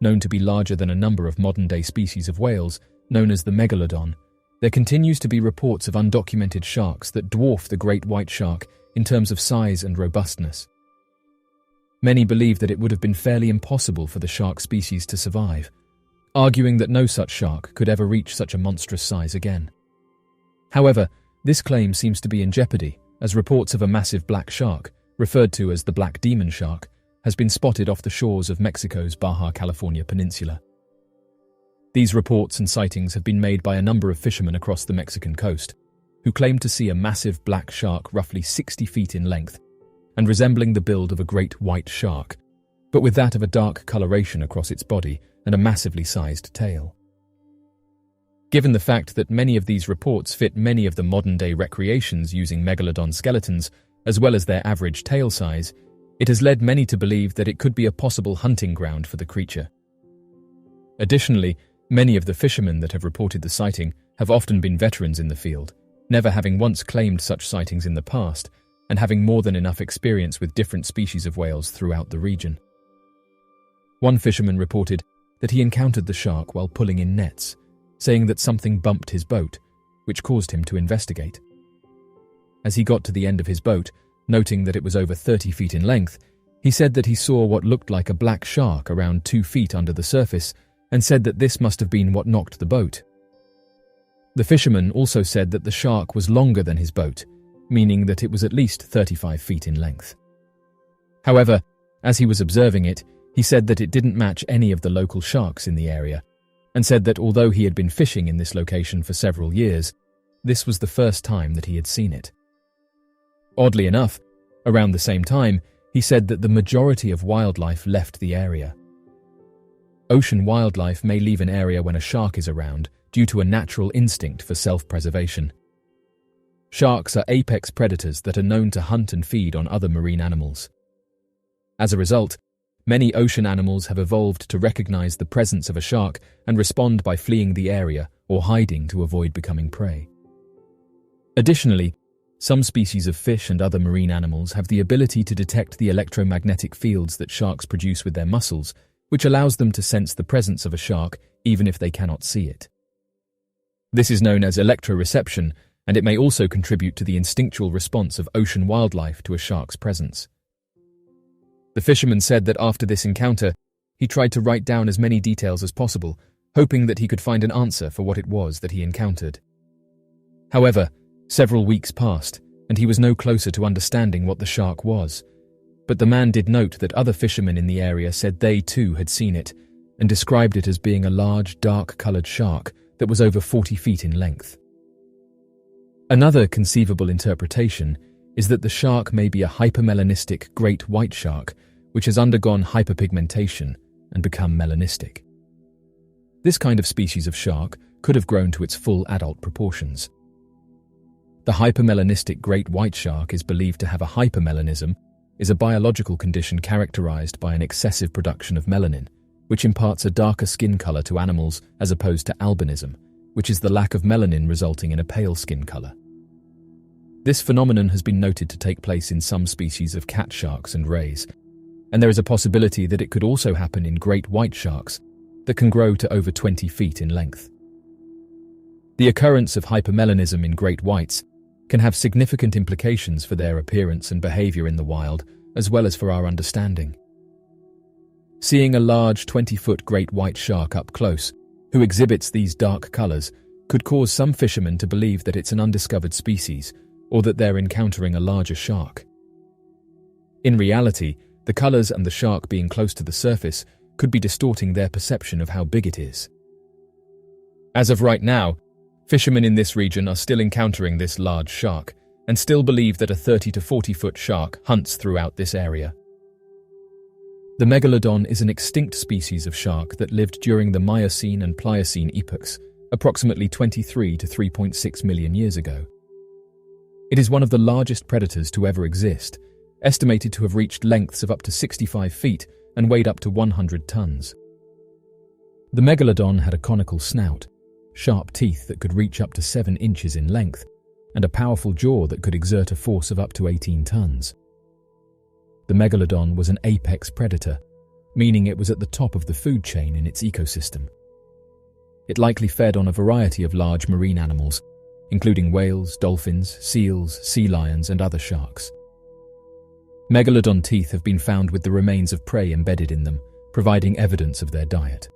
known to be larger than a number of modern-day species of whales, known as the Megalodon, there continues to be reports of undocumented sharks that dwarf the great white shark in terms of size and robustness. Many believe that it would have been fairly impossible for the shark species to survive, arguing that no such shark could ever reach such a monstrous size again. However, this claim seems to be in jeopardy, as reports of a massive black shark, referred to as the black demon shark, has been spotted off the shores of Mexico's Baja California Peninsula. These reports and sightings have been made by a number of fishermen across the Mexican coast, who claim to see a massive black shark roughly 60 feet in length and resembling the build of a great white shark, but with that of a dark coloration across its body and a massively sized tail. Given the fact that many of these reports fit many of the modern-day recreations using megalodon skeletons, as well as their average tail size, it has led many to believe that it could be a possible hunting ground for the creature. Additionally, many of the fishermen that have reported the sighting have often been veterans in the field, never having once claimed such sightings in the past, and having more than enough experience with different species of whales throughout the region. One fisherman reported that he encountered the shark while pulling in nets, saying that something bumped his boat, which caused him to investigate. As he got to the end of his boat, noting that it was over 30 feet in length, he said that he saw what looked like a black shark around 2 feet under the surface and said that this must have been what knocked the boat. The fisherman also said that the shark was longer than his boat, meaning that it was at least 35 feet in length. However, as he was observing it, he said that it didn't match any of the local sharks in the area, and said that although he had been fishing in this location for several years, this was the first time that he had seen it. Oddly enough, around the same time, he said that the majority of wildlife left the area. Ocean wildlife may leave an area when a shark is around due to a natural instinct for self-preservation. Sharks are apex predators that are known to hunt and feed on other marine animals. As a result, many ocean animals have evolved to recognize the presence of a shark and respond by fleeing the area or hiding to avoid becoming prey. Additionally, some species of fish and other marine animals have the ability to detect the electromagnetic fields that sharks produce with their muscles, which allows them to sense the presence of a shark even if they cannot see it. This is known as electroreception, and it may also contribute to the instinctual response of ocean wildlife to a shark's presence. The fisherman said that after this encounter, he tried to write down as many details as possible, hoping that he could find an answer for what it was that he encountered. However, several weeks passed, and he was no closer to understanding what the shark was. But the man did note that other fishermen in the area said they too had seen it, and described it as being a large, dark-coloured shark that was over 40 feet in length. Another conceivable interpretation is that the shark may be a hypermelanistic great white shark which has undergone hyperpigmentation and become melanistic. This kind of species of shark could have grown to its full adult proportions. The hypermelanistic great white shark is believed to have a hypermelanism, is a biological condition characterized by an excessive production of melanin, which imparts a darker skin color to animals as opposed to albinism, which is the lack of melanin resulting in a pale skin color. This phenomenon has been noted to take place in some species of cat sharks and rays, and there is a possibility that it could also happen in great white sharks that can grow to over 20 feet in length. The occurrence of hypermelanism in great whites can have significant implications for their appearance and behavior in the wild, as well as for our understanding. Seeing a large 20-foot great white shark up close, who exhibits these dark colors, could cause some fishermen to believe that it's an undiscovered species, or that they're encountering a larger shark. In reality, the colors and the shark being close to the surface could be distorting their perception of how big it is. As of right now, fishermen in this region are still encountering this large shark and still believe that a 30 to 40-foot shark hunts throughout this area. The megalodon is an extinct species of shark that lived during the Miocene and Pliocene epochs, approximately 23 to 3.6 million years ago. It is one of the largest predators to ever exist, estimated to have reached lengths of up to 65 feet and weighed up to 100 tons. The megalodon had a conical snout, sharp teeth that could reach up to 7 inches in length, and a powerful jaw that could exert a force of up to 18 tons. The megalodon was an apex predator, meaning it was at the top of the food chain in its ecosystem. It likely fed on a variety of large marine animals, including whales, dolphins, seals, sea lions, and other sharks. Megalodon teeth have been found with the remains of prey embedded in them, providing evidence of their diet.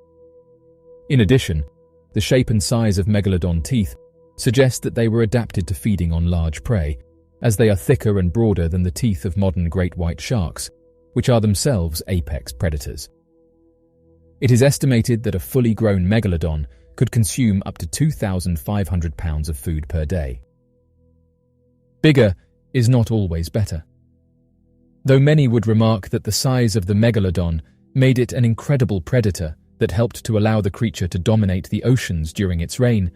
In addition, the shape and size of megalodon teeth suggest that they were adapted to feeding on large prey, as they are thicker and broader than the teeth of modern great white sharks, which are themselves apex predators. It is estimated that a fully grown megalodon could consume up to 2,500 pounds of food per day. Bigger is not always better. Though many would remark that the size of the megalodon made it an incredible predator that helped to allow the creature to dominate the oceans during its reign,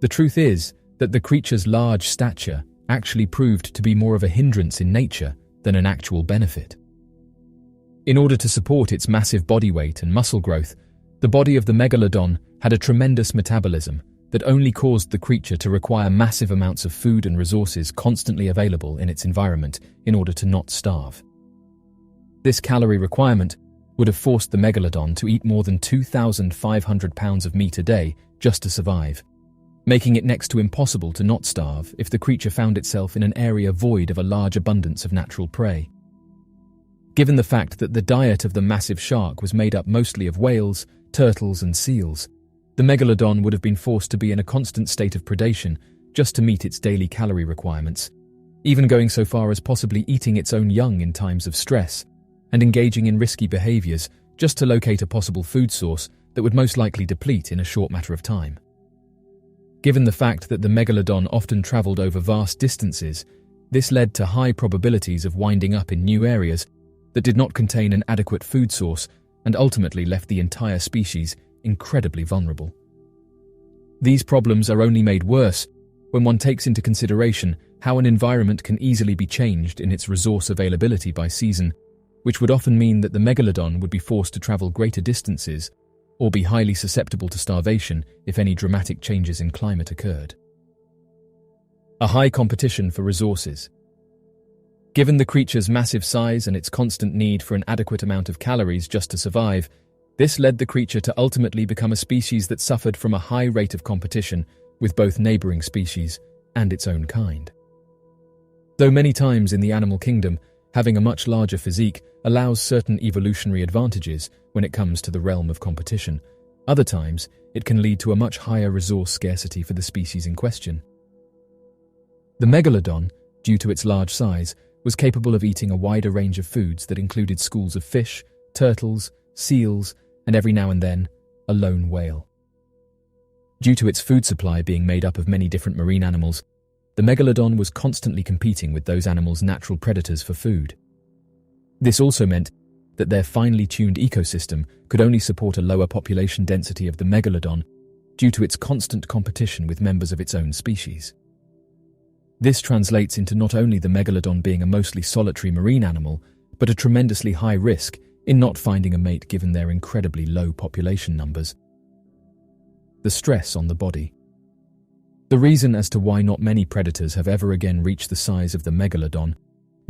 the truth is that the creature's large stature actually proved to be more of a hindrance in nature than an actual benefit. In order to support its massive body weight and muscle growth, the body of the megalodon had a tremendous metabolism that only caused the creature to require massive amounts of food and resources constantly available in its environment in order to not starve. This calorie requirement would have forced the megalodon to eat more than 2,500 pounds of meat a day just to survive, making it next to impossible to not starve if the creature found itself in an area void of a large abundance of natural prey. Given the fact that the diet of the massive shark was made up mostly of whales, turtles, and seals, the megalodon would have been forced to be in a constant state of predation just to meet its daily calorie requirements, even going so far as possibly eating its own young in times of stress and engaging in risky behaviors just to locate a possible food source that would most likely deplete in a short matter of time. Given the fact that the megalodon often traveled over vast distances, this led to high probabilities of winding up in new areas that did not contain an adequate food source and ultimately left the entire species incredibly vulnerable. These problems are only made worse when one takes into consideration how an environment can easily be changed in its resource availability by season, which would often mean that the megalodon would be forced to travel greater distances or be highly susceptible to starvation if any dramatic changes in climate occurred. A high competition for resources. Given the creature's massive size and its constant need for an adequate amount of calories just to survive, this led the creature to ultimately become a species that suffered from a high rate of competition with both neighboring species and its own kind. Though many times in the animal kingdom, having a much larger physique allows certain evolutionary advantages when it comes to the realm of competition, other times it can lead to a much higher resource scarcity for the species in question. The megalodon, due to its large size, was capable of eating a wider range of foods that included schools of fish, turtles, seals, and every now and then, a lone whale. Due to its food supply being made up of many different marine animals, the megalodon was constantly competing with those animals' natural predators for food. This also meant that their finely tuned ecosystem could only support a lower population density of the megalodon due to its constant competition with members of its own species. This translates into not only the megalodon being a mostly solitary marine animal, but a tremendously high risk in not finding a mate given their incredibly low population numbers. The stress on the body. The reason as to why not many predators have ever again reached the size of the megalodon,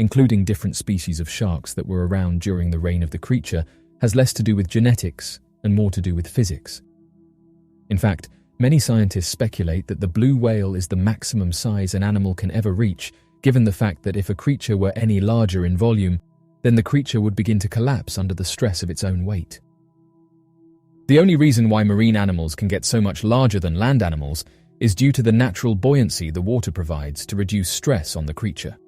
including different species of sharks that were around during the reign of the creature, has less to do with genetics and more to do with physics. In fact, many scientists speculate that the blue whale is the maximum size an animal can ever reach, given the fact that if a creature were any larger in volume, then the creature would begin to collapse under the stress of its own weight. The only reason why marine animals can get so much larger than land animals is due to the natural buoyancy the water provides to reduce stress on the creature.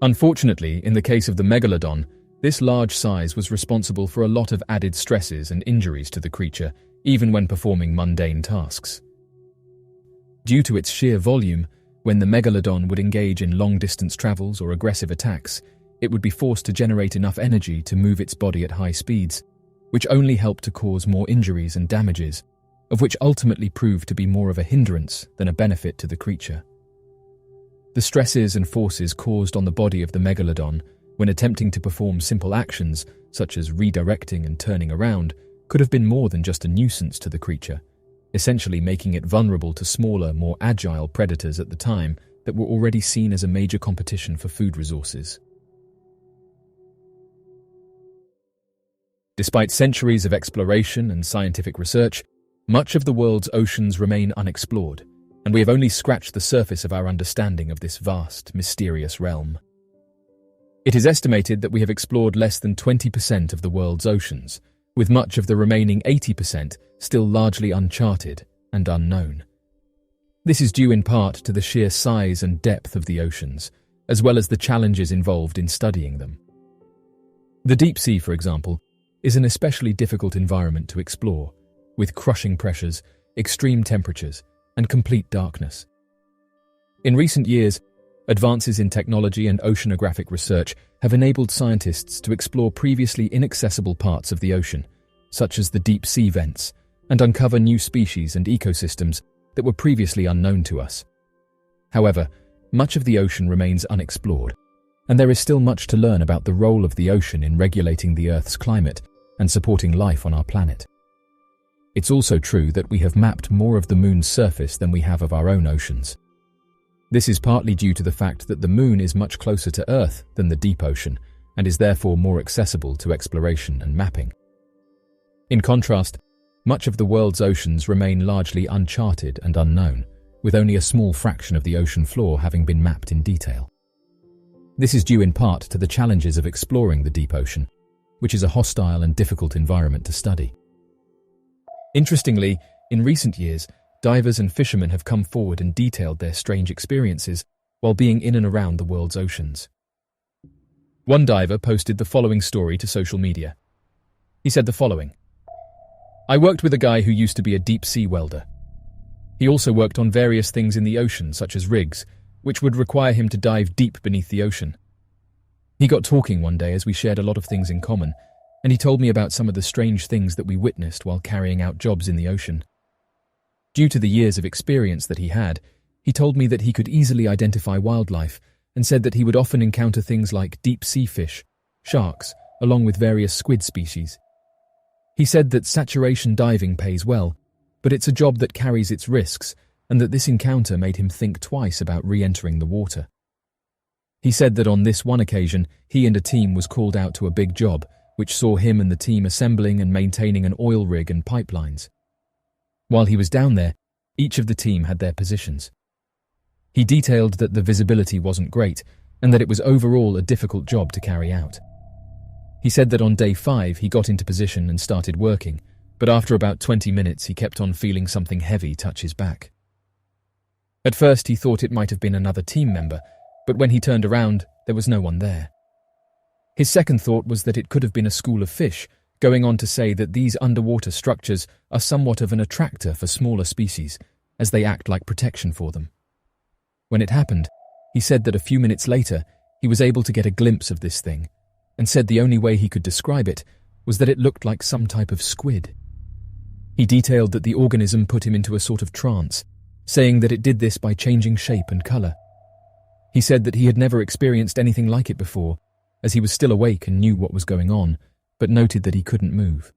Unfortunately, in the case of the megalodon, this large size was responsible for a lot of added stresses and injuries to the creature, even when performing mundane tasks. Due to its sheer volume, when the megalodon would engage in long-distance travels or aggressive attacks, it would be forced to generate enough energy to move its body at high speeds, which only helped to cause more injuries and damages, of which ultimately proved to be more of a hindrance than a benefit to the creature. The stresses and forces caused on the body of the megalodon when attempting to perform simple actions, such as redirecting and turning around, could have been more than just a nuisance to the creature, essentially making it vulnerable to smaller, more agile predators at the time that were already seen as a major competition for food resources. Despite centuries of exploration and scientific research, much of the world's oceans remain unexplored, and we have only scratched the surface of our understanding of this vast, mysterious realm. It is estimated that we have explored less than 20% of the world's oceans, with much of the remaining 80% still largely uncharted and unknown. This is due in part to the sheer size and depth of the oceans, as well as the challenges involved in studying them. The deep sea, for example, is an especially difficult environment to explore, with crushing pressures, extreme temperatures, and complete darkness. In recent years, advances in technology and oceanographic research have enabled scientists to explore previously inaccessible parts of the ocean, such as the deep sea vents, and uncover new species and ecosystems that were previously unknown to us. However, much of the ocean remains unexplored, and there is still much to learn about the role of the ocean in regulating the Earth's climate and supporting life on our planet. It's also true that we have mapped more of the Moon's surface than we have of our own oceans. This is partly due to the fact that the Moon is much closer to Earth than the deep ocean, and is therefore more accessible to exploration and mapping. In contrast, much of the world's oceans remain largely uncharted and unknown, with only a small fraction of the ocean floor having been mapped in detail. This is due in part to the challenges of exploring the deep ocean, which is a hostile and difficult environment to study. Interestingly, in recent years, divers and fishermen have come forward and detailed their strange experiences while being in and around the world's oceans. One diver posted the following story to social media. He said the following: "I worked with a guy who used to be a deep-sea welder. He also worked on various things in the ocean, such as rigs, which would require him to dive deep beneath the ocean. He got talking one day as we shared a lot of things in common, and he told me about some of the strange things that we witnessed while carrying out jobs in the ocean. Due to the years of experience that he had, he told me that he could easily identify wildlife and said that he would often encounter things like deep-sea fish, sharks, along with various squid species. He said that saturation diving pays well, but it's a job that carries its risks, and that this encounter made him think twice about re-entering the water. He said that on this one occasion, he and a team was called out to a big job, which saw him and the team assembling and maintaining an oil rig and pipelines. While he was down there, each of the team had their positions. He detailed that the visibility wasn't great, and that it was overall a difficult job to carry out. He said that on day 5 he got into position and started working, but after about 20 minutes he kept on feeling something heavy touch his back. At first he thought it might have been another team member, but when he turned around, there was no one there. His second thought was that it could have been a school of fish, going on to say that these underwater structures are somewhat of an attractor for smaller species, as they act like protection for them. When it happened, he said that a few minutes later, he was able to get a glimpse of this thing, and said the only way he could describe it was that it looked like some type of squid. He detailed that the organism put him into a sort of trance, saying that it did this by changing shape and colour. He said that he had never experienced anything like it before, as he was still awake and knew what was going on, but noted that he couldn't move.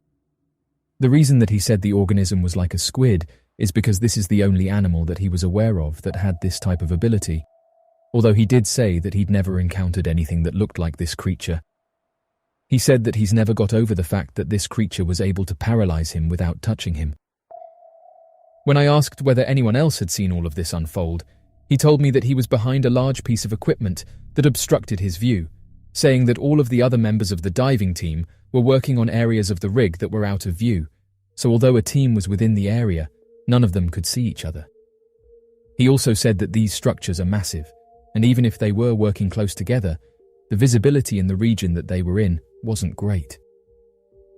The reason that he said the organism was like a squid is because this is the only animal that he was aware of that had this type of ability, although he did say that he'd never encountered anything that looked like this creature. He said that he's never got over the fact that this creature was able to paralyze him without touching him. When I asked whether anyone else had seen all of this unfold, he told me that he was behind a large piece of equipment that obstructed his view, saying that all of the other members of the diving team were working on areas of the rig that were out of view, so although a team was within the area, none of them could see each other. He also said that these structures are massive, and even if they were working close together, the visibility in the region that they were in wasn't great.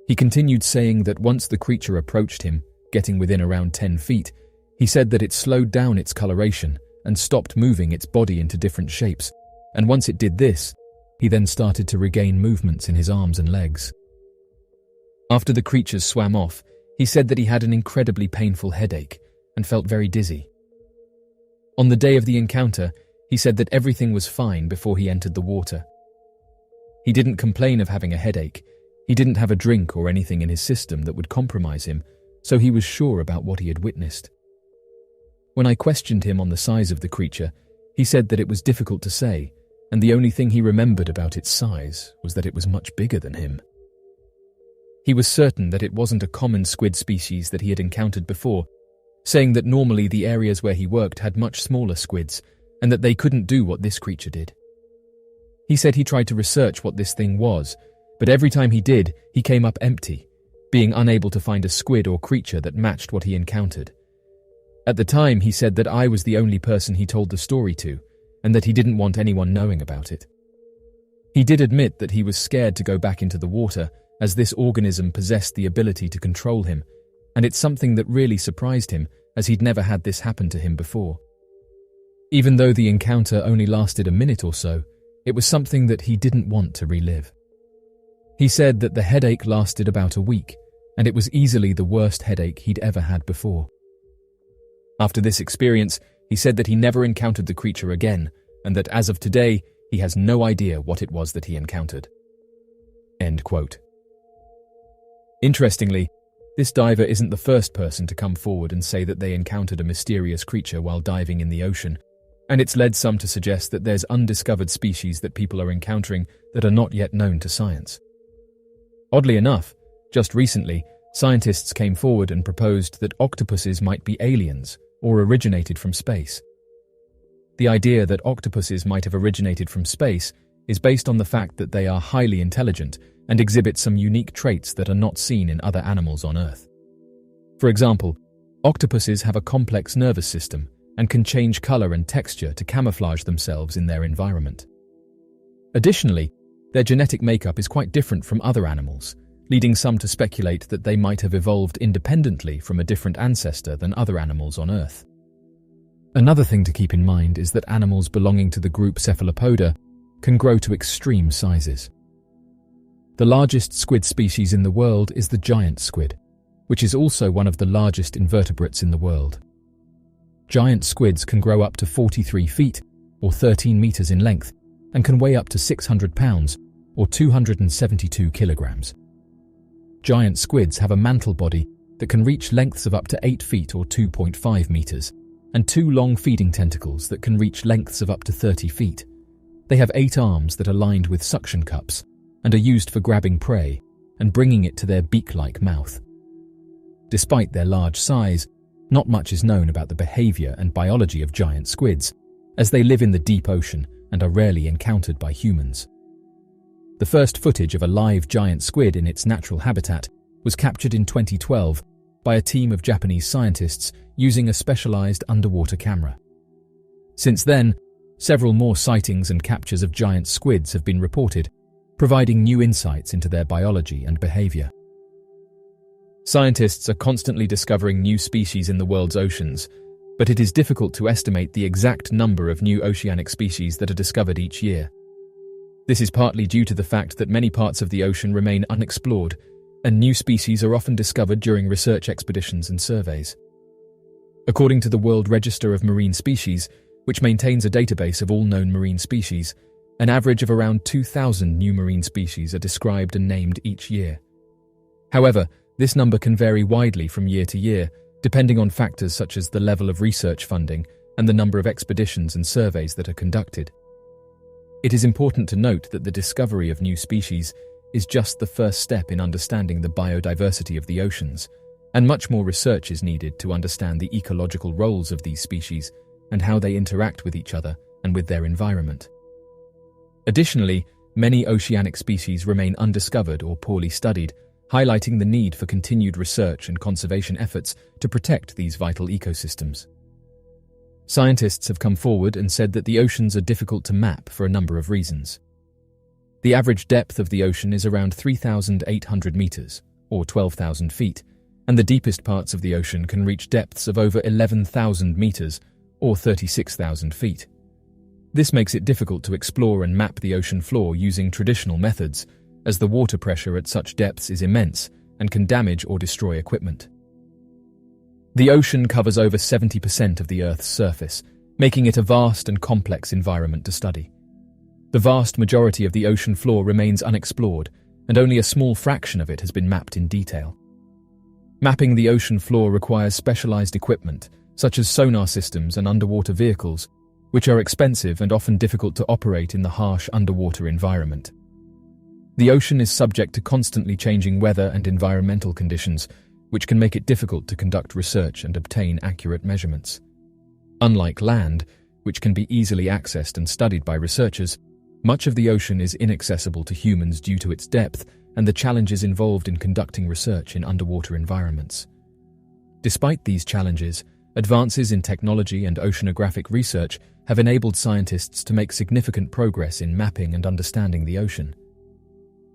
He continued saying that once the creature approached him, getting within around 10 feet, he said that it slowed down its coloration and stopped moving its body into different shapes, and once it did this, he then started to regain movements in his arms and legs. After the creatures swam off, he said that he had an incredibly painful headache and felt very dizzy. On the day of the encounter, he said that everything was fine before he entered the water. He didn't complain of having a headache, he didn't have a drink or anything in his system that would compromise him, so he was sure about what he had witnessed. When I questioned him on the size of the creature, he said that it was difficult to say, and the only thing he remembered about its size was that it was much bigger than him. He was certain that it wasn't a common squid species that he had encountered before, saying that normally the areas where he worked had much smaller squids, and that they couldn't do what this creature did. He said he tried to research what this thing was, but every time he did, he came up empty, being unable to find a squid or creature that matched what he encountered. At the time, he said that I was the only person he told the story to, and that he didn't want anyone knowing about it. He did admit that he was scared to go back into the water, as this organism possessed the ability to control him, and it's something that really surprised him, as he'd never had this happen to him before. Even though the encounter only lasted a minute or so, it was something that he didn't want to relive. He said that the headache lasted about a week, and it was easily the worst headache he'd ever had before. After this experience, he said that he never encountered the creature again, and that as of today, he has no idea what it was that he encountered. End quote. Interestingly, this diver isn't the first person to come forward and say that they encountered a mysterious creature while diving in the ocean, And it's led some to suggest that there's undiscovered species that people are encountering that are not yet known to science. Oddly enough, just recently, scientists came forward and proposed that octopuses might be aliens or originated from space. The idea that octopuses might have originated from space is based on the fact that they are highly intelligent and exhibit some unique traits that are not seen in other animals on Earth. For example, octopuses have a complex nervous system and can change color and texture to camouflage themselves in their environment. Additionally, their genetic makeup is quite different from other animals, leading some to speculate that they might have evolved independently from a different ancestor than other animals on Earth. Another thing to keep in mind is that animals belonging to the group Cephalopoda can grow to extreme sizes. The largest squid species in the world is the giant squid, which is also one of the largest invertebrates in the world. Giant squids can grow up to 43 feet, or 13 meters in length, and can weigh up to 600 pounds, or 272 kilograms. Giant squids have a mantle body that can reach lengths of up to 8 feet or 2.5 meters, and 2 long feeding tentacles that can reach lengths of up to 30 feet. They have 8 arms that are lined with suction cups and are used for grabbing prey and bringing it to their beak-like mouth. Despite their large size, not much is known about the behavior and biology of giant squids, as they live in the deep ocean and are rarely encountered by humans. The first footage of a live giant squid in its natural habitat was captured in 2012 by a team of Japanese scientists using a specialized underwater camera. Since then, several more sightings and captures of giant squids have been reported, providing new insights into their biology and behavior. Scientists are constantly discovering new species in the world's oceans, but it is difficult to estimate the exact number of new oceanic species that are discovered each year. This is partly due to the fact that many parts of the ocean remain unexplored, and new species are often discovered during research expeditions and surveys. According to the World Register of Marine Species, which maintains a database of all known marine species, an average of around 2,000 new marine species are described and named each year. However, this number can vary widely from year to year, depending on factors such as the level of research funding and the number of expeditions and surveys that are conducted. It is important to note that the discovery of new species is just the first step in understanding the biodiversity of the oceans, and much more research is needed to understand the ecological roles of these species and how they interact with each other and with their environment. Additionally, many oceanic species remain undiscovered or poorly studied, highlighting the need for continued research and conservation efforts to protect these vital ecosystems. Scientists have come forward and said that the oceans are difficult to map for a number of reasons. The average depth of the ocean is around 3,800 meters, or 12,000 feet, and the deepest parts of the ocean can reach depths of over 11,000 meters, or 36,000 feet. This makes it difficult to explore and map the ocean floor using traditional methods, as the water pressure at such depths is immense and can damage or destroy equipment. The ocean covers over 70% of the Earth's surface, making it a vast and complex environment to study. The vast majority of the ocean floor remains unexplored, and only a small fraction of it has been mapped in detail. Mapping the ocean floor requires specialized equipment, such as sonar systems and underwater vehicles, which are expensive and often difficult to operate in the harsh underwater environment. The ocean is subject to constantly changing weather and environmental conditions, which can make it difficult to conduct research and obtain accurate measurements. Unlike land, which can be easily accessed and studied by researchers, much of the ocean is inaccessible to humans due to its depth and the challenges involved in conducting research in underwater environments. Despite these challenges, advances in technology and oceanographic research have enabled scientists to make significant progress in mapping and understanding the ocean.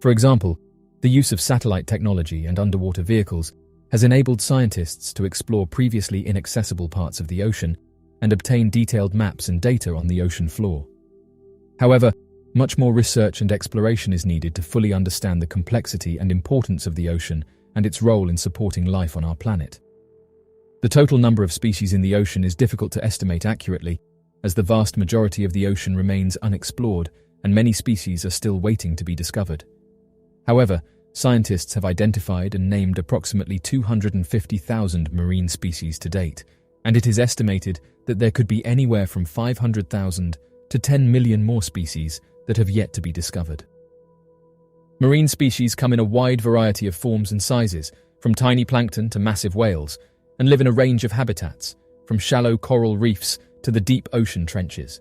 For example, the use of satellite technology and underwater vehicles has enabled scientists to explore previously inaccessible parts of the ocean and obtain detailed maps and data on the ocean floor. However, much more research and exploration is needed to fully understand the complexity and importance of the ocean and its role in supporting life on our planet. The total number of species in the ocean is difficult to estimate accurately, as the vast majority of the ocean remains unexplored and many species are still waiting to be discovered. However, scientists have identified and named approximately 250,000 marine species to date, and it is estimated that there could be anywhere from 500,000 to 10 million more species that have yet to be discovered. Marine species come in a wide variety of forms and sizes, from tiny plankton to massive whales, and live in a range of habitats, from shallow coral reefs to the deep ocean trenches.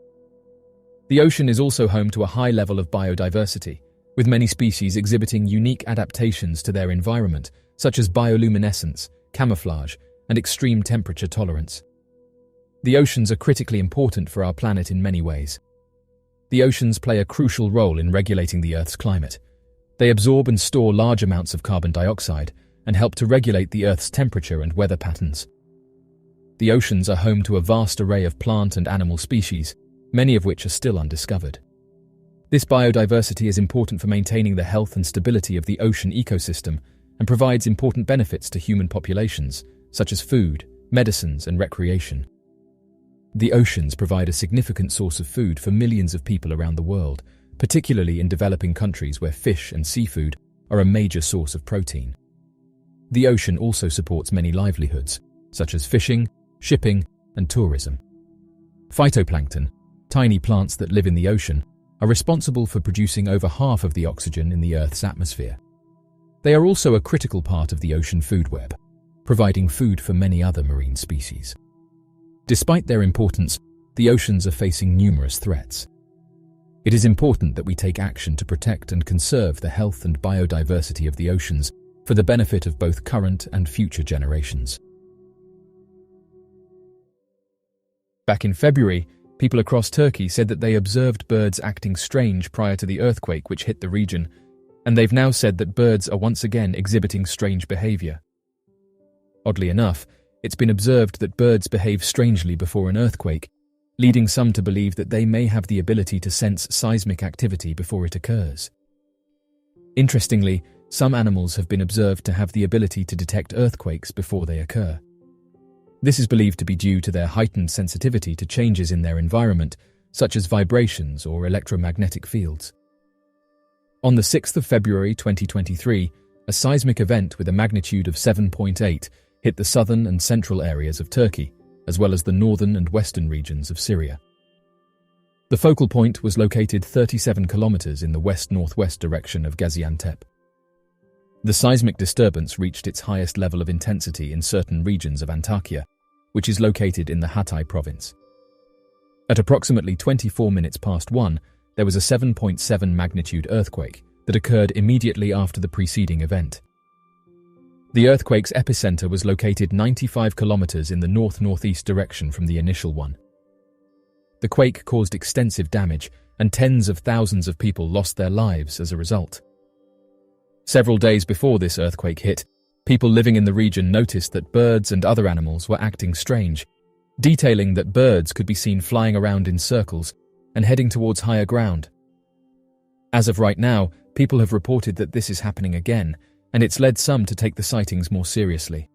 The ocean is also home to a high level of biodiversity, with many species exhibiting unique adaptations to their environment, such as bioluminescence, camouflage, and extreme temperature tolerance. The oceans are critically important for our planet in many ways. The oceans play a crucial role in regulating the Earth's climate. They absorb and store large amounts of carbon dioxide and help to regulate the Earth's temperature and weather patterns. The oceans are home to a vast array of plant and animal species, many of which are still undiscovered. This biodiversity is important for maintaining the health and stability of the ocean ecosystem and provides important benefits to human populations, such as food, medicines, and recreation. The oceans provide a significant source of food for millions of people around the world, particularly in developing countries where fish and seafood are a major source of protein. The ocean also supports many livelihoods, such as fishing, shipping, and tourism. Phytoplankton, tiny plants that live in the ocean, are responsible for producing over half of the oxygen in the Earth's atmosphere. They are also a critical part of the ocean food web, providing food for many other marine species. Despite their importance, the oceans are facing numerous threats. It is important that we take action to protect and conserve the health and biodiversity of the oceans for the benefit of both current and future generations. Back in February, people across Turkey said that they observed birds acting strange prior to the earthquake which hit the region, and they've now said that birds are once again exhibiting strange behavior. Oddly enough, it's been observed that birds behave strangely before an earthquake, leading some to believe that they may have the ability to sense seismic activity before it occurs. Interestingly, some animals have been observed to have the ability to detect earthquakes before they occur. This is believed to be due to their heightened sensitivity to changes in their environment, such as vibrations or electromagnetic fields. On the 6th of February 2023, a seismic event with a magnitude of 7.8 hit the southern and central areas of Turkey, as well as the northern and western regions of Syria. The focal point was located 37 kilometers in the west-northwest direction of Gaziantep. The seismic disturbance reached its highest level of intensity in certain regions of Antakya, which is located in the Hatay province. At approximately 24 minutes past 1, there was a 7.7 magnitude earthquake that occurred immediately after the preceding event. The earthquake's epicenter was located 95 kilometers in the north-northeast direction from the initial one. The quake caused extensive damage, and tens of thousands of people lost their lives as a result. Several days before this earthquake hit, people living in the region noticed that birds and other animals were acting strange, detailing that birds could be seen flying around in circles and heading towards higher ground. As of right now, people have reported that this is happening again, and it's led some to take the sightings more seriously.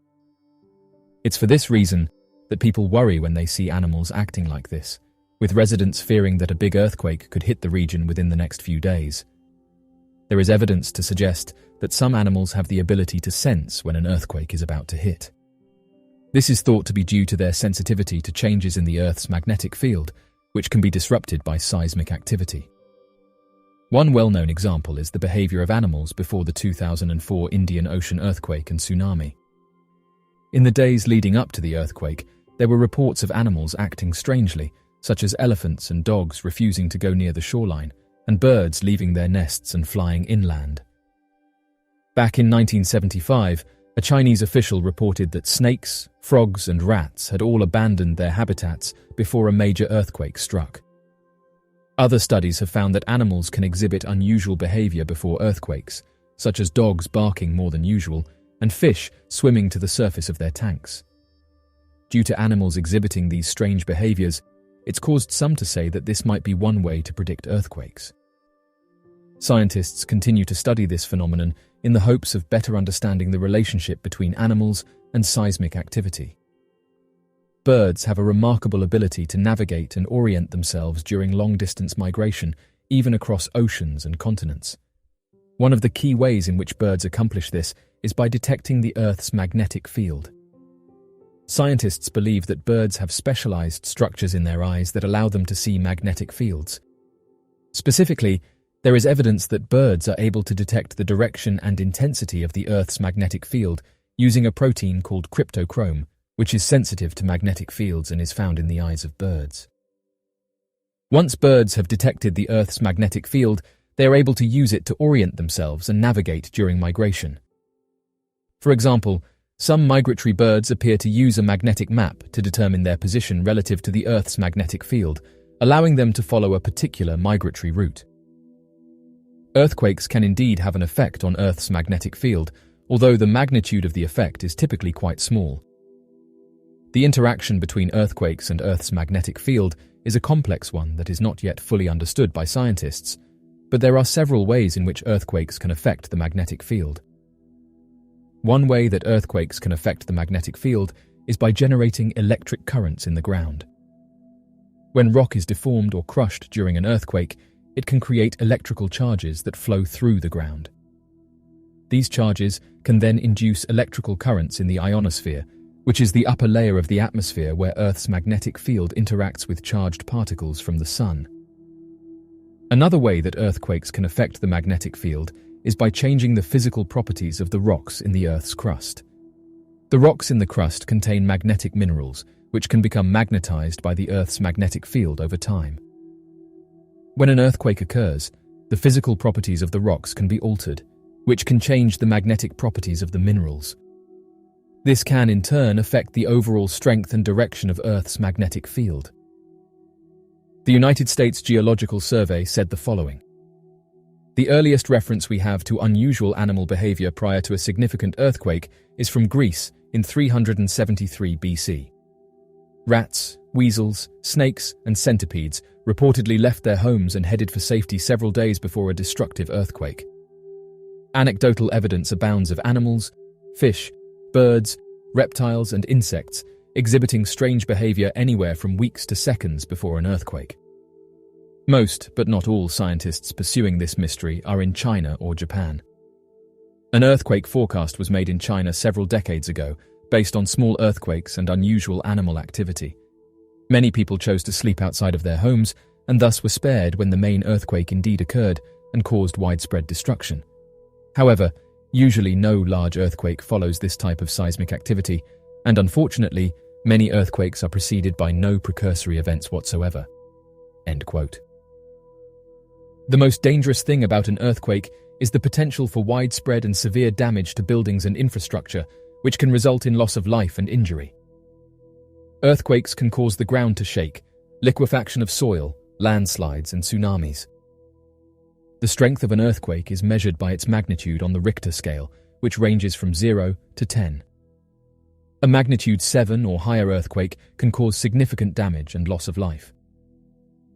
It's for this reason that people worry when they see animals acting like this, with residents fearing that a big earthquake could hit the region within the next few days. There is evidence to suggest that some animals have the ability to sense when an earthquake is about to hit. This is thought to be due to their sensitivity to changes in the Earth's magnetic field, which can be disrupted by seismic activity. One well-known example is the behavior of animals before the 2004 Indian Ocean earthquake and tsunami. In the days leading up to the earthquake, there were reports of animals acting strangely, such as elephants and dogs refusing to go near the shoreline, and birds leaving their nests and flying inland. Back in 1975, a Chinese official reported that snakes, frogs, and rats had all abandoned their habitats before a major earthquake struck. Other studies have found that animals can exhibit unusual behavior before earthquakes, such as dogs barking more than usual and fish swimming to the surface of their tanks. Due to animals exhibiting these strange behaviors, it's caused some to say that this might be one way to predict earthquakes. Scientists continue to study this phenomenon in the hopes of better understanding the relationship between animals and seismic activity. Birds have a remarkable ability to navigate and orient themselves during long-distance migration, even across oceans and continents. One of the key ways in which birds accomplish this is by detecting the Earth's magnetic field. Scientists believe that birds have specialized structures in their eyes that allow them to see magnetic fields. Specifically, there is evidence that birds are able to detect the direction and intensity of the Earth's magnetic field using a protein called cryptochrome, which is sensitive to magnetic fields and is found in the eyes of birds. Once birds have detected the Earth's magnetic field, they are able to use it to orient themselves and navigate during migration. For example, some migratory birds appear to use a magnetic map to determine their position relative to the Earth's magnetic field, allowing them to follow a particular migratory route. Earthquakes can indeed have an effect on Earth's magnetic field, although the magnitude of the effect is typically quite small. The interaction between earthquakes and Earth's magnetic field is a complex one that is not yet fully understood by scientists, but there are several ways in which earthquakes can affect the magnetic field. One way that earthquakes can affect the magnetic field is by generating electric currents in the ground. When rock is deformed or crushed during an earthquake, it can create electrical charges that flow through the ground. These charges can then induce electrical currents in the ionosphere, which is the upper layer of the atmosphere where Earth's magnetic field interacts with charged particles from the sun. Another way that earthquakes can affect the magnetic field is by changing the physical properties of the rocks in the Earth's crust. The rocks in the crust contain magnetic minerals, which can become magnetized by the Earth's magnetic field over time. When an earthquake occurs, the physical properties of the rocks can be altered, which can change the magnetic properties of the minerals. This can, in turn, affect the overall strength and direction of Earth's magnetic field. The United States Geological Survey said the following: "The earliest reference we have to unusual animal behavior prior to a significant earthquake is from Greece in 373 BC. Rats, weasels, snakes, and centipedes reportedly left their homes and headed for safety several days before a destructive earthquake. Anecdotal evidence abounds of animals, fish, birds, reptiles, and insects exhibiting strange behavior anywhere from weeks to seconds before an earthquake. Most, but not all, scientists pursuing this mystery are in China or Japan. An earthquake forecast was made in China several decades ago, based on small earthquakes and unusual animal activity. Many people chose to sleep outside of their homes and thus were spared when the main earthquake indeed occurred and caused widespread destruction. However, usually no large earthquake follows this type of seismic activity, and unfortunately, many earthquakes are preceded by no precursory events whatsoever." End quote. The most dangerous thing about an earthquake is the potential for widespread and severe damage to buildings and infrastructure, which can result in loss of life and injury. Earthquakes can cause the ground to shake, liquefaction of soil, landslides, and tsunamis. The strength of an earthquake is measured by its magnitude on the Richter scale, which ranges from 0 to 10. A magnitude 7 or higher earthquake can cause significant damage and loss of life.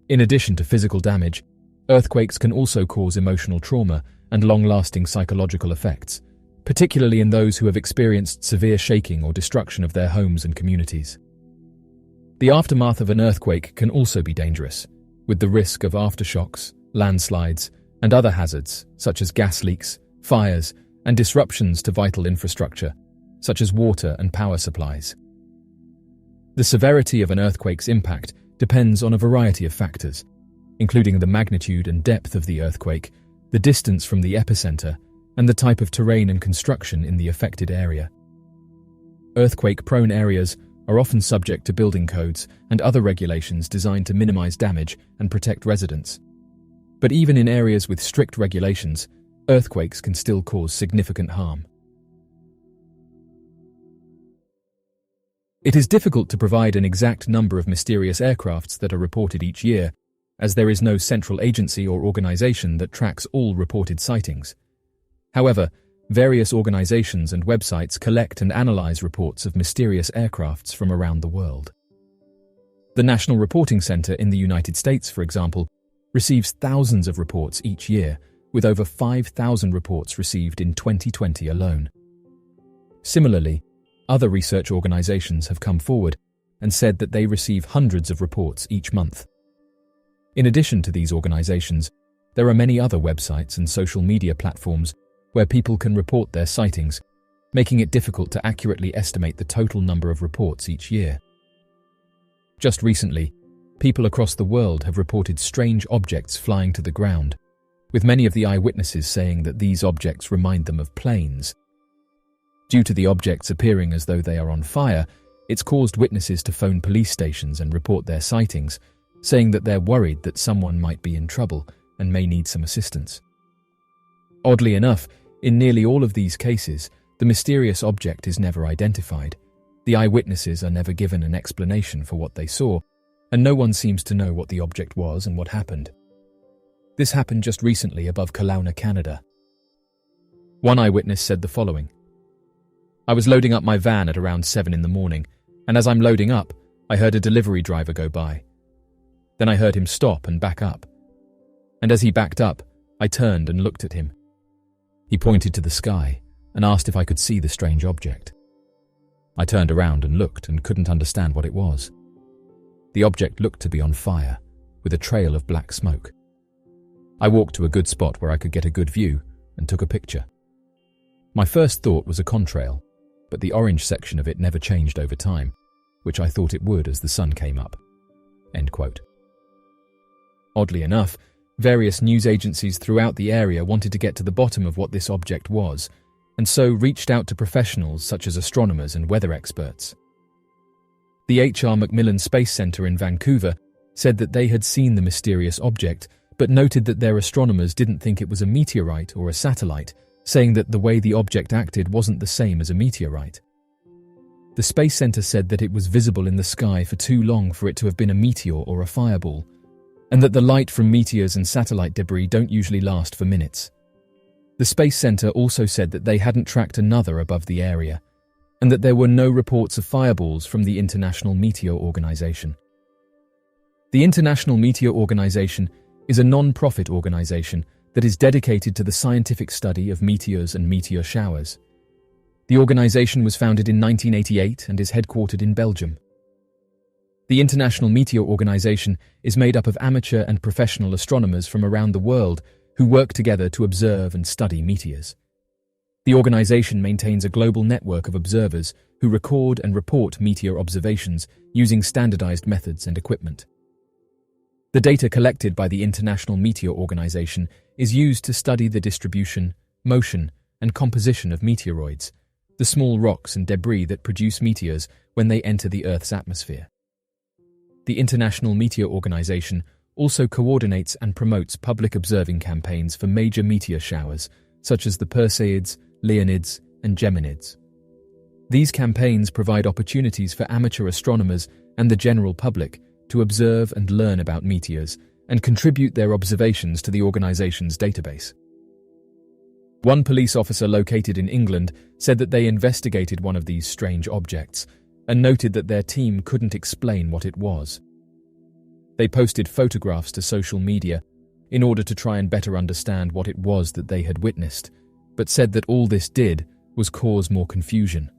In addition to physical damage, earthquakes can also cause emotional trauma and long-lasting psychological effects, particularly in those who have experienced severe shaking or destruction of their homes and communities. The aftermath of an earthquake can also be dangerous, with the risk of aftershocks, landslides, and other hazards, such as gas leaks, fires, and disruptions to vital infrastructure, such as water and power supplies. The severity of an earthquake's impact depends on a variety of factors, including the magnitude and depth of the earthquake, the distance from the epicenter, and the type of terrain and construction in the affected area. Earthquake-prone areas are often subject to building codes and other regulations designed to minimize damage and protect residents. But even in areas with strict regulations, earthquakes can still cause significant harm. It is difficult to provide an exact number of mysterious aircrafts that are reported each year, as there is no central agency or organization that tracks all reported sightings. However, various organizations and websites collect and analyze reports of mysterious aircrafts from around the world. The National Reporting Center in the United States, for example, receives thousands of reports each year, with over 5,000 reports received in 2020 alone. Similarly, other research organizations have come forward and said that they receive hundreds of reports each month. In addition to these organizations, there are many other websites and social media platforms where people can report their sightings, making it difficult to accurately estimate the total number of reports each year. Just recently, people across the world have reported strange objects flying to the ground, with many of the eyewitnesses saying that these objects remind them of planes. Due to the objects appearing as though they are on fire, it's caused witnesses to phone police stations and report their sightings, saying that they're worried that someone might be in trouble and may need some assistance. Oddly enough, in nearly all of these cases, the mysterious object is never identified. The eyewitnesses are never given an explanation for what they saw, and no one seems to know what the object was and what happened. This happened just recently above Kelowna, Canada. One eyewitness said the following: "I was loading up my van at around 7 in the morning, and as I'm loading up, I heard a delivery driver go by. Then I heard him stop and back up. And as he backed up, I turned and looked at him. He pointed to the sky and asked if I could see the strange object. I turned around and looked and couldn't understand what it was. The object looked to be on fire, with a trail of black smoke. I walked to a good spot where I could get a good view and took a picture. My first thought was a contrail, but the orange section of it never changed over time, which I thought it would as the sun came up." End quote. Oddly enough, various news agencies throughout the area wanted to get to the bottom of what this object was, and so reached out to professionals such as astronomers and weather experts. The H.R. Macmillan Space Center in Vancouver said that they had seen the mysterious object, but noted that their astronomers didn't think it was a meteorite or a satellite, saying that the way the object acted wasn't the same as a meteorite. The Space Center said that it was visible in the sky for too long for it to have been a meteor or a fireball, and that the light from meteors and satellite debris don't usually last for minutes. The Space Center also said that they hadn't tracked another above the area, and that there were no reports of fireballs from the International Meteor Organization. The International Meteor Organization is a non-profit organization that is dedicated to the scientific study of meteors and meteor showers. The organization was founded in 1988 and is headquartered in Belgium. The International Meteor Organization is made up of amateur and professional astronomers from around the world who work together to observe and study meteors. The organization maintains a global network of observers who record and report meteor observations using standardized methods and equipment. The data collected by the International Meteor Organization is used to study the distribution, motion, and composition of meteoroids, the small rocks and debris that produce meteors when they enter the Earth's atmosphere. The International Meteor Organization also coordinates and promotes public observing campaigns for major meteor showers, such as the Perseids, Leonids, and Geminids. These campaigns provide opportunities for amateur astronomers and the general public to observe and learn about meteors and contribute their observations to the organization's database. One police officer located in England said that they investigated one of these strange objects and noted that their team couldn't explain what it was. They posted photographs to social media in order to try and better understand what it was that they had witnessed, but said that all this did was cause more confusion.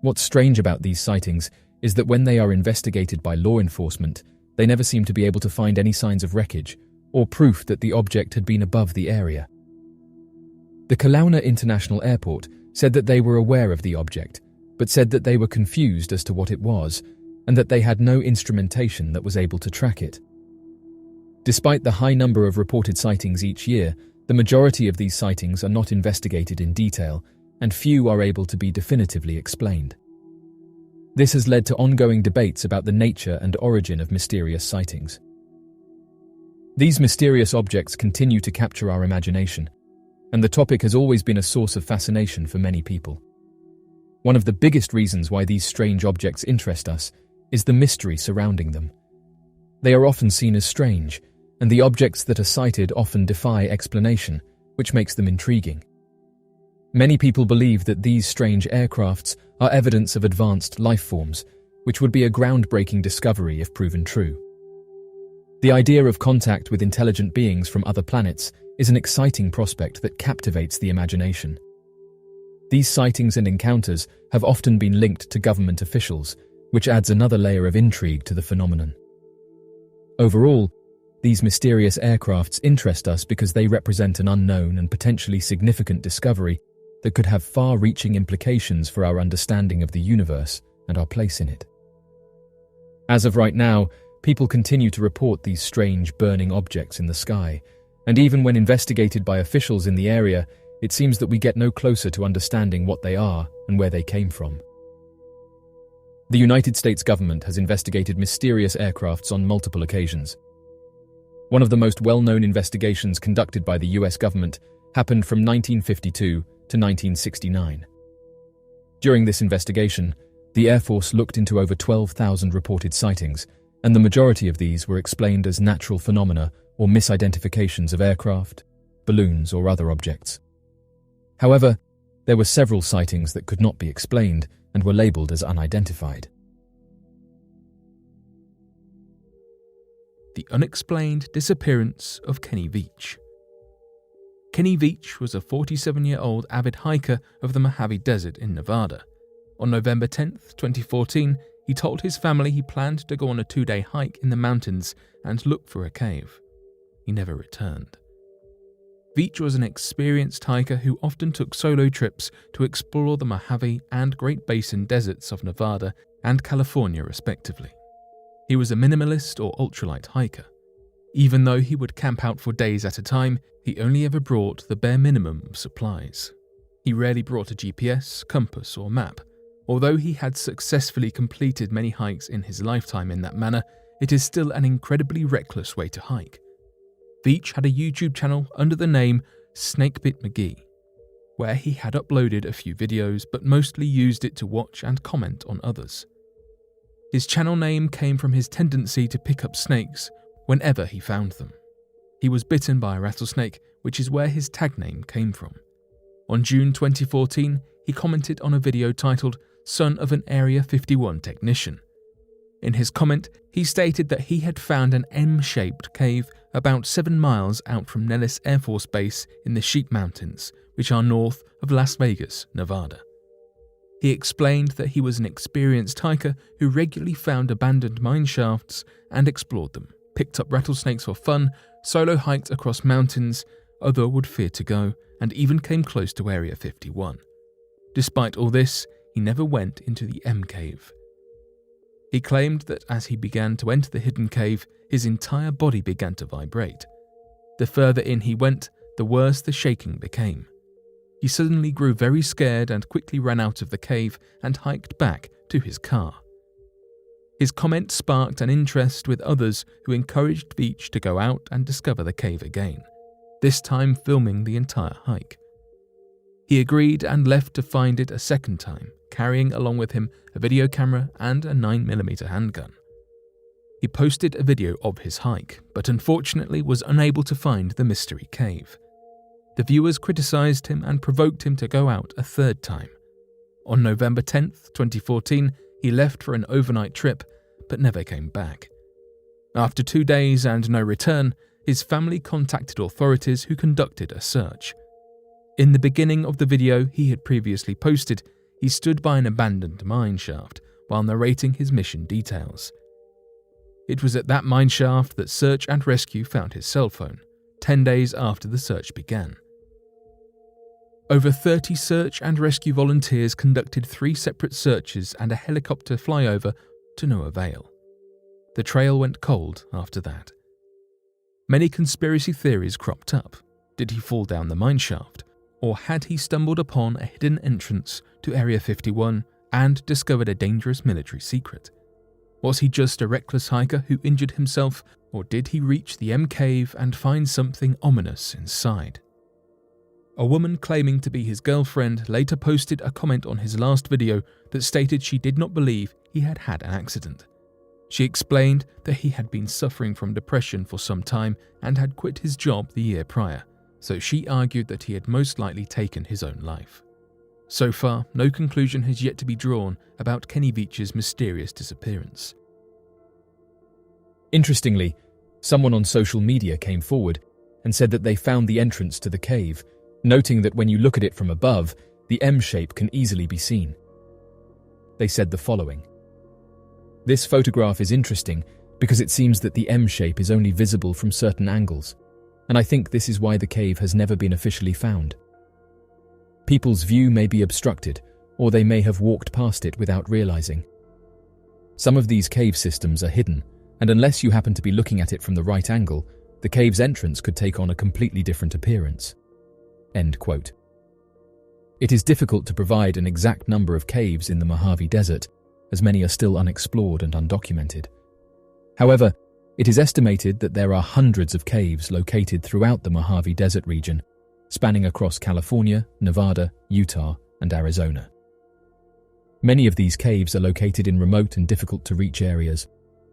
What's strange about these sightings is that when they are investigated by law enforcement, they never seem to be able to find any signs of wreckage or proof that the object had been above the area. The Kelowna International Airport said that they were aware of the object, but said that they were confused as to what it was and that they had no instrumentation that was able to track it. Despite the high number of reported sightings each year, the majority of these sightings are not investigated in detail, and few are able to be definitively explained. This has led to ongoing debates about the nature and origin of mysterious sightings. These mysterious objects continue to capture our imagination, and the topic has always been a source of fascination for many people. One of the biggest reasons why these strange objects interest us is the mystery surrounding them. They are often seen as strange, and the objects that are sighted often defy explanation, which makes them intriguing. Many people believe that these strange aircrafts are evidence of advanced life forms, which would be a groundbreaking discovery if proven true. The idea of contact with intelligent beings from other planets is an exciting prospect that captivates the imagination. These sightings and encounters have often been linked to government officials, which adds another layer of intrigue to the phenomenon. Overall, these mysterious aircrafts interest us because they represent an unknown and potentially significant discovery that could have far-reaching implications for our understanding of the universe and our place in it. As of right now, people continue to report these strange burning objects in the sky, and even when investigated by officials in the area, it seems that we get no closer to understanding what they are and where they came from. The United States government has investigated mysterious aircrafts on multiple occasions. One of the most well-known investigations conducted by the US government happened from 1952 to 1969. During this investigation, the Air Force looked into over 12,000 reported sightings, and the majority of these were explained as natural phenomena or misidentifications of aircraft, balloons, or other objects. However, there were several sightings that could not be explained and were labeled as unidentified. The unexplained disappearance of Kenny Veach. Kenny Veach was a 47-year-old avid hiker of the Mojave Desert in Nevada. On November 10, 2014, he told his family he planned to go on a 2-day hike in the mountains and look for a cave. He never returned. Veach was an experienced hiker who often took solo trips to explore the Mojave and Great Basin deserts of Nevada and California respectively. He was a minimalist or ultralight hiker. Even though he would camp out for days at a time, he only ever brought the bare minimum of supplies. He rarely brought a GPS, compass, or map. Although he had successfully completed many hikes in his lifetime in that manner, it is still an incredibly reckless way to hike. Veach had a YouTube channel under the name Snakebit McGee, where he had uploaded a few videos but mostly used it to watch and comment on others. His channel name came from his tendency to pick up snakes whenever he found them. He was bitten by a rattlesnake, which is where his tag name came from. On June 2014, he commented on a video titled "Son of an Area 51 Technician." In his comment, he stated that he had found an M-shaped cave about 7 miles out from Nellis Air Force Base in the Sheep Mountains, which are north of Las Vegas, Nevada. He explained that he was an experienced hiker who regularly found abandoned mine shafts and explored them, picked up rattlesnakes for fun, solo hiked across mountains, although would fear to go, and even came close to Area 51. Despite all this, he never went into the M cave. He claimed that as he began to enter the hidden cave, his entire body began to vibrate. The further in he went, the worse the shaking became. He suddenly grew very scared and quickly ran out of the cave and hiked back to his car. His comment sparked an interest with others who encouraged Veach to go out and discover the cave again, this time filming the entire hike. He agreed and left to find it a second time, carrying along with him a video camera and a 9mm handgun. He posted a video of his hike, but unfortunately was unable to find the mystery cave. The viewers criticized him and provoked him to go out a third time. On November 10, 2014, he left for an overnight trip, but never came back. After 2 days and no return, his family contacted authorities who conducted a search. In the beginning of the video he had previously posted, he stood by an abandoned mine shaft while narrating his mission details. It was at that mine shaft that search and rescue found his cell phone, 10 days after the search began. Over 30 search and rescue volunteers conducted 3 separate searches and a helicopter flyover to no avail. The trail went cold after that. Many conspiracy theories cropped up. Did he fall down the mine shaft? Or had he stumbled upon a hidden entrance to Area 51 and discovered a dangerous military secret? Was he just a reckless hiker who injured himself, or did he reach the M cave and find something ominous inside? A woman claiming to be his girlfriend later posted a comment on his last video that stated she did not believe he had had an accident. She explained that he had been suffering from depression for some time and had quit his job the year prior, so she argued that he had most likely taken his own life. So far, no conclusion has yet to be drawn about Kenny Veach's mysterious disappearance. Interestingly, someone on social media came forward and said that they found the entrance to the cave, noting that when you look at it from above, the M shape can easily be seen. They said the following: "This photograph is interesting because it seems that the M shape is only visible from certain angles, and I think this is why the cave has never been officially found. People's view may be obstructed, or they may have walked past it without realizing. Some of these cave systems are hidden, and unless you happen to be looking at it from the right angle, the cave's entrance could take on a completely different appearance. End quote. It is difficult to provide an exact number of caves in the Mojave Desert, as many are still unexplored and undocumented. However, it is estimated that there are hundreds of caves located throughout the Mojave Desert region, spanning across California, Nevada, Utah, and Arizona. Many of these caves are located in remote and difficult-to-reach areas,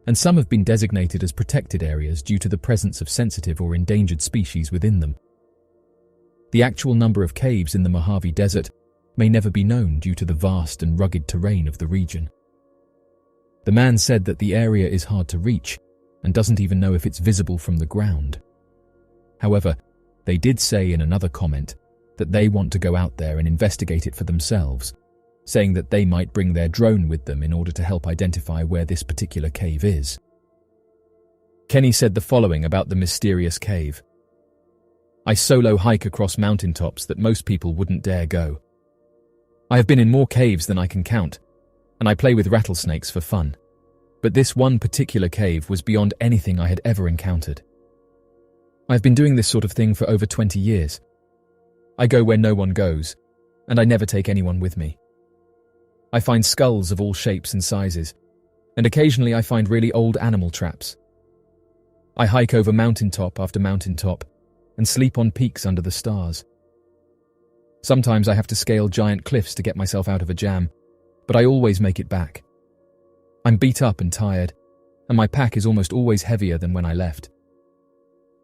and some have been designated as protected areas due to the presence of sensitive or endangered species within them. The actual number of caves in the Mojave Desert may never be known due to the vast and rugged terrain of the region. The man said that the area is hard to reach and doesn't even know if it's visible from the ground. However, they did say in another comment that they want to go out there and investigate it for themselves, saying that they might bring their drone with them in order to help identify where this particular cave is. Kenny said the following about the mysterious cave. "I solo hike across mountaintops that most people wouldn't dare go. I have been in more caves than I can count, and I play with rattlesnakes for fun. But this one particular cave was beyond anything I had ever encountered. I've been doing this sort of thing for over 20 years. I go where no one goes, and I never take anyone with me. I find skulls of all shapes and sizes, and occasionally I find really old animal traps. I hike over mountaintop after mountaintop and sleep on peaks under the stars. Sometimes I have to scale giant cliffs to get myself out of a jam, but I always make it back. I'm beat up and tired, and my pack is almost always heavier than when I left.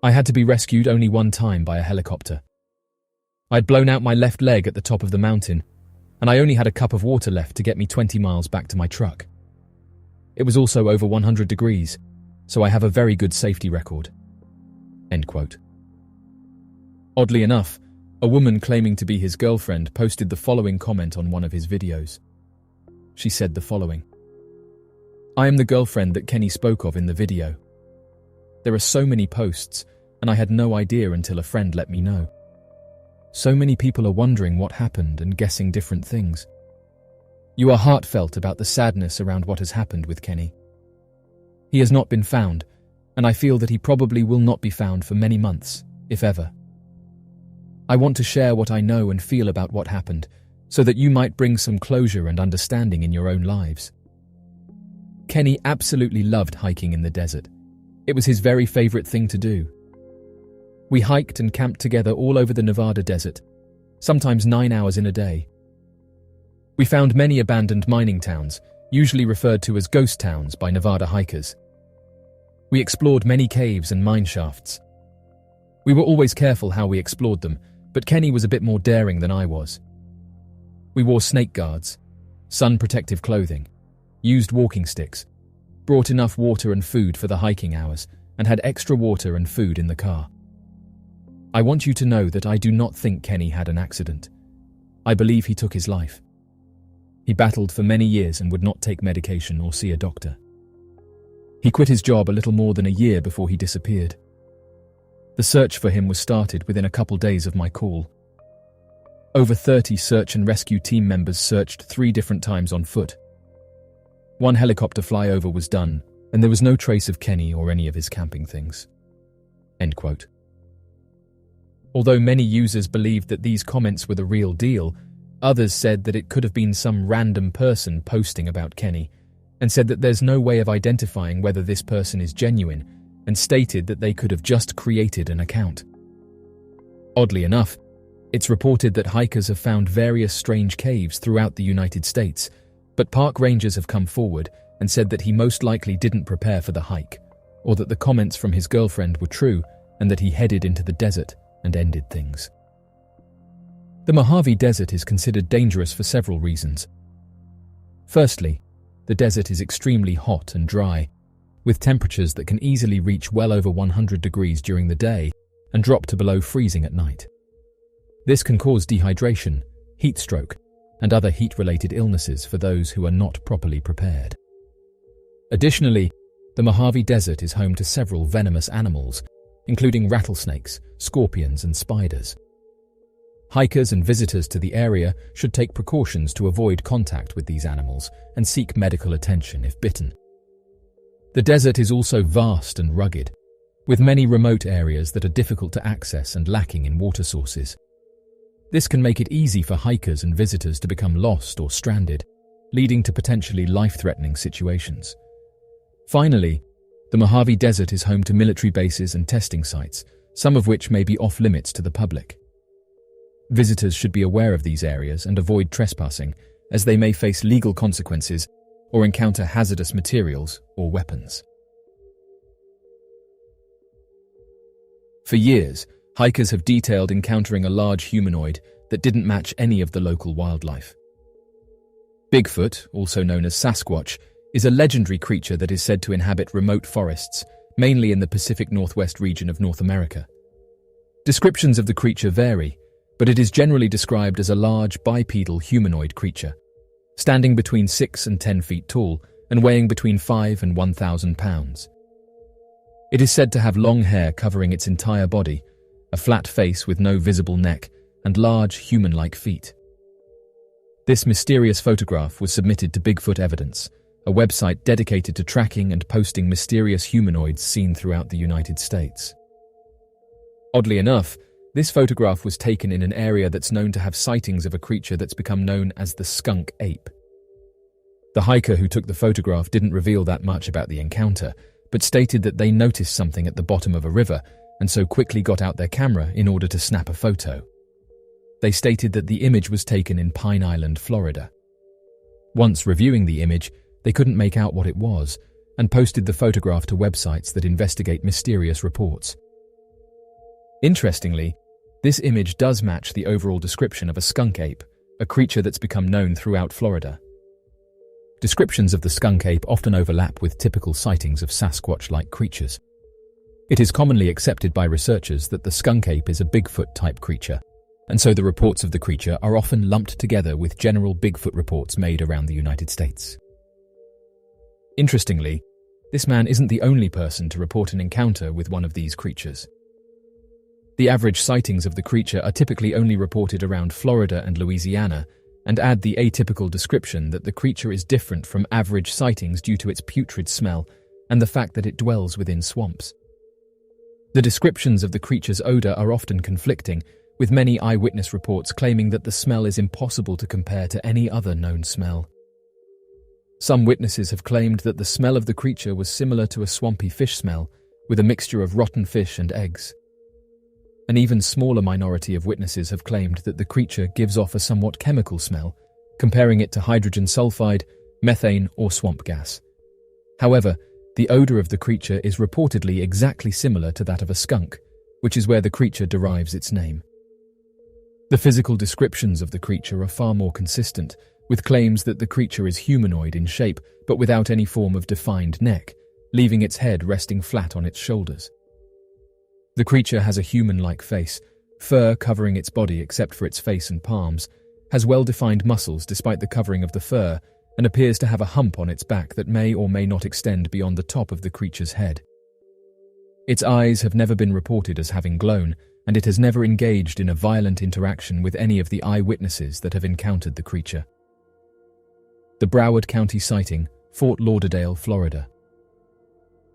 I had to be rescued only one time by a helicopter. I'd blown out my left leg at the top of the mountain, and I only had a cup of water left to get me 20 miles back to my truck. It was also over 100 degrees, so I have a very good safety record." End quote. Oddly enough, a woman claiming to be his girlfriend posted the following comment on one of his videos. She said the following: "I am the girlfriend that Kenny spoke of in the video. There are so many posts, and I had no idea until a friend let me know. So many people are wondering what happened and guessing different things. You are heartfelt about the sadness around what has happened with Kenny. He has not been found, and I feel that he probably will not be found for many months, if ever. I want to share what I know and feel about what happened, so that you might bring some closure and understanding in your own lives. Kenny absolutely loved hiking in the desert. It was his very favorite thing to do. We hiked and camped together all over the Nevada desert, sometimes 9 hours in a day. We found many abandoned mining towns, usually referred to as ghost towns by Nevada hikers. We explored many caves and mine shafts. We were always careful how we explored them, but Kenny was a bit more daring than I was. We wore snake guards, sun protective clothing, used walking sticks, brought enough water and food for the hiking hours, and had extra water and food in the car. I want you to know that I do not think Kenny had an accident. I believe he took his life. He battled for many years and would not take medication or see a doctor. He quit his job a little more than a year before he disappeared. The search for him was started within a couple days of my call. Over 30 search and rescue team members searched 3 different times on foot. 1 helicopter flyover was done, and there was no trace of Kenny or any of his camping things." End quote. Although many users believed that these comments were the real deal, others said that it could have been some random person posting about Kenny, and said that there's no way of identifying whether this person is genuine, and stated that they could have just created an account. Oddly enough, it's reported that hikers have found various strange caves throughout the United States, but park rangers have come forward and said that he most likely didn't prepare for the hike, or that the comments from his girlfriend were true and that he headed into the desert and ended things. The Mojave Desert is considered dangerous for several reasons. Firstly, the desert is extremely hot and dry, with temperatures that can easily reach well over 100 degrees during the day and drop to below freezing at night. This can cause dehydration, heat stroke, and other heat-related illnesses for those who are not properly prepared. Additionally, the Mojave Desert is home to several venomous animals, including rattlesnakes, scorpions, and spiders. Hikers and visitors to the area should take precautions to avoid contact with these animals and seek medical attention if bitten. The desert is also vast and rugged, with many remote areas that are difficult to access and lacking in water sources. This can make it easy for hikers and visitors to become lost or stranded, leading to potentially life-threatening situations. Finally, the Mojave Desert is home to military bases and testing sites, some of which may be off-limits to the public. Visitors should be aware of these areas and avoid trespassing, as they may face legal consequences or encounter hazardous materials or weapons. For years, hikers have detailed encountering a large humanoid that didn't match any of the local wildlife. Bigfoot, also known as Sasquatch, is a legendary creature that is said to inhabit remote forests, mainly in the Pacific Northwest region of North America. Descriptions of the creature vary, but it is generally described as a large bipedal humanoid creature, standing between 6 and 10 feet tall and weighing between 5 and 1,000 pounds. It is said to have long hair covering its entire body, a flat face with no visible neck, and large human-like feet. This mysterious photograph was submitted to Bigfoot Evidence, a website dedicated to tracking and posting mysterious humanoids seen throughout the United States. Oddly enough, this photograph was taken in an area that's known to have sightings of a creature that's become known as the skunk ape. The hiker who took the photograph didn't reveal that much about the encounter, but stated that they noticed something at the bottom of a river and so quickly got out their camera in order to snap a photo. They stated that the image was taken in Pine Island, Florida. Once reviewing the image, they couldn't make out what it was and posted the photograph to websites that investigate mysterious reports. Interestingly, this image does match the overall description of a skunk ape, a creature that's become known throughout Florida. Descriptions of the skunk ape often overlap with typical sightings of Sasquatch-like creatures. It is commonly accepted by researchers that the skunk ape is a Bigfoot-type creature, and so the reports of the creature are often lumped together with general Bigfoot reports made around the United States. Interestingly, this man isn't the only person to report an encounter with one of these creatures. The average sightings of the creature are typically only reported around Florida and Louisiana, and add the atypical description that the creature is different from average sightings due to its putrid smell and the fact that it dwells within swamps. The descriptions of the creature's odor are often conflicting, with many eyewitness reports claiming that the smell is impossible to compare to any other known smell. Some witnesses have claimed that the smell of the creature was similar to a swampy fish smell, with a mixture of rotten fish and eggs. An even smaller minority of witnesses have claimed that the creature gives off a somewhat chemical smell, comparing it to hydrogen sulfide, methane, or swamp gas. However, the odor of the creature is reportedly exactly similar to that of a skunk, which is where the creature derives its name. The physical descriptions of the creature are far more consistent, with claims that the creature is humanoid in shape but without any form of defined neck, leaving its head resting flat on its shoulders. The creature has a human-like face, fur covering its body except for its face and palms, has well-defined muscles despite the covering of the fur, and appears to have a hump on its back that may or may not extend beyond the top of the creature's head. Its eyes have never been reported as having glown, and it has never engaged in a violent interaction with any of the eyewitnesses that have encountered the creature. The Broward County sighting, Fort Lauderdale, Florida.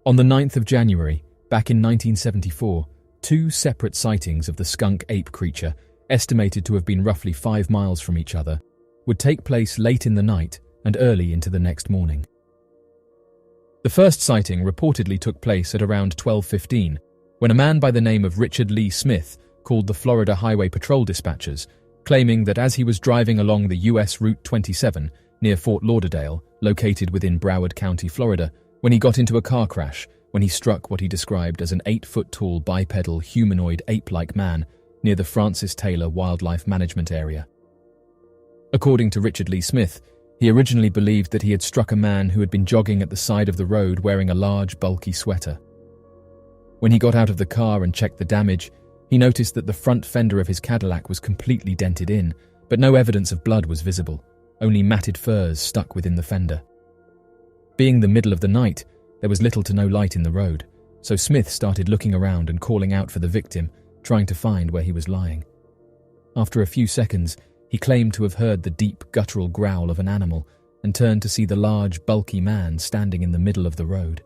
On the 9th of January, back in 1974, 2 separate sightings of the skunk ape creature, estimated to have been roughly 5 miles from each other, would take place late in the night and early into the next morning. The first sighting reportedly took place at around 12:15, when a man by the name of Richard Lee Smith called the Florida Highway Patrol dispatchers, claiming that as he was driving along the U.S. Route 27 near Fort Lauderdale, located within Broward County, Florida, when he got into a car crash when he struck what he described as an 8-foot-tall bipedal humanoid ape-like man near the Francis Taylor Wildlife Management Area. According to Richard Lee Smith, he originally believed that he had struck a man who had been jogging at the side of the road wearing a large, bulky sweater. When he got out of the car and checked the damage, he noticed that the front fender of his Cadillac was completely dented in, but no evidence of blood was visible, only matted furs stuck within the fender. Being the middle of the night, there was little to no light in the road, so Smith started looking around and calling out for the victim, trying to find where he was lying. After a few seconds, he claimed to have heard the deep guttural growl of an animal and turned to see the large, bulky man standing in the middle of the road.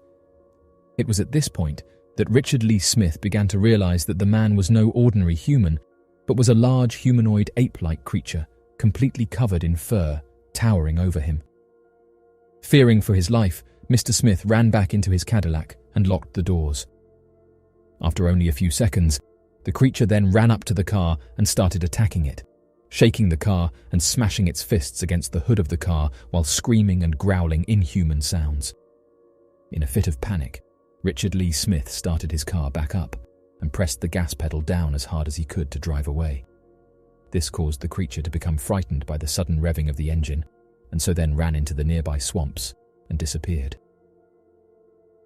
It was at this point that Richard Lee Smith began to realize that the man was no ordinary human, but was a large humanoid ape-like creature, completely covered in fur, towering over him. Fearing for his life, Mr. Smith ran back into his Cadillac and locked the doors. After only a few seconds, the creature then ran up to the car and started attacking it, shaking the car and smashing its fists against the hood of the car while screaming and growling inhuman sounds. In a fit of panic, Richard Lee Smith started his car back up and pressed the gas pedal down as hard as he could to drive away. This caused the creature to become frightened by the sudden revving of the engine, and so then ran into the nearby swamps and disappeared.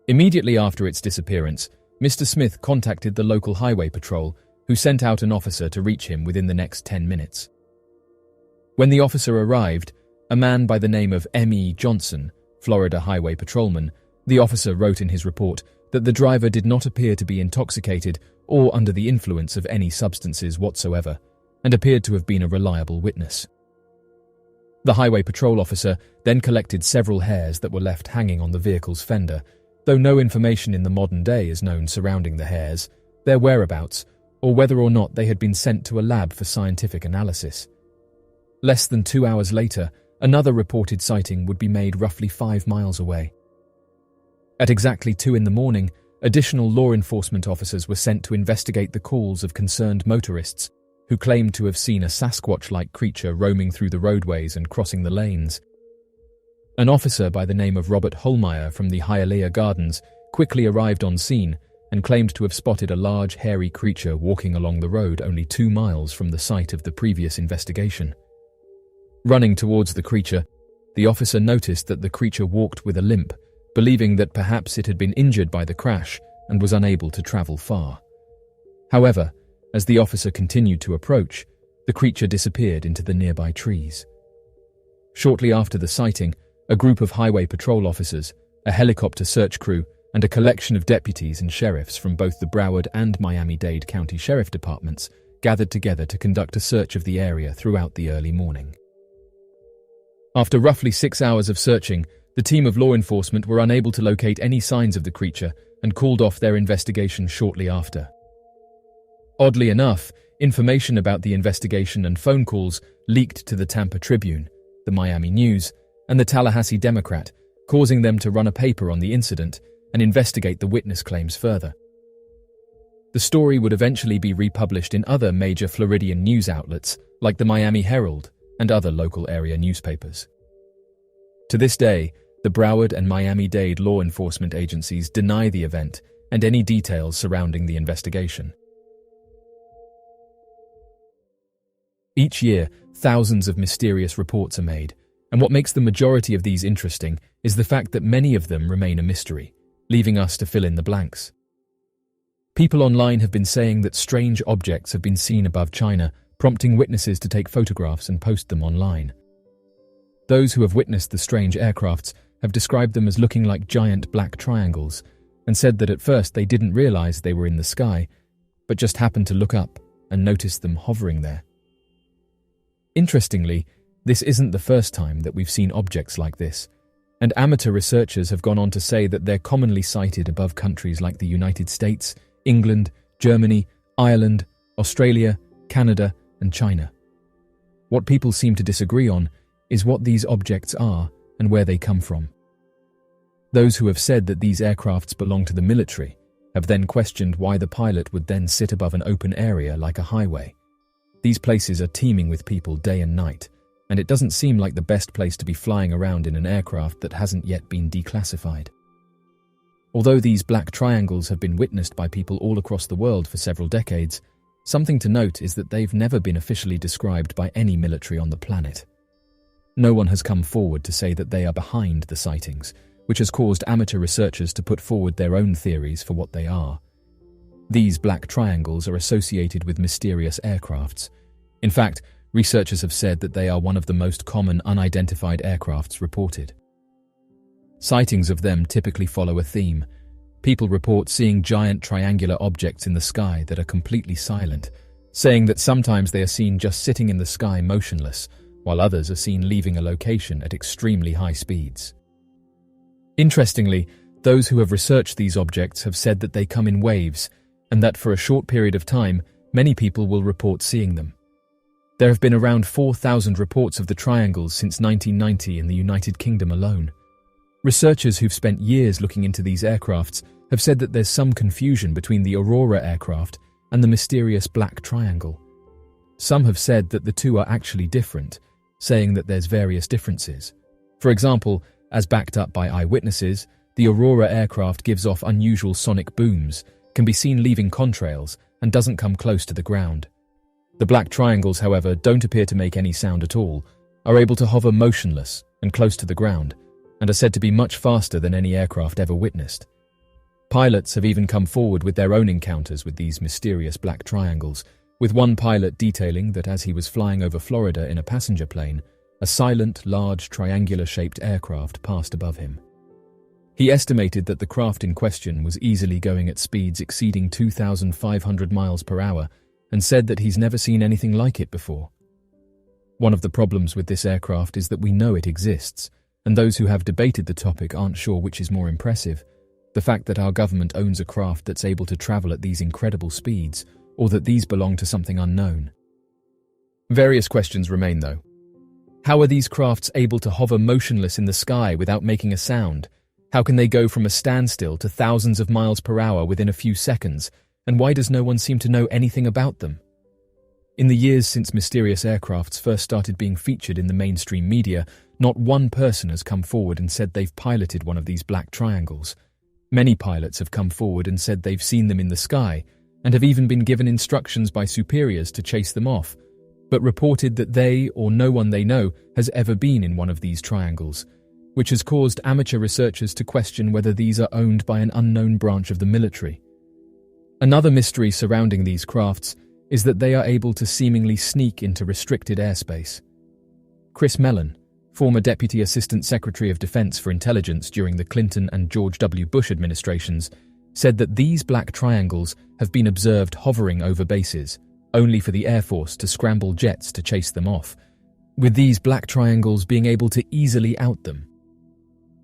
Immediately after its disappearance, Mr. Smith contacted the local highway patrol, who sent out an officer to reach him within the next 10 minutes. When the officer arrived, a man by the name of M.E. Johnson, Florida highway patrolman, the officer wrote in his report that the driver did not appear to be intoxicated or under the influence of any substances whatsoever, and appeared to have been a reliable witness. The highway patrol officer then collected several hairs that were left hanging on the vehicle's fender, though no information in the modern day is known surrounding the hairs, their whereabouts, or whether or not they had been sent to a lab for scientific analysis. Less than 2 hours later, another reported sighting would be made roughly 5 miles away. At exactly 2 a.m, additional law enforcement officers were sent to investigate the calls of concerned motorists who claimed to have seen a Sasquatch-like creature roaming through the roadways and crossing the lanes. An officer by the name of Robert Holmeyer from the Hialeah Gardens quickly arrived on scene and claimed to have spotted a large, hairy creature walking along the road only 2 miles from the site of the previous investigation. Running towards the creature, the officer noticed that the creature walked with a limp, believing that perhaps it had been injured by the crash and was unable to travel far. However, as the officer continued to approach, the creature disappeared into the nearby trees. Shortly after the sighting, a group of highway patrol officers, a helicopter search crew, and a collection of deputies and sheriffs from both the Broward and Miami-Dade County Sheriff Departments gathered together to conduct a search of the area throughout the early morning. After roughly 6 hours of searching, the team of law enforcement were unable to locate any signs of the creature and called off their investigation shortly after. Oddly enough, information about the investigation and phone calls leaked to the Tampa Tribune, the Miami News, and the Tallahassee Democrat, causing them to run a paper on the incident and investigate the witness claims further. The story would eventually be republished in other major Floridian news outlets like the Miami Herald and other local area newspapers. To this day, the Broward and Miami-Dade law enforcement agencies deny the event and any details surrounding the investigation. Each year, thousands of mysterious reports are made, and what makes the majority of these interesting is the fact that many of them remain a mystery, leaving us to fill in the blanks. People online have been saying that strange objects have been seen above China, prompting witnesses to take photographs and post them online. Those who have witnessed the strange aircrafts have described them as looking like giant black triangles, and said that at first they didn't realize they were in the sky, but just happened to look up and notice them hovering there. Interestingly, this isn't the first time that we've seen objects like this, and amateur researchers have gone on to say that they're commonly sighted above countries like the United States, England, Germany, Ireland, Australia, Canada, and China. What people seem to disagree on is what these objects are and where they come from. Those who have said that these aircrafts belong to the military have then questioned why the pilot would then sit above an open area like a highway. These places are teeming with people day and night, and it doesn't seem like the best place to be flying around in an aircraft that hasn't yet been declassified. Although these black triangles have been witnessed by people all across the world for several decades, something to note is that they've never been officially described by any military on the planet. No one has come forward to say that they are behind the sightings, which has caused amateur researchers to put forward their own theories for what they are. These black triangles are associated with mysterious aircrafts. In fact, researchers have said that they are one of the most common unidentified aircrafts reported. Sightings of them typically follow a theme. People report seeing giant triangular objects in the sky that are completely silent, saying that sometimes they are seen just sitting in the sky motionless, while others are seen leaving a location at extremely high speeds. Interestingly, those who have researched these objects have said that they come in waves, and that for a short period of time, many people will report seeing them. There have been around 4,000 reports of the triangles since 1990 in the United Kingdom alone. Researchers who've spent years looking into these aircrafts have said that there's some confusion between the Aurora aircraft and the mysterious black triangle. Some have said that the two are actually different, saying that there's various differences. For example, as backed up by eyewitnesses, the Aurora aircraft gives off unusual sonic booms, can be seen leaving contrails, and doesn't come close to the ground. The black triangles, however, don't appear to make any sound at all, are able to hover motionless and close to the ground, and are said to be much faster than any aircraft ever witnessed. Pilots have even come forward with their own encounters with these mysterious black triangles, with one pilot detailing that as he was flying over Florida in a passenger plane, a silent, large, triangular-shaped aircraft passed above him. He estimated that the craft in question was easily going at speeds exceeding 2,500 miles per hour and said that he's never seen anything like it before. One of the problems with this aircraft is that we know it exists, and those who have debated the topic aren't sure which is more impressive, the fact that our government owns a craft that's able to travel at these incredible speeds, or that these belong to something unknown. Various questions remain, though. How are these crafts able to hover motionless in the sky without making a sound? How can they go from a standstill to thousands of miles per hour within a few seconds, and why does no one seem to know anything about them? In the years since mysterious aircrafts first started being featured in the mainstream media, not one person has come forward and said they've piloted one of these black triangles. Many pilots have come forward and said they've seen them in the sky, and have even been given instructions by superiors to chase them off, but reported that they or no one they know has ever been in one of these triangles, which has caused amateur researchers to question whether these are owned by an unknown branch of the military. Another mystery surrounding these crafts is that they are able to seemingly sneak into restricted airspace. Chris Mellon, former Deputy Assistant Secretary of Defense for Intelligence during the Clinton and George W. Bush administrations, said that these black triangles have been observed hovering over bases, only for the Air Force to scramble jets to chase them off, with these black triangles being able to easily out them.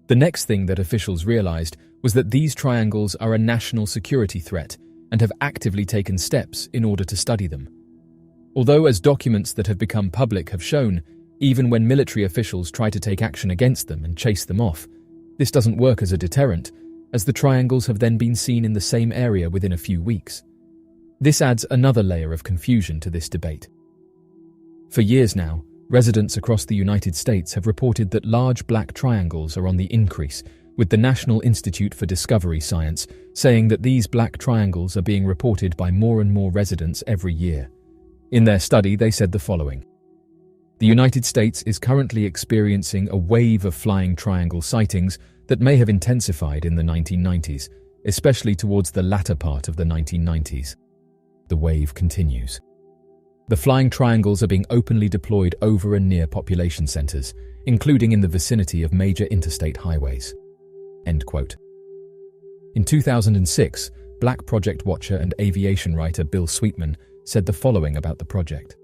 The next thing that officials realized was that these triangles are a national security threat and have actively taken steps in order to study them. Although, as documents that have become public have shown, even when military officials try to take action against them and chase them off, this doesn't work as a deterrent, as the triangles have then been seen in the same area within a few weeks. This adds another layer of confusion to this debate. For years now, residents across the United States have reported that large black triangles are on the increase, with the National Institute for Discovery Science saying that these black triangles are being reported by more and more residents every year. In their study, they said the following: the United States is currently experiencing a wave of flying triangle sightings that may have intensified in the 1990s, especially towards the latter part of the 1990s. The wave continues. The flying triangles are being openly deployed over and near population centers, including in the vicinity of major interstate highways. End quote. In 2006, Black Project watcher and aviation writer Bill Sweetman said the following about the project.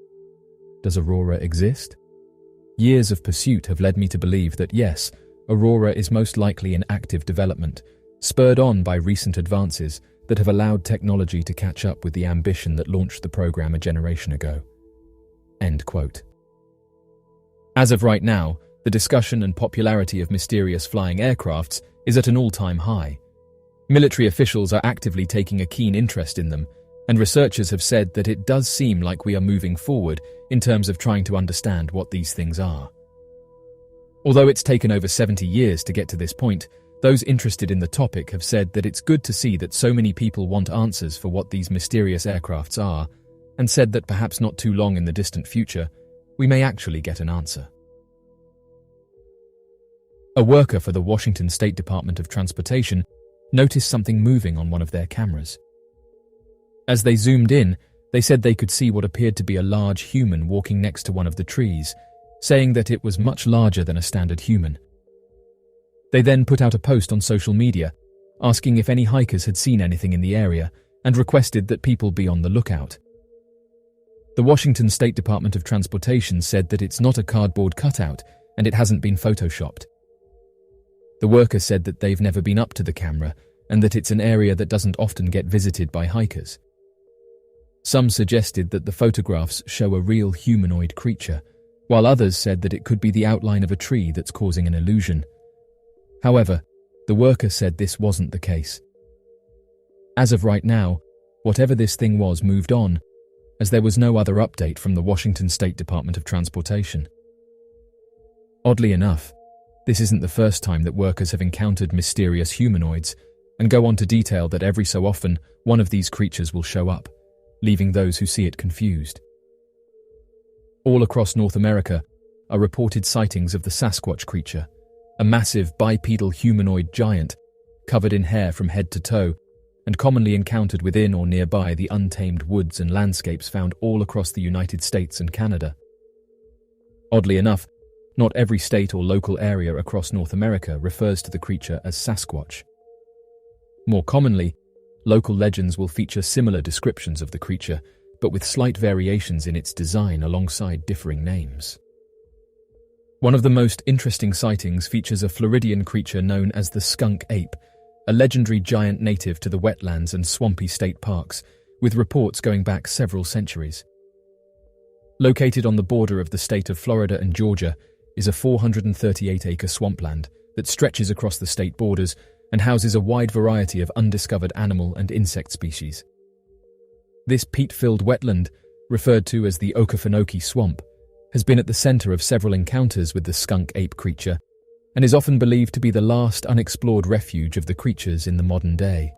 Does Aurora exist? Years of pursuit have led me to believe that yes, Aurora is most likely in active development, spurred on by recent advances that have allowed technology to catch up with the ambition that launched the program a generation ago. End quote. As of right now, the discussion and popularity of mysterious flying aircrafts is at an all-time high. Military officials are actively taking a keen interest in them, and researchers have said that it does seem like we are moving forward in terms of trying to understand what these things are. Although it's taken over 70 years to get to this point, those interested in the topic have said that it's good to see that so many people want answers for what these mysterious aircrafts are, and said that perhaps not too long in the distant future, we may actually get an answer. A worker for the Washington State Department of Transportation noticed something moving on one of their cameras. As they zoomed in, they said they could see what appeared to be a large human walking next to one of the trees, saying that it was much larger than a standard human. They then put out a post on social media, asking if any hikers had seen anything in the area and requested that people be on the lookout. The Washington State Department of Transportation said that it's not a cardboard cutout and it hasn't been photoshopped. The worker said that they've never been up to the camera and that it's an area that doesn't often get visited by hikers. Some suggested that the photographs show a real humanoid creature, while others said that it could be the outline of a tree that's causing an illusion. However, the worker said this wasn't the case. As of right now, whatever this thing was moved on, as there was no other update from the Washington State Department of Transportation. Oddly enough, this isn't the first time that workers have encountered mysterious humanoids, and go on to detail that every so often one of these creatures will show up, leaving those who see it confused. All across North America are reported sightings of the Sasquatch creature, a massive bipedal humanoid giant covered in hair from head to toe, and commonly encountered within or nearby the untamed woods and landscapes found all across the United States and Canada. Oddly enough, not every state or local area across North America refers to the creature as Sasquatch. More commonly, local legends will feature similar descriptions of the creature, but with slight variations in its design alongside differing names. One of the most interesting sightings features a Floridian creature known as the skunk ape, a legendary giant native to the wetlands and swampy state parks, with reports going back several centuries. Located on the border of the state of Florida and Georgia is a 438-acre swampland that stretches across the state borders and houses a wide variety of undiscovered animal and insect species. This peat-filled wetland, referred to as the Okefenokee Swamp, has been at the center of several encounters with the skunk ape creature and is often believed to be the last unexplored refuge of the creatures in the modern day.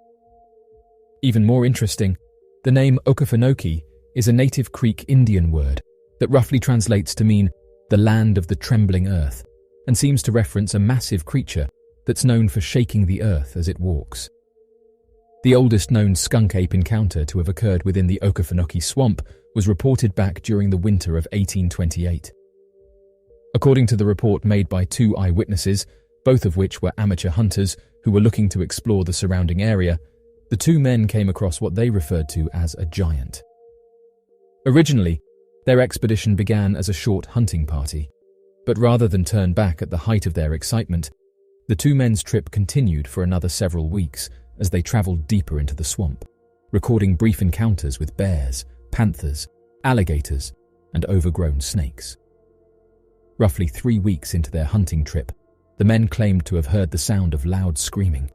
Even more interesting, the name Okefenokee is a native Creek Indian word that roughly translates to mean the land of the trembling earth, and seems to reference a massive creature that's known for shaking the earth as it walks. The oldest known skunk ape encounter to have occurred within the Okefenokee Swamp was reported back during the winter of 1828. According to the report made by 2 eyewitnesses, both of which were amateur hunters who were looking to explore the surrounding area, the 2 men came across what they referred to as a giant. Originally, their expedition began as a short hunting party, but rather than turn back at the height of their excitement, the 2 men's trip continued for another several weeks as they traveled deeper into the swamp, recording brief encounters with bears, panthers, alligators, and overgrown snakes. Roughly 3 weeks into their hunting trip, the men claimed to have heard the sound of loud screaming.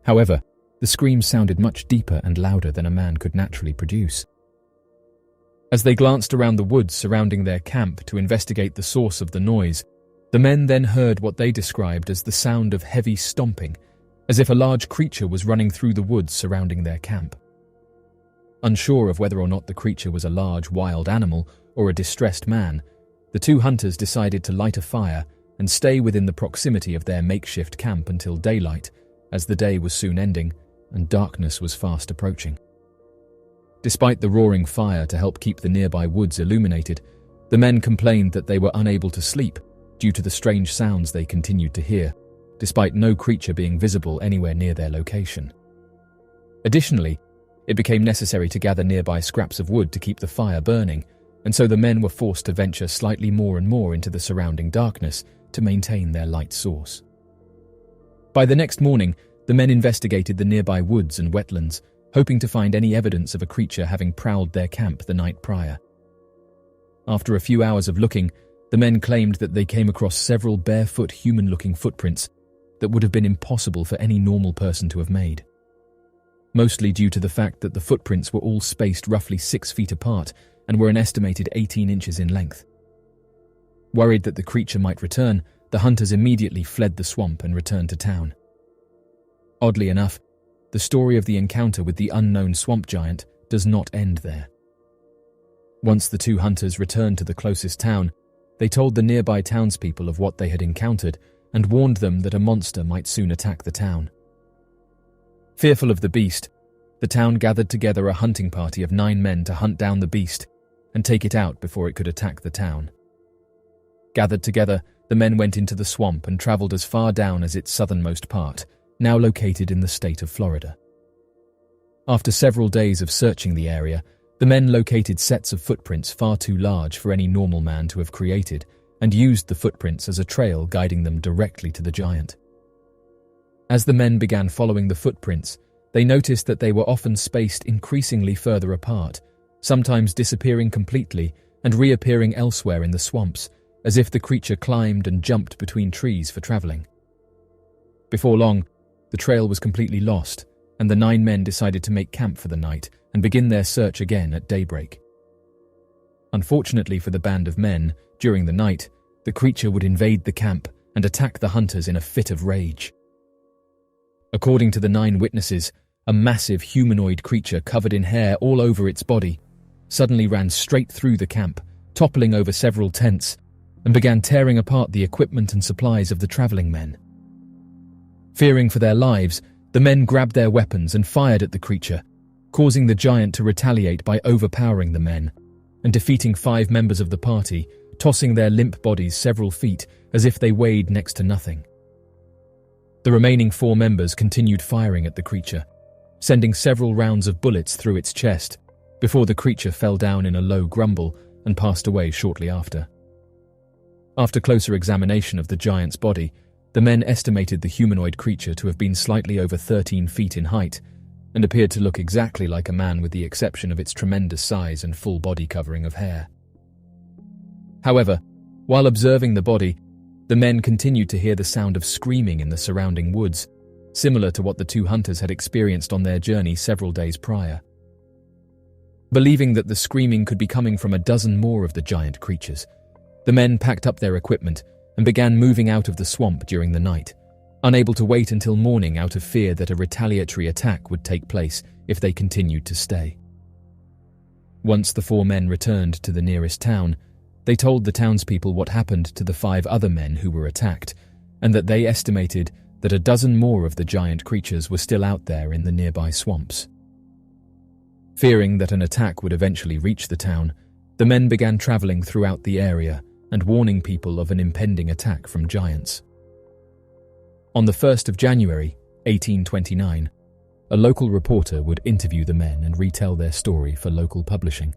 However, the screams sounded much deeper and louder than a man could naturally produce. As they glanced around the woods surrounding their camp to investigate the source of the noise, the men then heard what they described as the sound of heavy stomping, as if a large creature was running through the woods surrounding their camp. Unsure of whether or not the creature was a large wild animal or a distressed man, the 2 hunters decided to light a fire and stay within the proximity of their makeshift camp until daylight, as the day was soon ending and darkness was fast approaching. Despite the roaring fire to help keep the nearby woods illuminated, the men complained that they were unable to sleep due to the strange sounds they continued to hear, despite no creature being visible anywhere near their location. Additionally, it became necessary to gather nearby scraps of wood to keep the fire burning, and so the men were forced to venture slightly more and more into the surrounding darkness to maintain their light source. By the next morning, the men investigated the nearby woods and wetlands, hoping to find any evidence of a creature having prowled their camp the night prior. After a few hours of looking, the men claimed that they came across several barefoot human-looking footprints that would have been impossible for any normal person to have made. Mostly due to the fact that the footprints were all spaced roughly 6 feet apart and were an estimated 18 inches in length. Worried that the creature might return, the hunters immediately fled the swamp and returned to town. Oddly enough, the story of the encounter with the unknown swamp giant does not end there. Once the 2 hunters returned to the closest town, they told the nearby townspeople of what they had encountered and warned them that a monster might soon attack the town. Fearful of the beast, the town gathered together a hunting party of 9 men to hunt down the beast and take it out before it could attack the town. Gathered together, the men went into the swamp and traveled as far down as its southernmost part, now located in the state of Florida. After several days of searching the area, The men located sets of footprints far too large for any normal man to have created and used the footprints as a trail guiding them directly to the giant. As the men began following the footprints, they noticed that they were often spaced increasingly further apart, sometimes disappearing completely and reappearing elsewhere in the swamps, as if the creature climbed and jumped between trees for traveling. Before long, the trail was completely lost, and the 9 men decided to make camp for the night and begin their search again at daybreak. Unfortunately for the band of men, during the night, the creature would invade the camp and attack the hunters in a fit of rage. According to the 9 witnesses, a massive humanoid creature covered in hair all over its body suddenly ran straight through the camp, toppling over several tents, and began tearing apart the equipment and supplies of the traveling men. Fearing for their lives, the men grabbed their weapons and fired at the creature, causing the giant to retaliate by overpowering the men and defeating 5 members of the party, tossing their limp bodies several feet as if they weighed next to nothing. The remaining 4 members continued firing at the creature, sending several rounds of bullets through its chest before the creature fell down in a low grumble and passed away shortly after. After closer examination of the giant's body, the men estimated the humanoid creature to have been slightly over 13 feet in height and appeared to look exactly like a man with the exception of its tremendous size and full body covering of hair. However, while observing the body, the men continued to hear the sound of screaming in the surrounding woods, similar to what the 2 hunters had experienced on their journey several days prior. Believing that the screaming could be coming from a dozen more of the giant creatures, the men packed up their equipment and began moving out of the swamp during the night, unable to wait until morning out of fear that a retaliatory attack would take place if they continued to stay. Once the 4 men returned to the nearest town, they told the townspeople what happened to the 5 other men who were attacked, and that they estimated that a dozen more of the giant creatures were still out there in the nearby swamps. Fearing that an attack would eventually reach the town, the men began traveling throughout the area and warning people of an impending attack from giants. On the 1st of January, 1829, a local reporter would interview the men and retell their story for local publishing.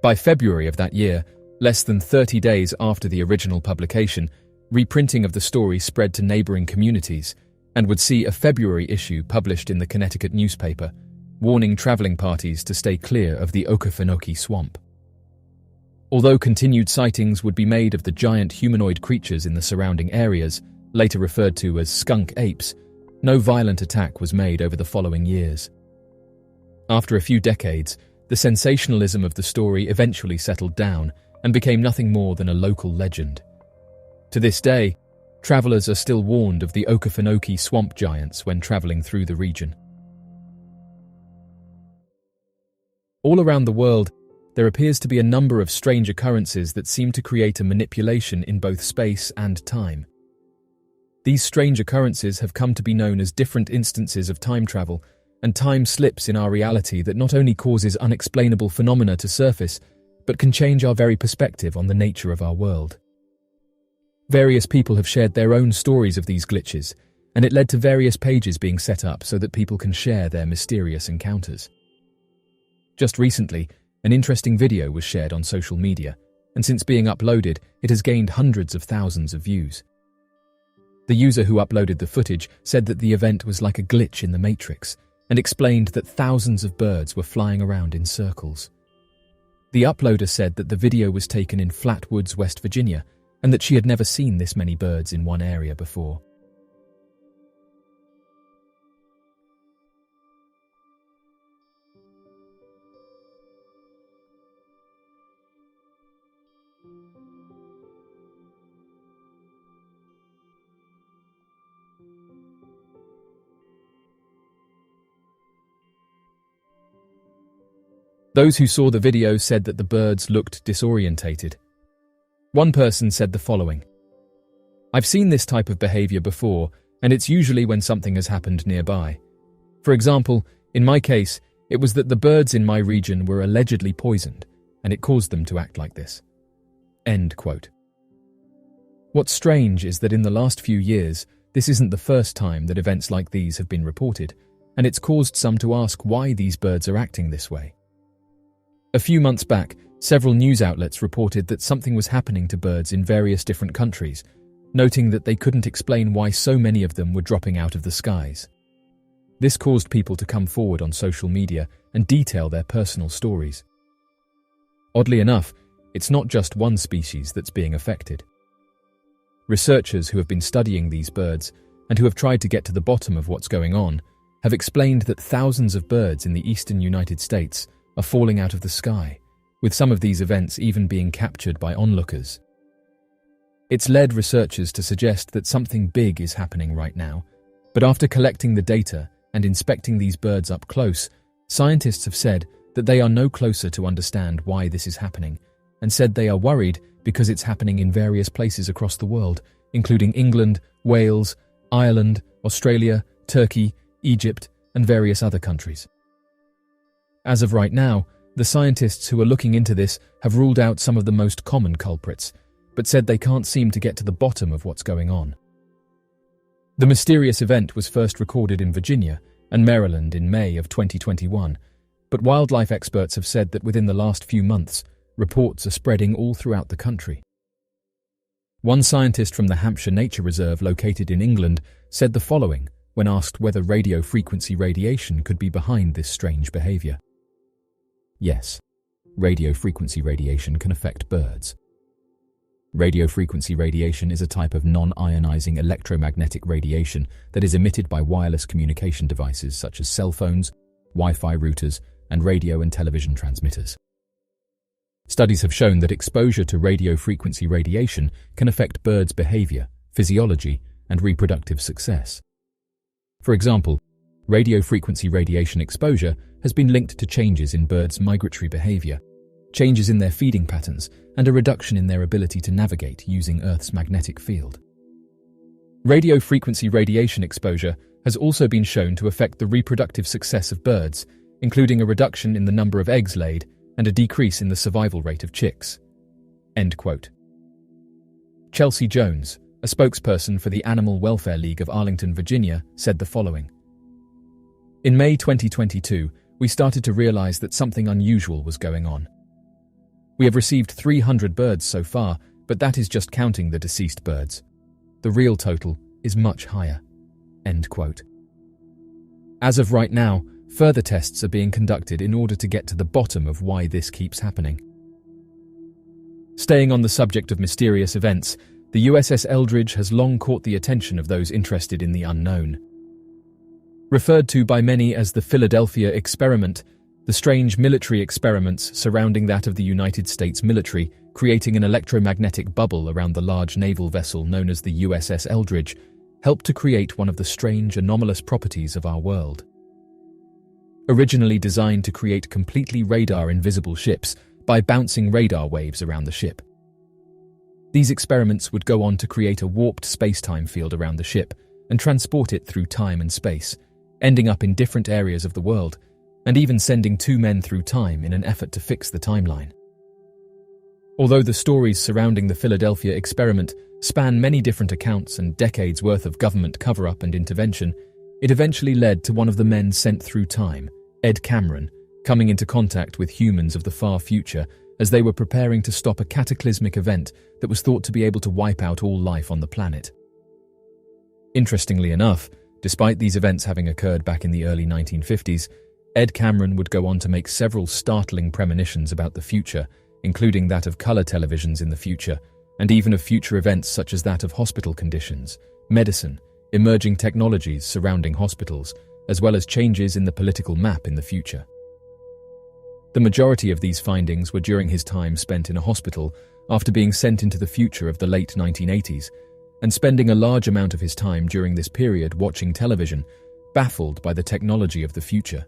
By February of that year, less than 30 days after the original publication, reprinting of the story spread to neighboring communities and would see a February issue published in the Connecticut newspaper, warning traveling parties to stay clear of the Okefenokee swamp. Although continued sightings would be made of the giant humanoid creatures in the surrounding areas, later referred to as skunk apes, no violent attack was made over the following years. After a few decades, the sensationalism of the story eventually settled down and became nothing more than a local legend. To this day, travelers are still warned of the Okefenokee swamp giants when traveling through the region. All around the world, there appears to be a number of strange occurrences that seem to create a manipulation in both space and time. These strange occurrences have come to be known as different instances of time travel and time slips in our reality that not only causes unexplainable phenomena to surface, but can change our very perspective on the nature of our world. Various people have shared their own stories of these glitches, and it led to various pages being set up so that people can share their mysterious encounters. Just recently, an interesting video was shared on social media, and since being uploaded, it has gained hundreds of thousands of views. The user who uploaded the footage said that the event was like a glitch in the Matrix, and explained that thousands of birds were flying around in circles. The uploader said that the video was taken in Flatwoods, West Virginia, and that she had never seen this many birds in one area before. Those who saw the video said that the birds looked disorientated. One person said the following: "I've seen this type of behavior before, and it's usually when something has happened nearby. For example, in my case, it was that the birds in my region were allegedly poisoned, and it caused them to act like this." End quote. What's strange is that in the last few years, this isn't the first time that events like these have been reported, and it's caused some to ask why these birds are acting this way. A few months back, several news outlets reported that something was happening to birds in various different countries, noting that they couldn't explain why so many of them were dropping out of the skies. This caused people to come forward on social media and detail their personal stories. Oddly enough, it's not just one species that's being affected. Researchers who have been studying these birds and who have tried to get to the bottom of what's going on have explained that thousands of birds in the eastern United States are falling out of the sky, with some of these events even being captured by onlookers. It's led researchers to suggest that something big is happening right now, but after collecting the data and inspecting these birds up close, scientists have said that they are no closer to understand why this is happening, and said they are worried because it's happening in various places across the world, including England, Wales, Ireland, Australia, Turkey, Egypt, and various other countries. As of right now, the scientists who are looking into this have ruled out some of the most common culprits, but said they can't seem to get to the bottom of what's going on. The mysterious event was first recorded in Virginia and Maryland in May of 2021, but wildlife experts have said that within the last few months, reports are spreading all throughout the country. One scientist from the Hampshire Nature Reserve located in England said the following when asked whether radio frequency radiation could be behind this strange behavior. Yes, radio frequency radiation can affect birds. Radio frequency radiation is a type of non-ionizing electromagnetic radiation that is emitted by wireless communication devices such as cell phones, Wi-Fi routers, and radio and television transmitters. Studies have shown that exposure to radio frequency radiation can affect birds' behavior, physiology, and reproductive success. For example, radio frequency radiation exposure has been linked to changes in birds' migratory behavior, changes in their feeding patterns, and a reduction in their ability to navigate using Earth's magnetic field. Radio frequency radiation exposure has also been shown to affect the reproductive success of birds, including a reduction in the number of eggs laid and a decrease in the survival rate of chicks. End quote. Chelsea Jones, a spokesperson for the Animal Welfare League of Arlington, Virginia, said the following. In May 2022, we started to realize that something unusual was going on. We have received 300 birds so far, but that is just counting the deceased birds. The real total is much higher. End quote. As of right now, further tests are being conducted in order to get to the bottom of why this keeps happening. Staying on the subject of mysterious events, the USS Eldridge has long caught the attention of those interested in the unknown. Referred to by many as the Philadelphia Experiment, the strange military experiments surrounding that of the United States military, creating an electromagnetic bubble around the large naval vessel known as the USS Eldridge, helped to create one of the strange anomalous properties of our world. Originally designed to create completely radar-invisible ships by bouncing radar waves around the ship. These experiments would go on to create a warped space-time field around the ship and transport it through time and space, ending up in different areas of the world, and even sending two men through time in an effort to fix the timeline. Although the stories surrounding the Philadelphia experiment span many different accounts and decades worth of government cover-up and intervention, it eventually led to one of the men sent through time, Ed Cameron, coming into contact with humans of the far future as they were preparing to stop a cataclysmic event that was thought to be able to wipe out all life on the planet. Interestingly enough, despite these events having occurred back in the early 1950s, Ed Cameron would go on to make several startling premonitions about the future, including that of color televisions in the future, and even of future events such as that of hospital conditions, medicine, emerging technologies surrounding hospitals, as well as changes in the political map in the future. The majority of these findings were during his time spent in a hospital after being sent into the future of the late 1980s, and spending a large amount of his time during this period watching television, baffled by the technology of the future.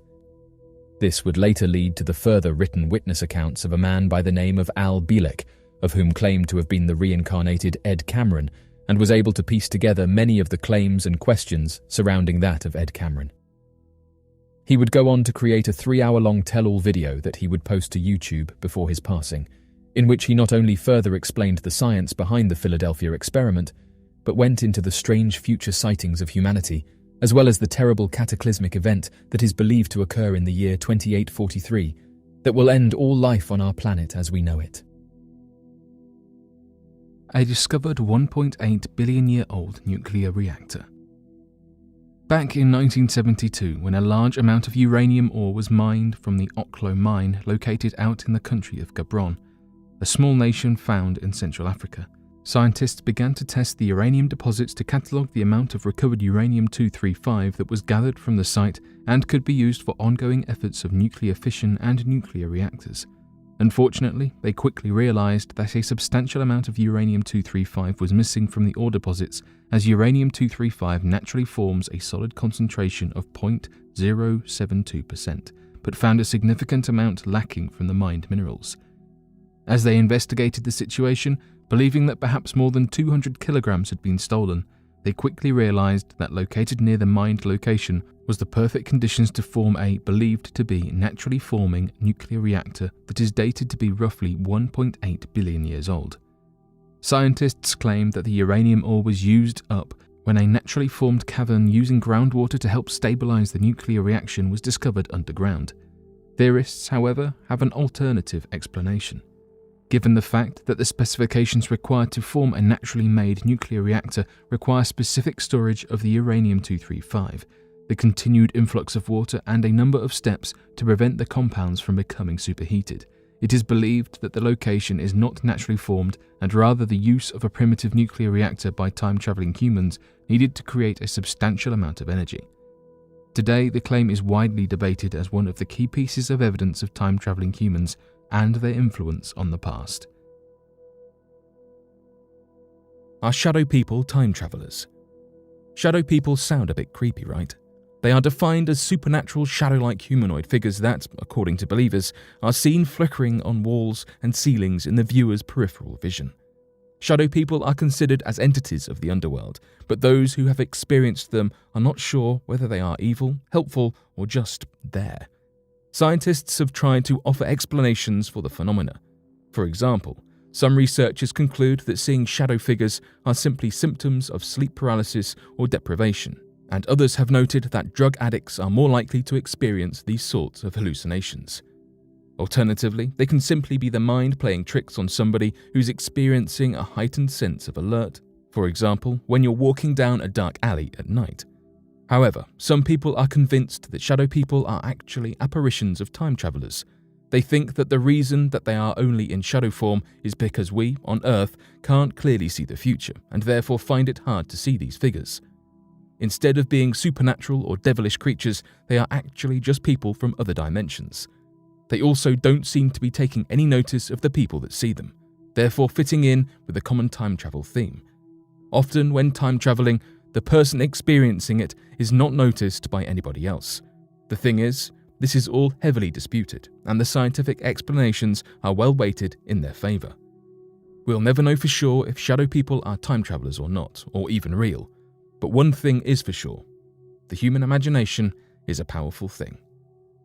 This would later lead to the further written witness accounts of a man by the name of Al Bielek, of whom claimed to have been the reincarnated Ed Cameron, and was able to piece together many of the claims and questions surrounding that of Ed Cameron. He would go on to create a 3-hour-long tell-all video that he would post to YouTube before his passing, in which he not only further explained the science behind the Philadelphia experiment, but went into the strange future sightings of humanity, as well as the terrible cataclysmic event that is believed to occur in the year 2843, that will end all life on our planet as we know it. A discovered 1.8 billion-year-old nuclear reactor. Back in 1972, when a large amount of uranium ore was mined from the Oklo mine located out in the country of Gabon, a small nation found in Central Africa, scientists began to test the uranium deposits to catalogue the amount of recovered uranium-235 that was gathered from the site and could be used for ongoing efforts of nuclear fission and nuclear reactors. Unfortunately, they quickly realised that a substantial amount of uranium-235 was missing from the ore deposits, as uranium-235 naturally forms a solid concentration of 0.072%, but found a significant amount lacking from the mined minerals. As they investigated the situation, believing that perhaps more than 200 kilograms had been stolen, they quickly realised that located near the mined location was the perfect conditions to form a believed to be naturally forming nuclear reactor that is dated to be roughly 1.8 billion years old. Scientists claim that the uranium ore was used up when a naturally formed cavern using groundwater to help stabilise the nuclear reaction was discovered underground. Theorists, however, have an alternative explanation. Given the fact that the specifications required to form a naturally made nuclear reactor require specific storage of the uranium-235, the continued influx of water and a number of steps to prevent the compounds from becoming superheated, it is believed that the location is not naturally formed and rather the use of a primitive nuclear reactor by time-travelling humans needed to create a substantial amount of energy. Today, the claim is widely debated as one of the key pieces of evidence of time-travelling humans and their influence on the past. Are shadow people time travellers? Shadow people sound a bit creepy, right? They are defined as supernatural shadow-like humanoid figures that, according to believers, are seen flickering on walls and ceilings in the viewer's peripheral vision. Shadow people are considered as entities of the underworld, but those who have experienced them are not sure whether they are evil, helpful, or just there. Scientists have tried to offer explanations for the phenomena. For example, some researchers conclude that seeing shadow figures are simply symptoms of sleep paralysis or deprivation, and others have noted that drug addicts are more likely to experience these sorts of hallucinations. Alternatively, they can simply be the mind playing tricks on somebody who's experiencing a heightened sense of alert, for example, when you're walking down a dark alley at night. However, some people are convinced that shadow people are actually apparitions of time travelers. They think that the reason that they are only in shadow form is because we, on Earth, can't clearly see the future and therefore find it hard to see these figures. Instead of being supernatural or devilish creatures, they are actually just people from other dimensions. They also don't seem to be taking any notice of the people that see them, therefore fitting in with the common time travel theme. Often when time traveling, the person experiencing it is not noticed by anybody else. The thing is, this is all heavily disputed, and the scientific explanations are well weighted in their favour. We'll never know for sure if shadow people are time travelers or not, or even real. But one thing is for sure, the human imagination is a powerful thing.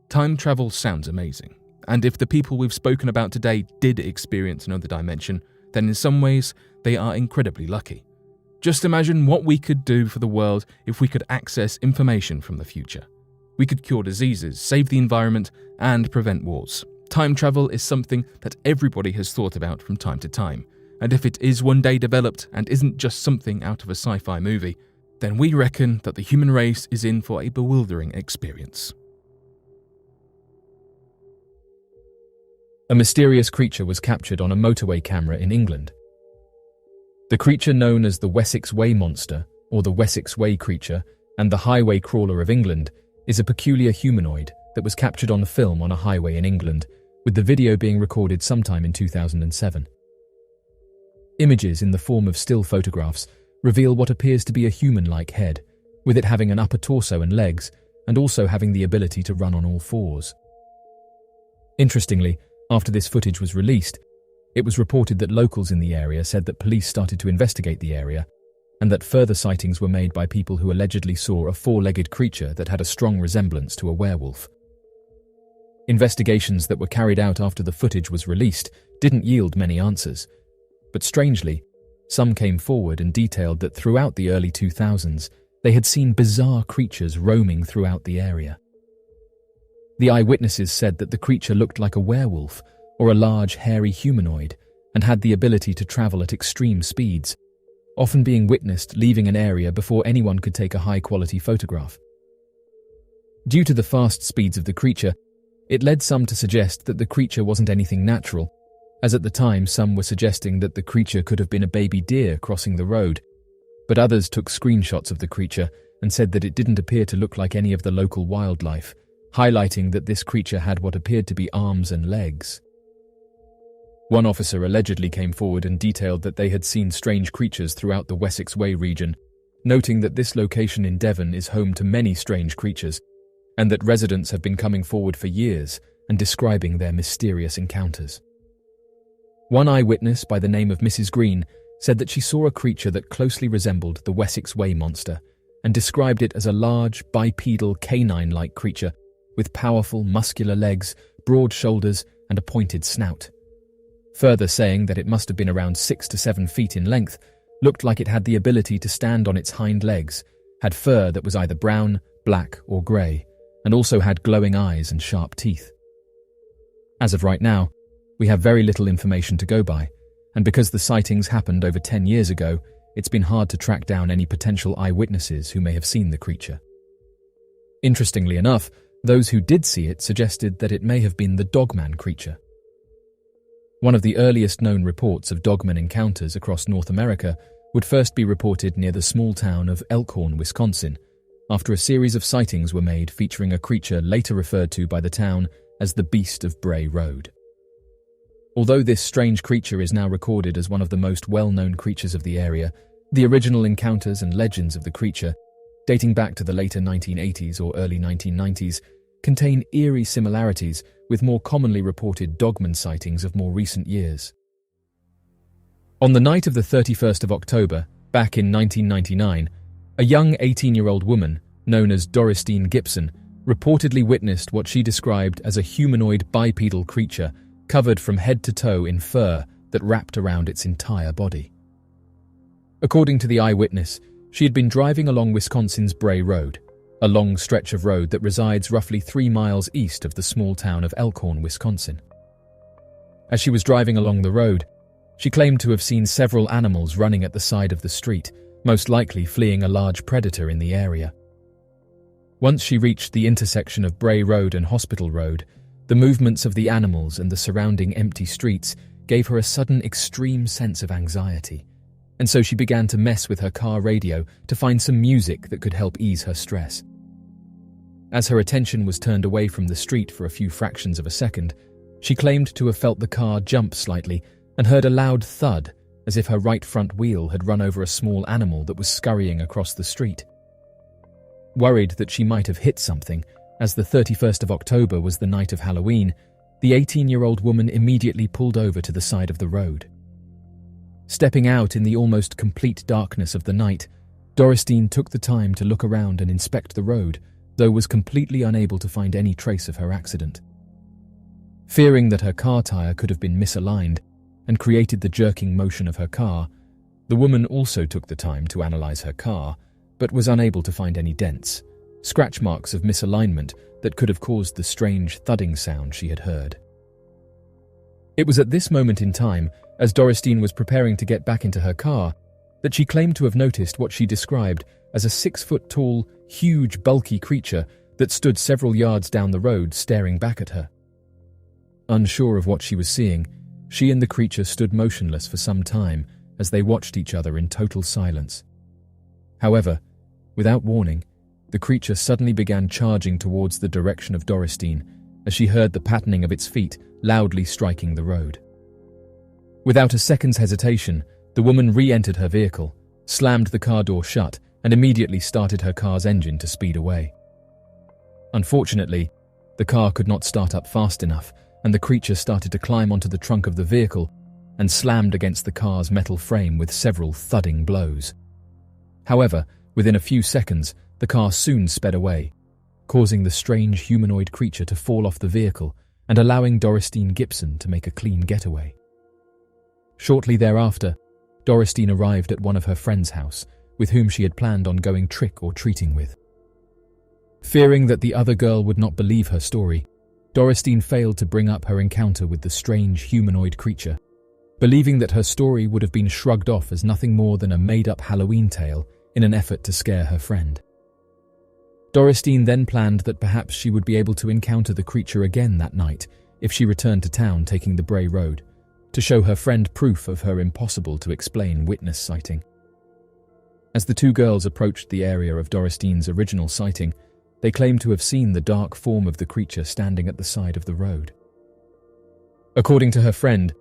Time travel sounds amazing, and if the people we've spoken about today did experience another dimension, then in some ways they are incredibly lucky. Just imagine what we could do for the world if we could access information from the future. We could cure diseases, save the environment, and prevent wars. Time travel is something that everybody has thought about from time to time, and if it is one day developed and isn't just something out of a sci-fi movie, then we reckon that the human race is in for a bewildering experience. A mysterious creature was captured on a motorway camera in England. The creature known as the Wessex Way Monster, or the Wessex Way Creature, and the Highway Crawler of England, is a peculiar humanoid that was captured on film on a highway in England, with the video being recorded sometime in 2007. Images in the form of still photographs reveal what appears to be a human-like head, with it having an upper torso and legs, and also having the ability to run on all fours. Interestingly, after this footage was released, it was reported that locals in the area said that police started to investigate the area, and that further sightings were made by people who allegedly saw a four-legged creature that had a strong resemblance to a werewolf. Investigations that were carried out after the footage was released didn't yield many answers, but strangely, some came forward and detailed that throughout the early 2000s, they had seen bizarre creatures roaming throughout the area. The eyewitnesses said that the creature looked like a werewolf or a large, hairy humanoid and had the ability to travel at extreme speeds, often being witnessed leaving an area before anyone could take a high-quality photograph. Due to the fast speeds of the creature, it led some to suggest that the creature wasn't anything natural, as at the time some were suggesting that the creature could have been a baby deer crossing the road, but others took screenshots of the creature and said that it didn't appear to look like any of the local wildlife, highlighting that this creature had what appeared to be arms and legs. One officer allegedly came forward and detailed that they had seen strange creatures throughout the Wessex Way region, noting that this location in Devon is home to many strange creatures, and that residents have been coming forward for years and describing their mysterious encounters. One eyewitness by the name of Mrs. Green said that she saw a creature that closely resembled the Wessex Way monster and described it as a large, bipedal, canine-like creature with powerful, muscular legs, broad shoulders, and a pointed snout. Further saying that it must have been around 6 to 7 feet in length, looked like it had the ability to stand on its hind legs, had fur that was either brown, black, or grey, and also had glowing eyes and sharp teeth. As of right now, we have very little information to go by, and because the sightings happened over 10 years ago, it's been hard to track down any potential eyewitnesses who may have seen the creature. Interestingly enough, those who did see it suggested that it may have been the Dogman creature. One of the earliest known reports of Dogman encounters across North America would first be reported near the small town of Elkhorn, Wisconsin, after a series of sightings were made featuring a creature later referred to by the town as the Beast of Bray Road. Although this strange creature is now recorded as one of the most well-known creatures of the area, the original encounters and legends of the creature, dating back to the later 1980s or early 1990s, contain eerie similarities with more commonly reported Dogman sightings of more recent years. On the night of the 31st of October, back in 1999, a young 18-year-old woman, known as Doristine Gibson, reportedly witnessed what she described as a humanoid bipedal creature covered from head to toe in fur that wrapped around its entire body. According to the eyewitness, she had been driving along Wisconsin's Bray Road, a long stretch of road that resides roughly 3 miles east of the small town of Elkhorn, Wisconsin. As she was driving along the road, she claimed to have seen several animals running at the side of the street, most likely fleeing a large predator in the area. Once she reached the intersection of Bray Road and Hospital Road, the movements of the animals and the surrounding empty streets gave her a sudden extreme sense of anxiety, and so she began to mess with her car radio to find some music that could help ease her stress. As her attention was turned away from the street for a few fractions of a second, she claimed to have felt the car jump slightly and heard a loud thud as if her right front wheel had run over a small animal that was scurrying across the street. Worried that she might have hit something, as the 31st of October was the night of Halloween, the 18-year-old woman immediately pulled over to the side of the road. Stepping out in the almost complete darkness of the night, Doristine took the time to look around and inspect the road, though was completely unable to find any trace of her accident. Fearing that her car tire could have been misaligned and created the jerking motion of her car, the woman also took the time to analyze her car, but was unable to find any dents, scratch marks of misalignment that could have caused the strange thudding sound she had heard. It was at this moment in time, as Doristine was preparing to get back into her car, that she claimed to have noticed what she described as a 6-foot-tall, huge, bulky creature that stood several yards down the road staring back at her. Unsure of what she was seeing, she and the creature stood motionless for some time as they watched each other in total silence. However, without warning, the creature suddenly began charging towards the direction of Doristine as she heard the patterning of its feet loudly striking the road. Without a second's hesitation, the woman re-entered her vehicle, slammed the car door shut, and immediately started her car's engine to speed away. Unfortunately, the car could not start up fast enough, and the creature started to climb onto the trunk of the vehicle and slammed against the car's metal frame with several thudding blows. However, within a few seconds, the car soon sped away, causing the strange humanoid creature to fall off the vehicle and allowing Doristine Gibson to make a clean getaway. Shortly thereafter, Doristine arrived at one of her friend's house, with whom she had planned on going trick-or-treating with. Fearing that the other girl would not believe her story, Dorothy failed to bring up her encounter with the strange humanoid creature, believing that her story would have been shrugged off as nothing more than a made-up Halloween tale in an effort to scare her friend. Dorothy then planned that perhaps she would be able to encounter the creature again that night if she returned to town taking the Bray Road, to show her friend proof of her impossible-to-explain witness sighting. As the two girls approached the area of Dorothy's original sighting, they claimed to have seen the dark form of the creature standing at the side of the road. According to her friend,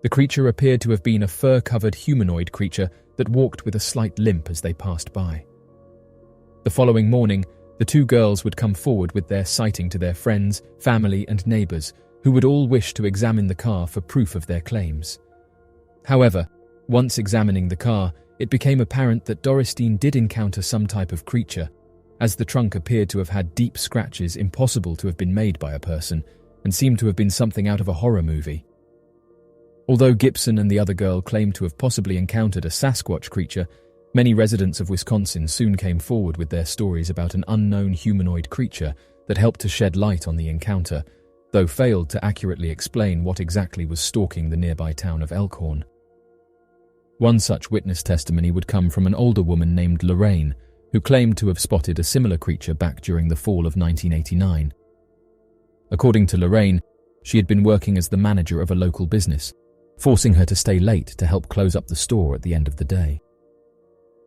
the creature appeared to have been a fur-covered humanoid creature that walked with a slight limp as they passed by. The following morning, the two girls would come forward with their sighting to their friends, family, and neighbors, who would all wish to examine the car for proof of their claims. However, once examining the car, it became apparent that Dorothy did encounter some type of creature, as the trunk appeared to have had deep scratches impossible to have been made by a person, and seemed to have been something out of a horror movie. Although Gibson and the other girl claimed to have possibly encountered a Sasquatch creature, many residents of Wisconsin soon came forward with their stories about an unknown humanoid creature that helped to shed light on the encounter, though failed to accurately explain what exactly was stalking the nearby town of Elkhorn. One such witness testimony would come from an older woman named Lorraine, who claimed to have spotted a similar creature back during the fall of 1989. According to Lorraine, she had been working as the manager of a local business, forcing her to stay late to help close up the store at the end of the day.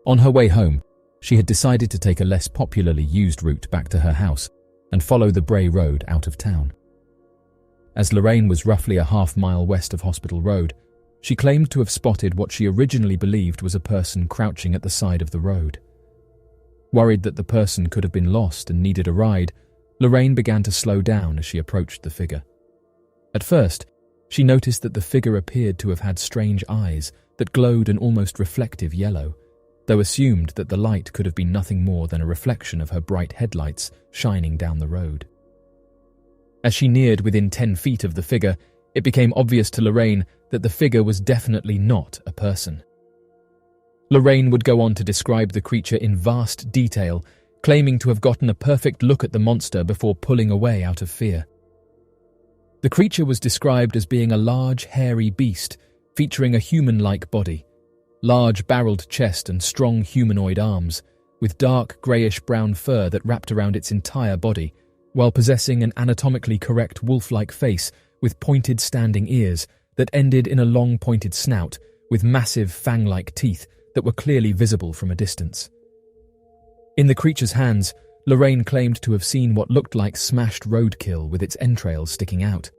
On her way home, she had decided to take a less popularly used route back to her house and follow the Bray Road out of town. As Lorraine was roughly a half-mile west of Hospital Road, she claimed to have spotted what she originally believed was a person crouching at the side of the road. Worried that the person could have been lost and needed a ride, Lorraine began to slow down as she approached the figure. At first, she noticed that the figure appeared to have had strange eyes that glowed an almost reflective yellow, though assumed that the light could have been nothing more than a reflection of her bright headlights shining down the road. As she neared within 10 feet of the figure, it became obvious to Lorraine that the figure was definitely not a person. Lorraine would go on to describe the creature in vast detail, claiming to have gotten a perfect look at the monster before pulling away out of fear. The creature was described as being a large, hairy beast, featuring a human-like body, large barreled chest and strong humanoid arms, with dark greyish-brown fur that wrapped around its entire body, while possessing an anatomically correct wolf-like face with pointed standing ears that ended in a long pointed snout with massive fang-like teeth that were clearly visible from a distance. In the creature's hands, Lorraine claimed to have seen what looked like smashed roadkill with its entrails sticking out.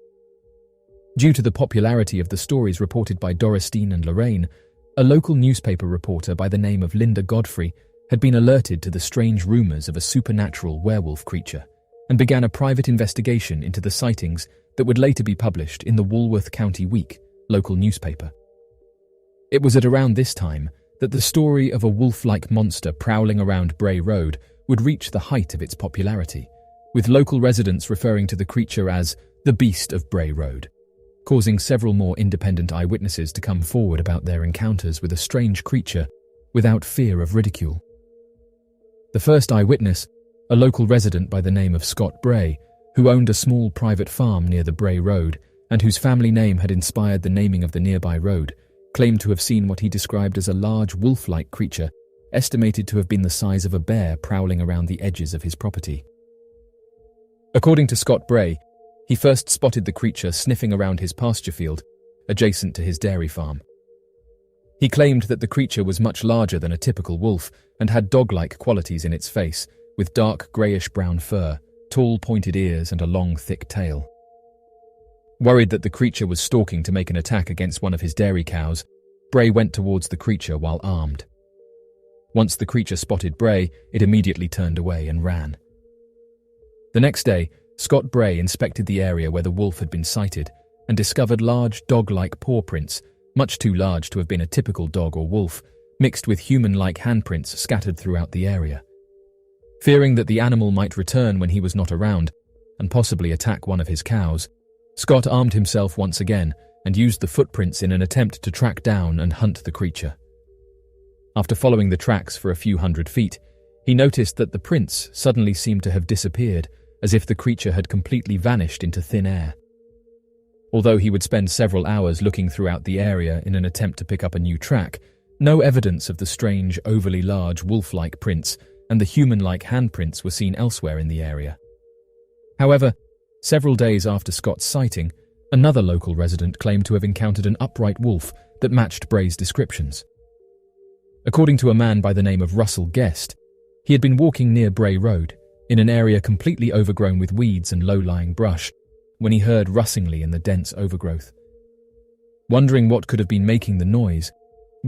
Due to the popularity of the stories reported by Dorothy and Lorraine, a local newspaper reporter by the name of Linda Godfrey had been alerted to the strange rumors of a supernatural werewolf creature and began a private investigation into the sightings that would later be published in the Walworth County Week, local newspaper. It was at around this time that the story of a wolf-like monster prowling around Bray Road would reach the height of its popularity, with local residents referring to the creature as the Beast of Bray Road, causing several more independent eyewitnesses to come forward about their encounters with a strange creature without fear of ridicule. The first eyewitness, a local resident by the name of Scott Bray, who owned a small private farm near the Bray Road and whose family name had inspired the naming of the nearby road, claimed to have seen what he described as a large wolf-like creature, estimated to have been the size of a bear prowling around the edges of his property. According to Scott Bray, he first spotted the creature sniffing around his pasture field, adjacent to his dairy farm. He claimed that the creature was much larger than a typical wolf and had dog-like qualities in its face, with dark greyish-brown fur, tall pointed ears and a long thick tail. Worried that the creature was stalking to make an attack against one of his dairy cows, Bray went towards the creature while armed. Once the creature spotted Bray, it immediately turned away and ran. The next day, Scott Bray inspected the area where the wolf had been sighted and discovered large dog-like paw prints, much too large to have been a typical dog or wolf, mixed with human-like handprints scattered throughout the area. Fearing that the animal might return when he was not around and possibly attack one of his cows, Scott armed himself once again and used the footprints in an attempt to track down and hunt the creature. After following the tracks for a few hundred feet, He noticed that the prints suddenly seemed to have disappeared, as if the creature had completely vanished into thin air. Although he would spend several hours looking throughout the area in an attempt to pick up a new track, no evidence of the strange, overly large wolf-like prints and the human-like handprints were seen elsewhere in the area. However, several days after Scott's sighting, another local resident claimed to have encountered an upright wolf that matched Bray's descriptions. According to a man by the name of Russell Guest, he had been walking near Bray Road, in an area completely overgrown with weeds and low-lying brush, when he heard rustlingly in the dense overgrowth. Wondering what could have been making the noise,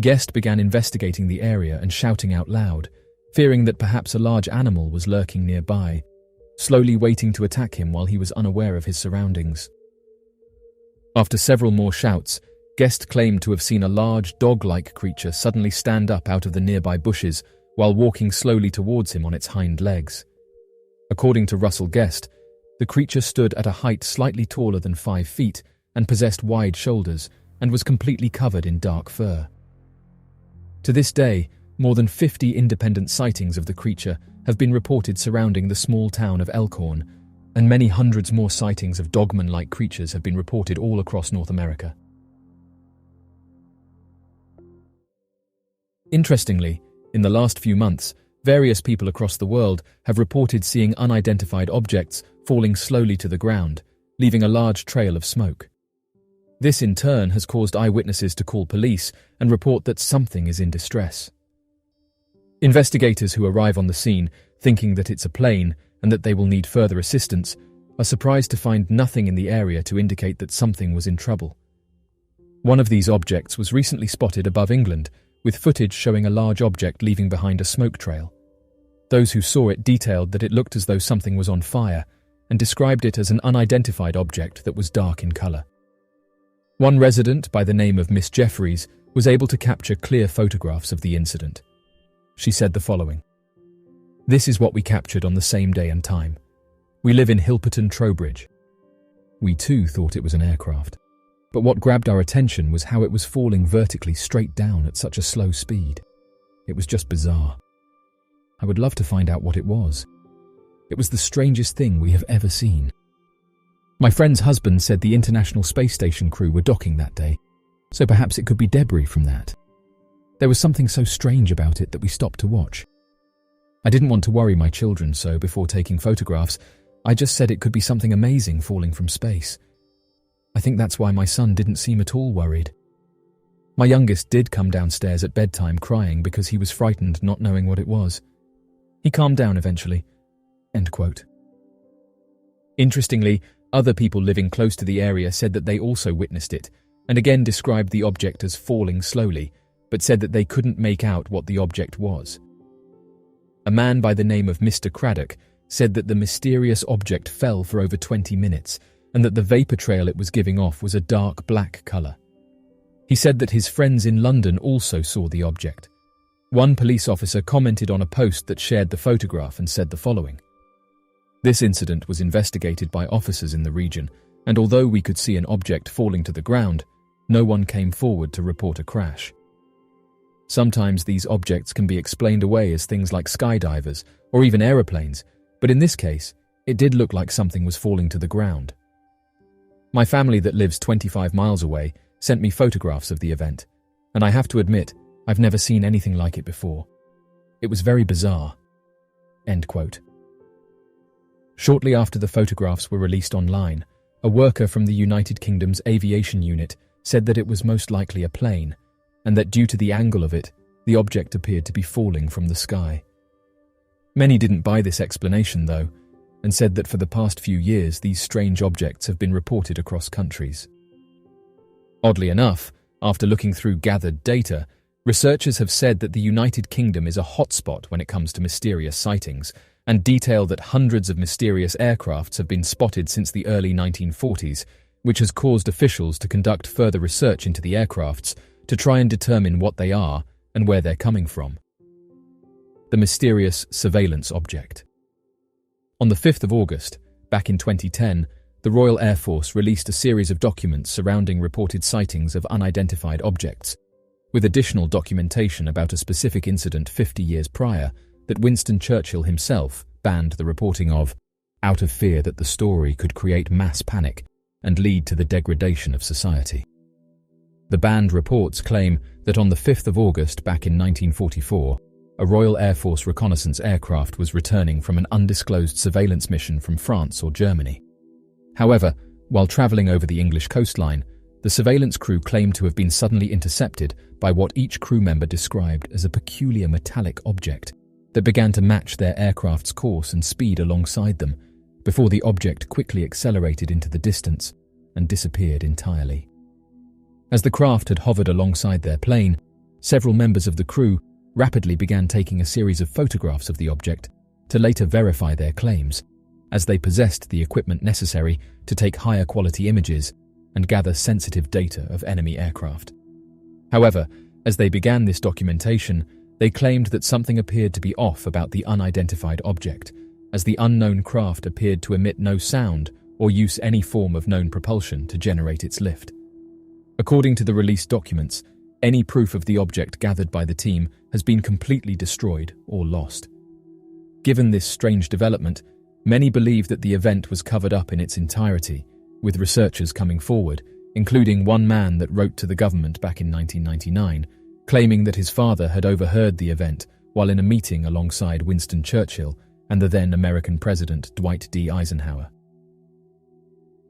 Guest began investigating the area and shouting out loud, fearing that perhaps a large animal was lurking nearby, slowly waiting to attack him while he was unaware of his surroundings. After several more shouts, Guest claimed to have seen a large dog-like creature suddenly stand up out of the nearby bushes while walking slowly towards him on its hind legs. According to Russell Guest, the creature stood at a height slightly taller than 5 feet and possessed wide shoulders and was completely covered in dark fur. To this day, more than 50 independent sightings of the creature have been reported surrounding the small town of Elkhorn, and many hundreds more sightings of dogman-like creatures have been reported all across North America. Interestingly, in the last few months, various people across the world have reported seeing unidentified objects falling slowly to the ground, leaving a large trail of smoke. This in turn has caused eyewitnesses to call police and report that something is in distress. Investigators who arrive on the scene, thinking that it's a plane and that they will need further assistance, are surprised to find nothing in the area to indicate that something was in trouble. One of these objects was recently spotted above England, with footage showing a large object leaving behind a smoke trail. Those who saw it detailed that it looked as though something was on fire, and described it as an unidentified object that was dark in colour. One resident by the name of Miss Jeffries was able to capture clear photographs of the incident. She said the following: "This is what we captured on the same day and time. We live in Hilperton, Trowbridge. We too thought it was an aircraft, but what grabbed our attention was how it was falling vertically straight down at such a slow speed. It was just bizarre. I would love to find out what it was. It was the strangest thing we have ever seen." My friend's husband said the International Space Station crew were docking that day, so perhaps it could be debris from that. There was something so strange about it that we stopped to watch. I didn't want to worry my children, so before taking photographs, I just said it could be something amazing falling from space. I think that's why my son didn't seem at all worried. My youngest did come downstairs at bedtime crying because he was frightened not knowing what it was. He calmed down eventually." End quote. Interestingly, other people living close to the area said that they also witnessed it, and again described the object as falling slowly, but said that they couldn't make out what the object was. A man by the name of Mr. Craddock said that the mysterious object fell for over 20 minutes, and that the vapour trail it was giving off was a dark black colour. He said that his friends in London also saw the object. One police officer commented on a post that shared the photograph and said the following: "This incident was investigated by officers in the region, and although we could see an object falling to the ground, no one came forward to report a crash. Sometimes these objects can be explained away as things like skydivers or even aeroplanes, but in this case, it did look like something was falling to the ground. My family that lives 25 miles away sent me photographs of the event, and I have to admit, I've never seen anything like it before. It was very bizarre." End quote. Shortly after the photographs were released online, a worker from the United Kingdom's aviation unit said that it was most likely a plane, and that due to the angle of it, the object appeared to be falling from the sky. Many didn't buy this explanation, though, and said that for the past few years these strange objects have been reported across countries. Oddly enough, after looking through gathered data, researchers have said that the United Kingdom is a hotspot when it comes to mysterious sightings, and detail that hundreds of mysterious aircrafts have been spotted since the early 1940s, which has caused officials to conduct further research into the aircrafts to try and determine what they are and where they're coming from. The mysterious surveillance object. On the 5th of August, back in 2010, the Royal Air Force released a series of documents surrounding reported sightings of unidentified objects, with additional documentation about a specific incident 50 years prior, that Winston Churchill himself banned the reporting of, out of fear that the story could create mass panic and lead to the degradation of society. The banned reports claim that on the 5th of August back in 1944, a Royal Air Force reconnaissance aircraft was returning from an undisclosed surveillance mission from France or Germany. However, while travelling over the English coastline, the surveillance crew claimed to have been suddenly intercepted by what each crew member described as a peculiar metallic object that began to match their aircraft's course and speed alongside them, before the object quickly accelerated into the distance and disappeared entirely. As the craft had hovered alongside their plane, several members of the crew rapidly began taking a series of photographs of the object to later verify their claims, as they possessed the equipment necessary to take higher quality images and gather sensitive data of enemy aircraft. However, as they began this documentation, they claimed that something appeared to be off about the unidentified object, as the unknown craft appeared to emit no sound or use any form of known propulsion to generate its lift. According to the released documents, any proof of the object gathered by the team has been completely destroyed or lost. Given this strange development, many believe that the event was covered up in its entirety, with researchers coming forward, including one man that wrote to the government back in 1999, claiming that his father had overheard the event while in a meeting alongside Winston Churchill and the then American President Dwight D. Eisenhower.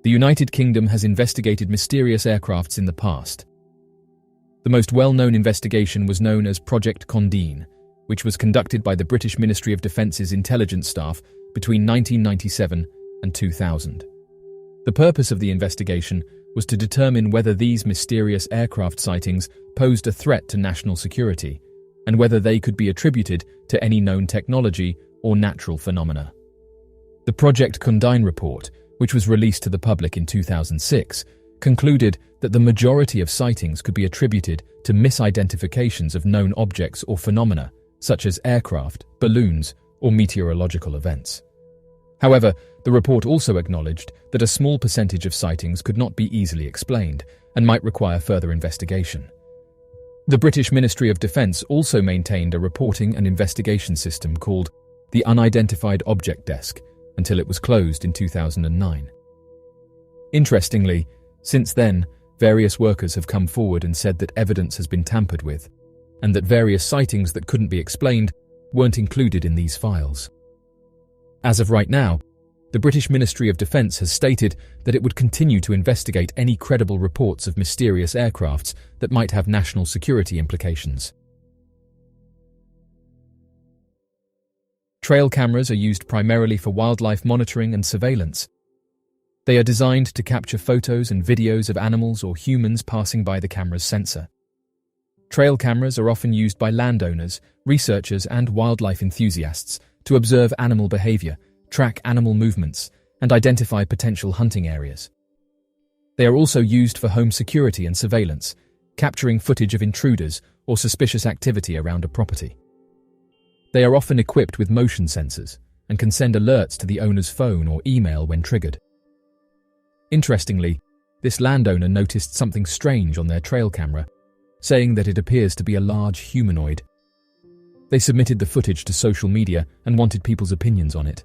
The United Kingdom has investigated mysterious aircrafts in the past. The most well-known investigation was known as Project Condeen, which was conducted by the British Ministry of Defence's intelligence staff between 1997 and 2000. The purpose of the investigation was to determine whether these mysterious aircraft sightings posed a threat to national security, and whether they could be attributed to any known technology or natural phenomena. The Project Condeen report, which was released to the public in 2006, concluded that the majority of sightings could be attributed to misidentifications of known objects or phenomena, such as aircraft, balloons, or meteorological events. However, the report also acknowledged that a small percentage of sightings could not be easily explained and might require further investigation. The British Ministry of Defence also maintained a reporting and investigation system called the Unidentified Object Desk until it was closed in 2009. Interestingly, since then, various workers have come forward and said that evidence has been tampered with, and that various sightings that couldn't be explained weren't included in these files. As of right now, the British Ministry of Defence has stated that it would continue to investigate any credible reports of mysterious aircrafts that might have national security implications. Trail cameras are used primarily for wildlife monitoring and surveillance. They are designed to capture photos and videos of animals or humans passing by the camera's sensor. Trail cameras are often used by landowners, researchers, and wildlife enthusiasts to observe animal behavior, track animal movements, and identify potential hunting areas. They are also used for home security and surveillance, capturing footage of intruders or suspicious activity around a property. They are often equipped with motion sensors and can send alerts to the owner's phone or email when triggered. Interestingly, this landowner noticed something strange on their trail camera, saying that it appears to be a large humanoid. They submitted the footage to social media and wanted people's opinions on it.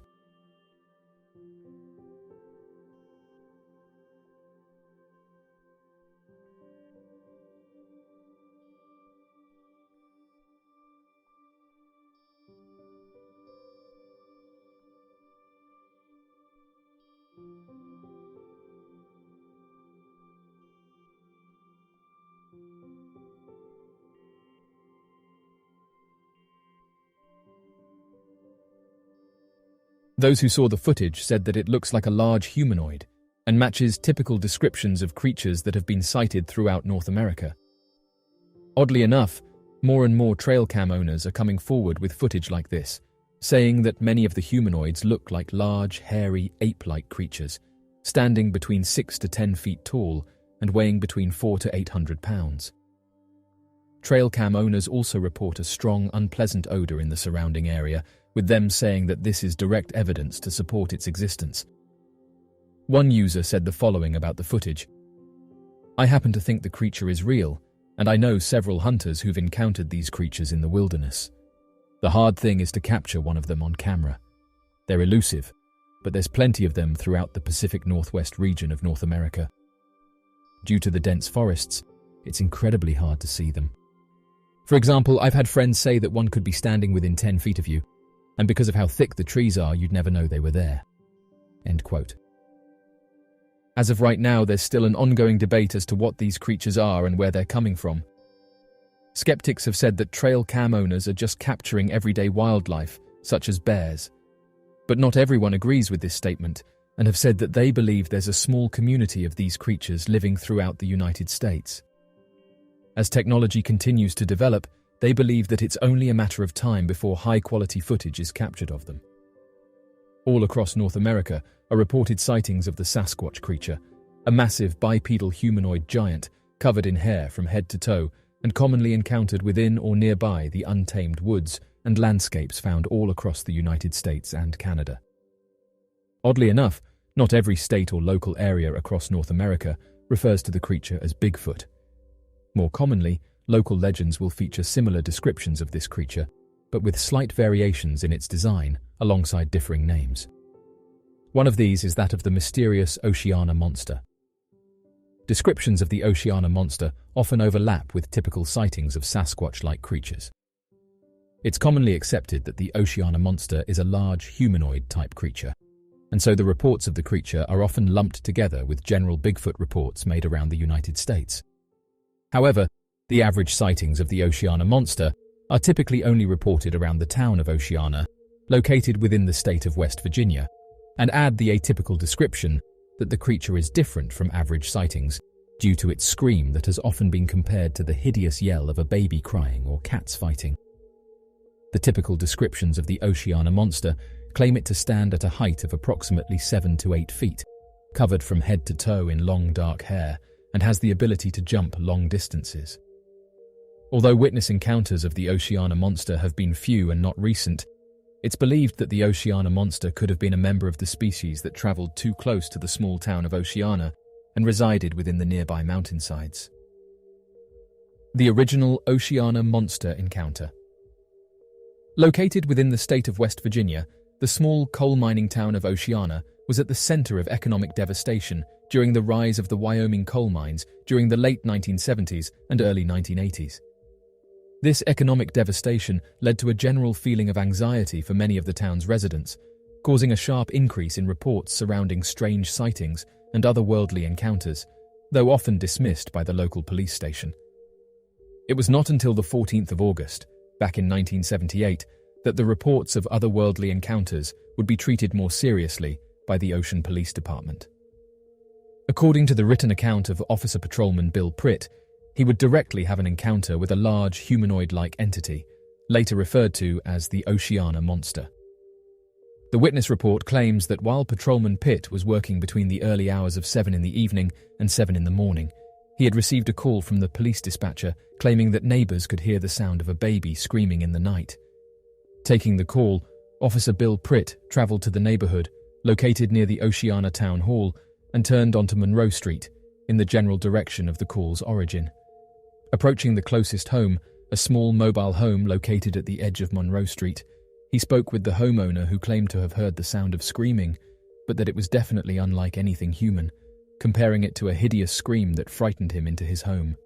Those who saw the footage said that it looks like a large humanoid and matches typical descriptions of creatures that have been sighted throughout North America. Oddly enough, more and more trail cam owners are coming forward with footage like this, saying that many of the humanoids look like large, hairy, ape-like creatures, standing between 6 to 10 feet tall and weighing between 400 to 800 pounds. Trail cam owners also report a strong, unpleasant odor in the surrounding area, with them saying that this is direct evidence to support its existence. One user said the following about the footage: "I happen to think the creature is real, and I know several hunters who've encountered these creatures in the wilderness. The hard thing is to capture one of them on camera. They're elusive, but there's plenty of them throughout the Pacific Northwest region of North America. Due to the dense forests, it's incredibly hard to see them. For example, I've had friends say that one could be standing within 10 feet of you, and because of how thick the trees are, you'd never know they were there. End quote. As of right now, there's still an ongoing debate as to what these creatures are and where they're coming from. Skeptics have said that trail cam owners are just capturing everyday wildlife, such as bears. But not everyone agrees with this statement, and have said that they believe there's a small community of these creatures living throughout the United States. As technology continues to develop, they believe that it's only a matter of time before high-quality footage is captured of them. All across North America are reported sightings of the Sasquatch creature, a massive bipedal humanoid giant covered in hair from head to toe and commonly encountered within or nearby the untamed woods and landscapes found all across the United States and Canada. Oddly enough, not every state or local area across North America refers to the creature as Bigfoot. More commonly, local legends will feature similar descriptions of this creature, but with slight variations in its design alongside differing names. One of these is that of the mysterious Oceana monster. Descriptions of the Oceana monster often overlap with typical sightings of Sasquatch-like creatures. It's commonly accepted that the Oceana monster is a large humanoid-type creature, and so the reports of the creature are often lumped together with general Bigfoot reports made around the United States. However, the average sightings of the Oceana monster are typically only reported around the town of Oceana, located within the state of West Virginia, and add the atypical description that the creature is different from average sightings due to its scream that has often been compared to the hideous yell of a baby crying or cats fighting. The typical descriptions of the Oceana monster claim it to stand at a height of approximately 7 to 8 feet, covered from head to toe in long dark hair, and has the ability to jump long distances. Although witness encounters of the Oceana monster have been few and not recent, it's believed that the Oceana monster could have been a member of the species that traveled too close to the small town of Oceana and resided within the nearby mountainsides. The original Oceana monster encounter. Located within the state of West Virginia, the small coal mining town of Oceana was at the center of economic devastation during the rise of the Wyoming coal mines during the late 1970s and early 1980s. This economic devastation led to a general feeling of anxiety for many of the town's residents, causing a sharp increase in reports surrounding strange sightings and otherworldly encounters, though often dismissed by the local police station. It was not until the 14th of August, back in 1978, that the reports of otherworldly encounters would be treated more seriously by the Ocean Police Department. According to the written account of Officer Patrolman Bill Pritt, he would directly have an encounter with a large humanoid-like entity, later referred to as the Oceana monster. The witness report claims that while Patrolman Pitt was working between the early hours of 7 in the evening and 7 in the morning, he had received a call from the police dispatcher claiming that neighbors could hear the sound of a baby screaming in the night. Taking the call, Officer Bill Pritt traveled to the neighborhood, located near the Oceana Town Hall, and turned onto Monroe Street, in the general direction of the call's origin. Approaching the closest home, a small mobile home located at the edge of Monroe Street, he spoke with the homeowner who claimed to have heard the sound of screaming, but that it was definitely unlike anything human, comparing it to a hideous scream that frightened him into his home.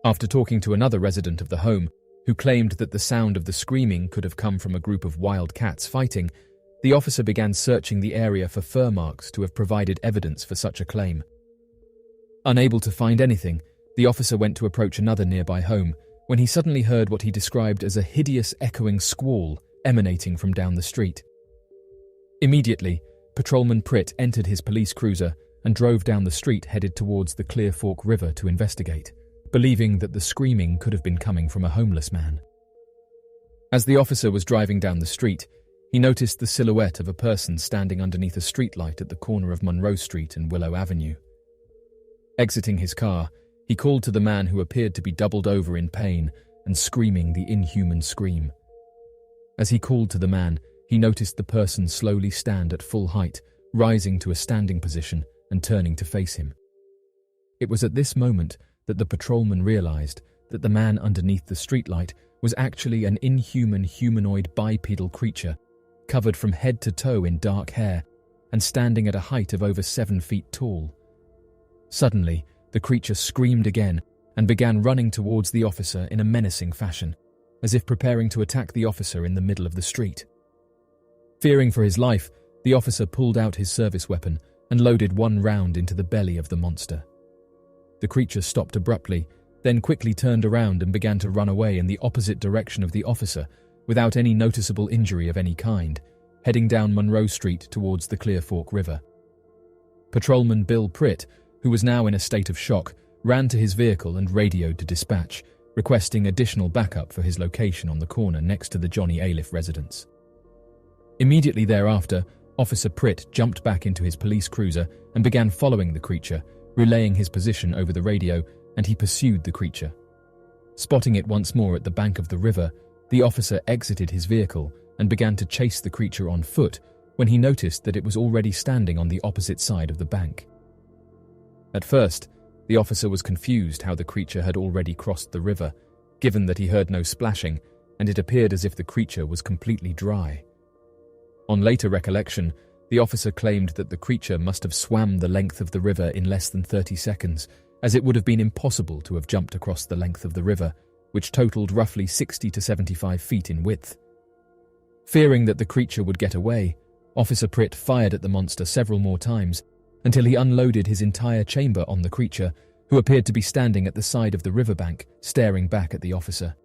After talking to another resident of the home, who claimed that the sound of the screaming could have come from a group of wild cats fighting, the officer began searching the area for fur marks to have provided evidence for such a claim. Unable to find anything, the officer went to approach another nearby home when he suddenly heard what he described as a hideous echoing squall emanating from down the street. Immediately, Patrolman Pritt entered his police cruiser and drove down the street headed towards the Clear Fork River to investigate, believing that the screaming could have been coming from a homeless man. As the officer was driving down the street, he noticed the silhouette of a person standing underneath a streetlight at the corner of Monroe Street and Willow Avenue. Exiting his car, he called to the man who appeared to be doubled over in pain and screaming the inhuman scream. As he called to the man, he noticed the person slowly stand at full height, rising to a standing position and turning to face him. It was at this moment that the patrolman realized that the man underneath the streetlight was actually an inhuman humanoid bipedal creature, covered from head to toe in dark hair and standing at a height of over 7 feet tall. Suddenly, the creature screamed again and began running towards the officer in a menacing fashion, as if preparing to attack the officer in the middle of the street. Fearing for his life, the officer pulled out his service weapon and loaded 1 round into the belly of the monster. The creature stopped abruptly, then quickly turned around and began to run away in the opposite direction of the officer without any noticeable injury of any kind, heading down Monroe Street towards the Clear Fork River. Patrolman Bill Pritt, who was now in a state of shock, ran to his vehicle and radioed to dispatch, requesting additional backup for his location on the corner next to the Johnny Aliff residence. Immediately thereafter, Officer Pritt jumped back into his police cruiser and began following the creature, relaying his position over the radio, and he pursued the creature. Spotting it once more at the bank of the river, the officer exited his vehicle and began to chase the creature on foot when he noticed that it was already standing on the opposite side of the bank. At first, the officer was confused how the creature had already crossed the river, given that he heard no splashing, and it appeared as if the creature was completely dry. On later recollection, the officer claimed that the creature must have swam the length of the river in less than 30 seconds, as it would have been impossible to have jumped across the length of the river, which totaled roughly 60 to 75 feet in width. Fearing that the creature would get away, Officer Pritt fired at the monster several more times until he unloaded his entire chamber on the creature, who appeared to be standing at the side of the riverbank, staring back at the officer.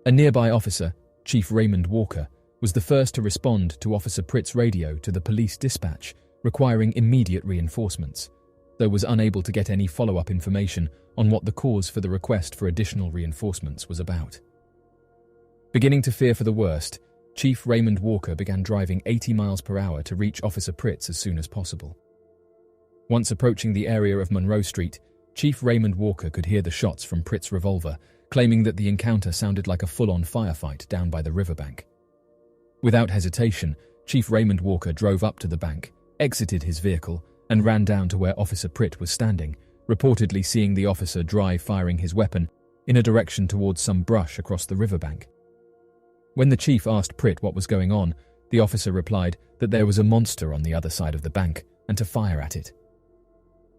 A nearby officer, Chief Raymond Walker, was the first to respond to Officer Pritt's radio to the police dispatch, requiring immediate reinforcements, though was unable to get any follow-up information on what the cause for the request for additional reinforcements was about. Beginning to fear for the worst, Chief Raymond Walker began driving 80 miles per hour to reach Officer Pritt as soon as possible. Once approaching the area of Monroe Street, Chief Raymond Walker could hear the shots from Pritt's revolver, claiming that the encounter sounded like a full-on firefight down by the riverbank. Without hesitation, Chief Raymond Walker drove up to the bank, exited his vehicle, and ran down to where Officer Pritt was standing, reportedly seeing the officer dry firing his weapon in a direction towards some brush across the riverbank. When the chief asked Pritt what was going on, the officer replied that there was a monster on the other side of the bank and to fire at it.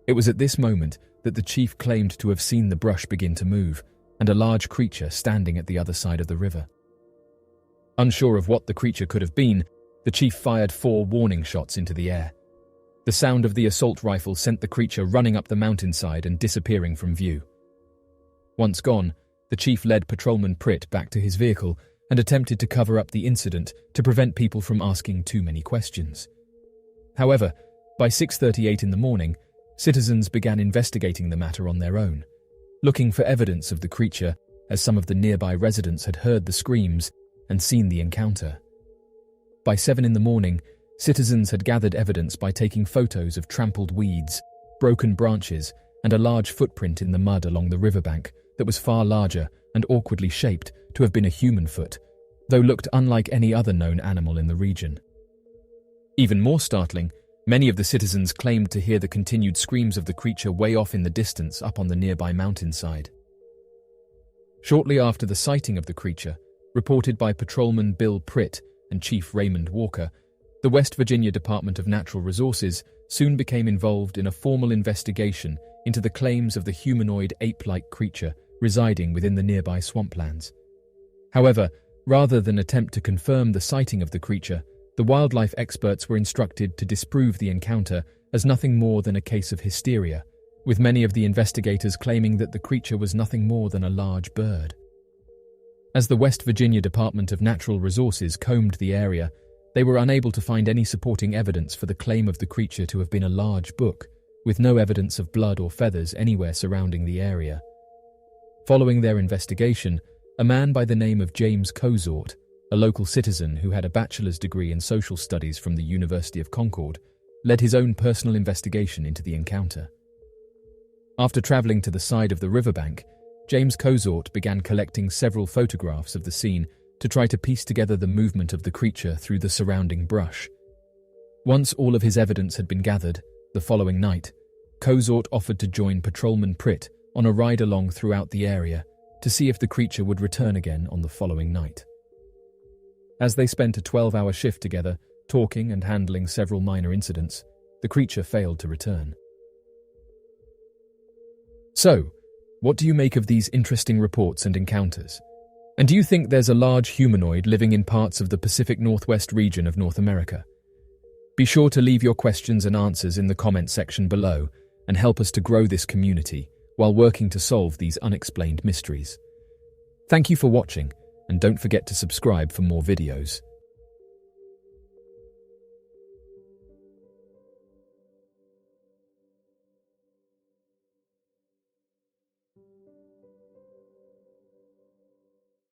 It was at this moment that the chief claimed to have seen the brush begin to move and a large creature standing at the other side of the river. Unsure of what the creature could have been, the chief fired 4 warning shots into the air. The sound of the assault rifle sent the creature running up the mountainside and disappearing from view. Once gone, the chief led Patrolman Pritt back to his vehicle and attempted to cover up the incident to prevent people from asking too many questions. However, by 6:38 in the morning, citizens began investigating the matter on their own, looking for evidence of the creature, as some of the nearby residents had heard the screams and seen the encounter. By 7 in the morning, citizens had gathered evidence by taking photos of trampled weeds, broken branches, and a large footprint in the mud along the riverbank that was far larger and awkwardly shaped to have been a human foot, though looked unlike any other known animal in the region. Even more startling, many of the citizens claimed to hear the continued screams of the creature way off in the distance up on the nearby mountainside. Shortly after the sighting of the creature, reported by Patrolman Bill Pritt and Chief Raymond Walker, the West Virginia Department of Natural Resources soon became involved in a formal investigation into the claims of the humanoid ape-like creature residing within the nearby swamplands. However, rather than attempt to confirm the sighting of the creature, the wildlife experts were instructed to disprove the encounter as nothing more than a case of hysteria, with many of the investigators claiming that the creature was nothing more than a large bird. As the West Virginia Department of Natural Resources combed the area, they were unable to find any supporting evidence for the claim of the creature to have been a large book, with no evidence of blood or feathers anywhere surrounding the area. Following their investigation, a man by the name of James Cozort, a local citizen who had a bachelor's degree in social studies from the University of Concord, led his own personal investigation into the encounter. After traveling to the side of the riverbank, James Cozort began collecting several photographs of the scene to try to piece together the movement of the creature through the surrounding brush. Once all of his evidence had been gathered, the following night, Cozort offered to join Patrolman Pritt on a ride-along throughout the area to see if the creature would return again on the following night. As they spent a 12-hour shift together, talking and handling several minor incidents, the creature failed to return. So, what do you make of these interesting reports and encounters? And do you think there's a large humanoid living in parts of the Pacific Northwest region of North America? Be sure to leave your questions and answers in the comment section below and help us to grow this community while working to solve these unexplained mysteries. Thank you for watching, and don't forget to subscribe for more videos.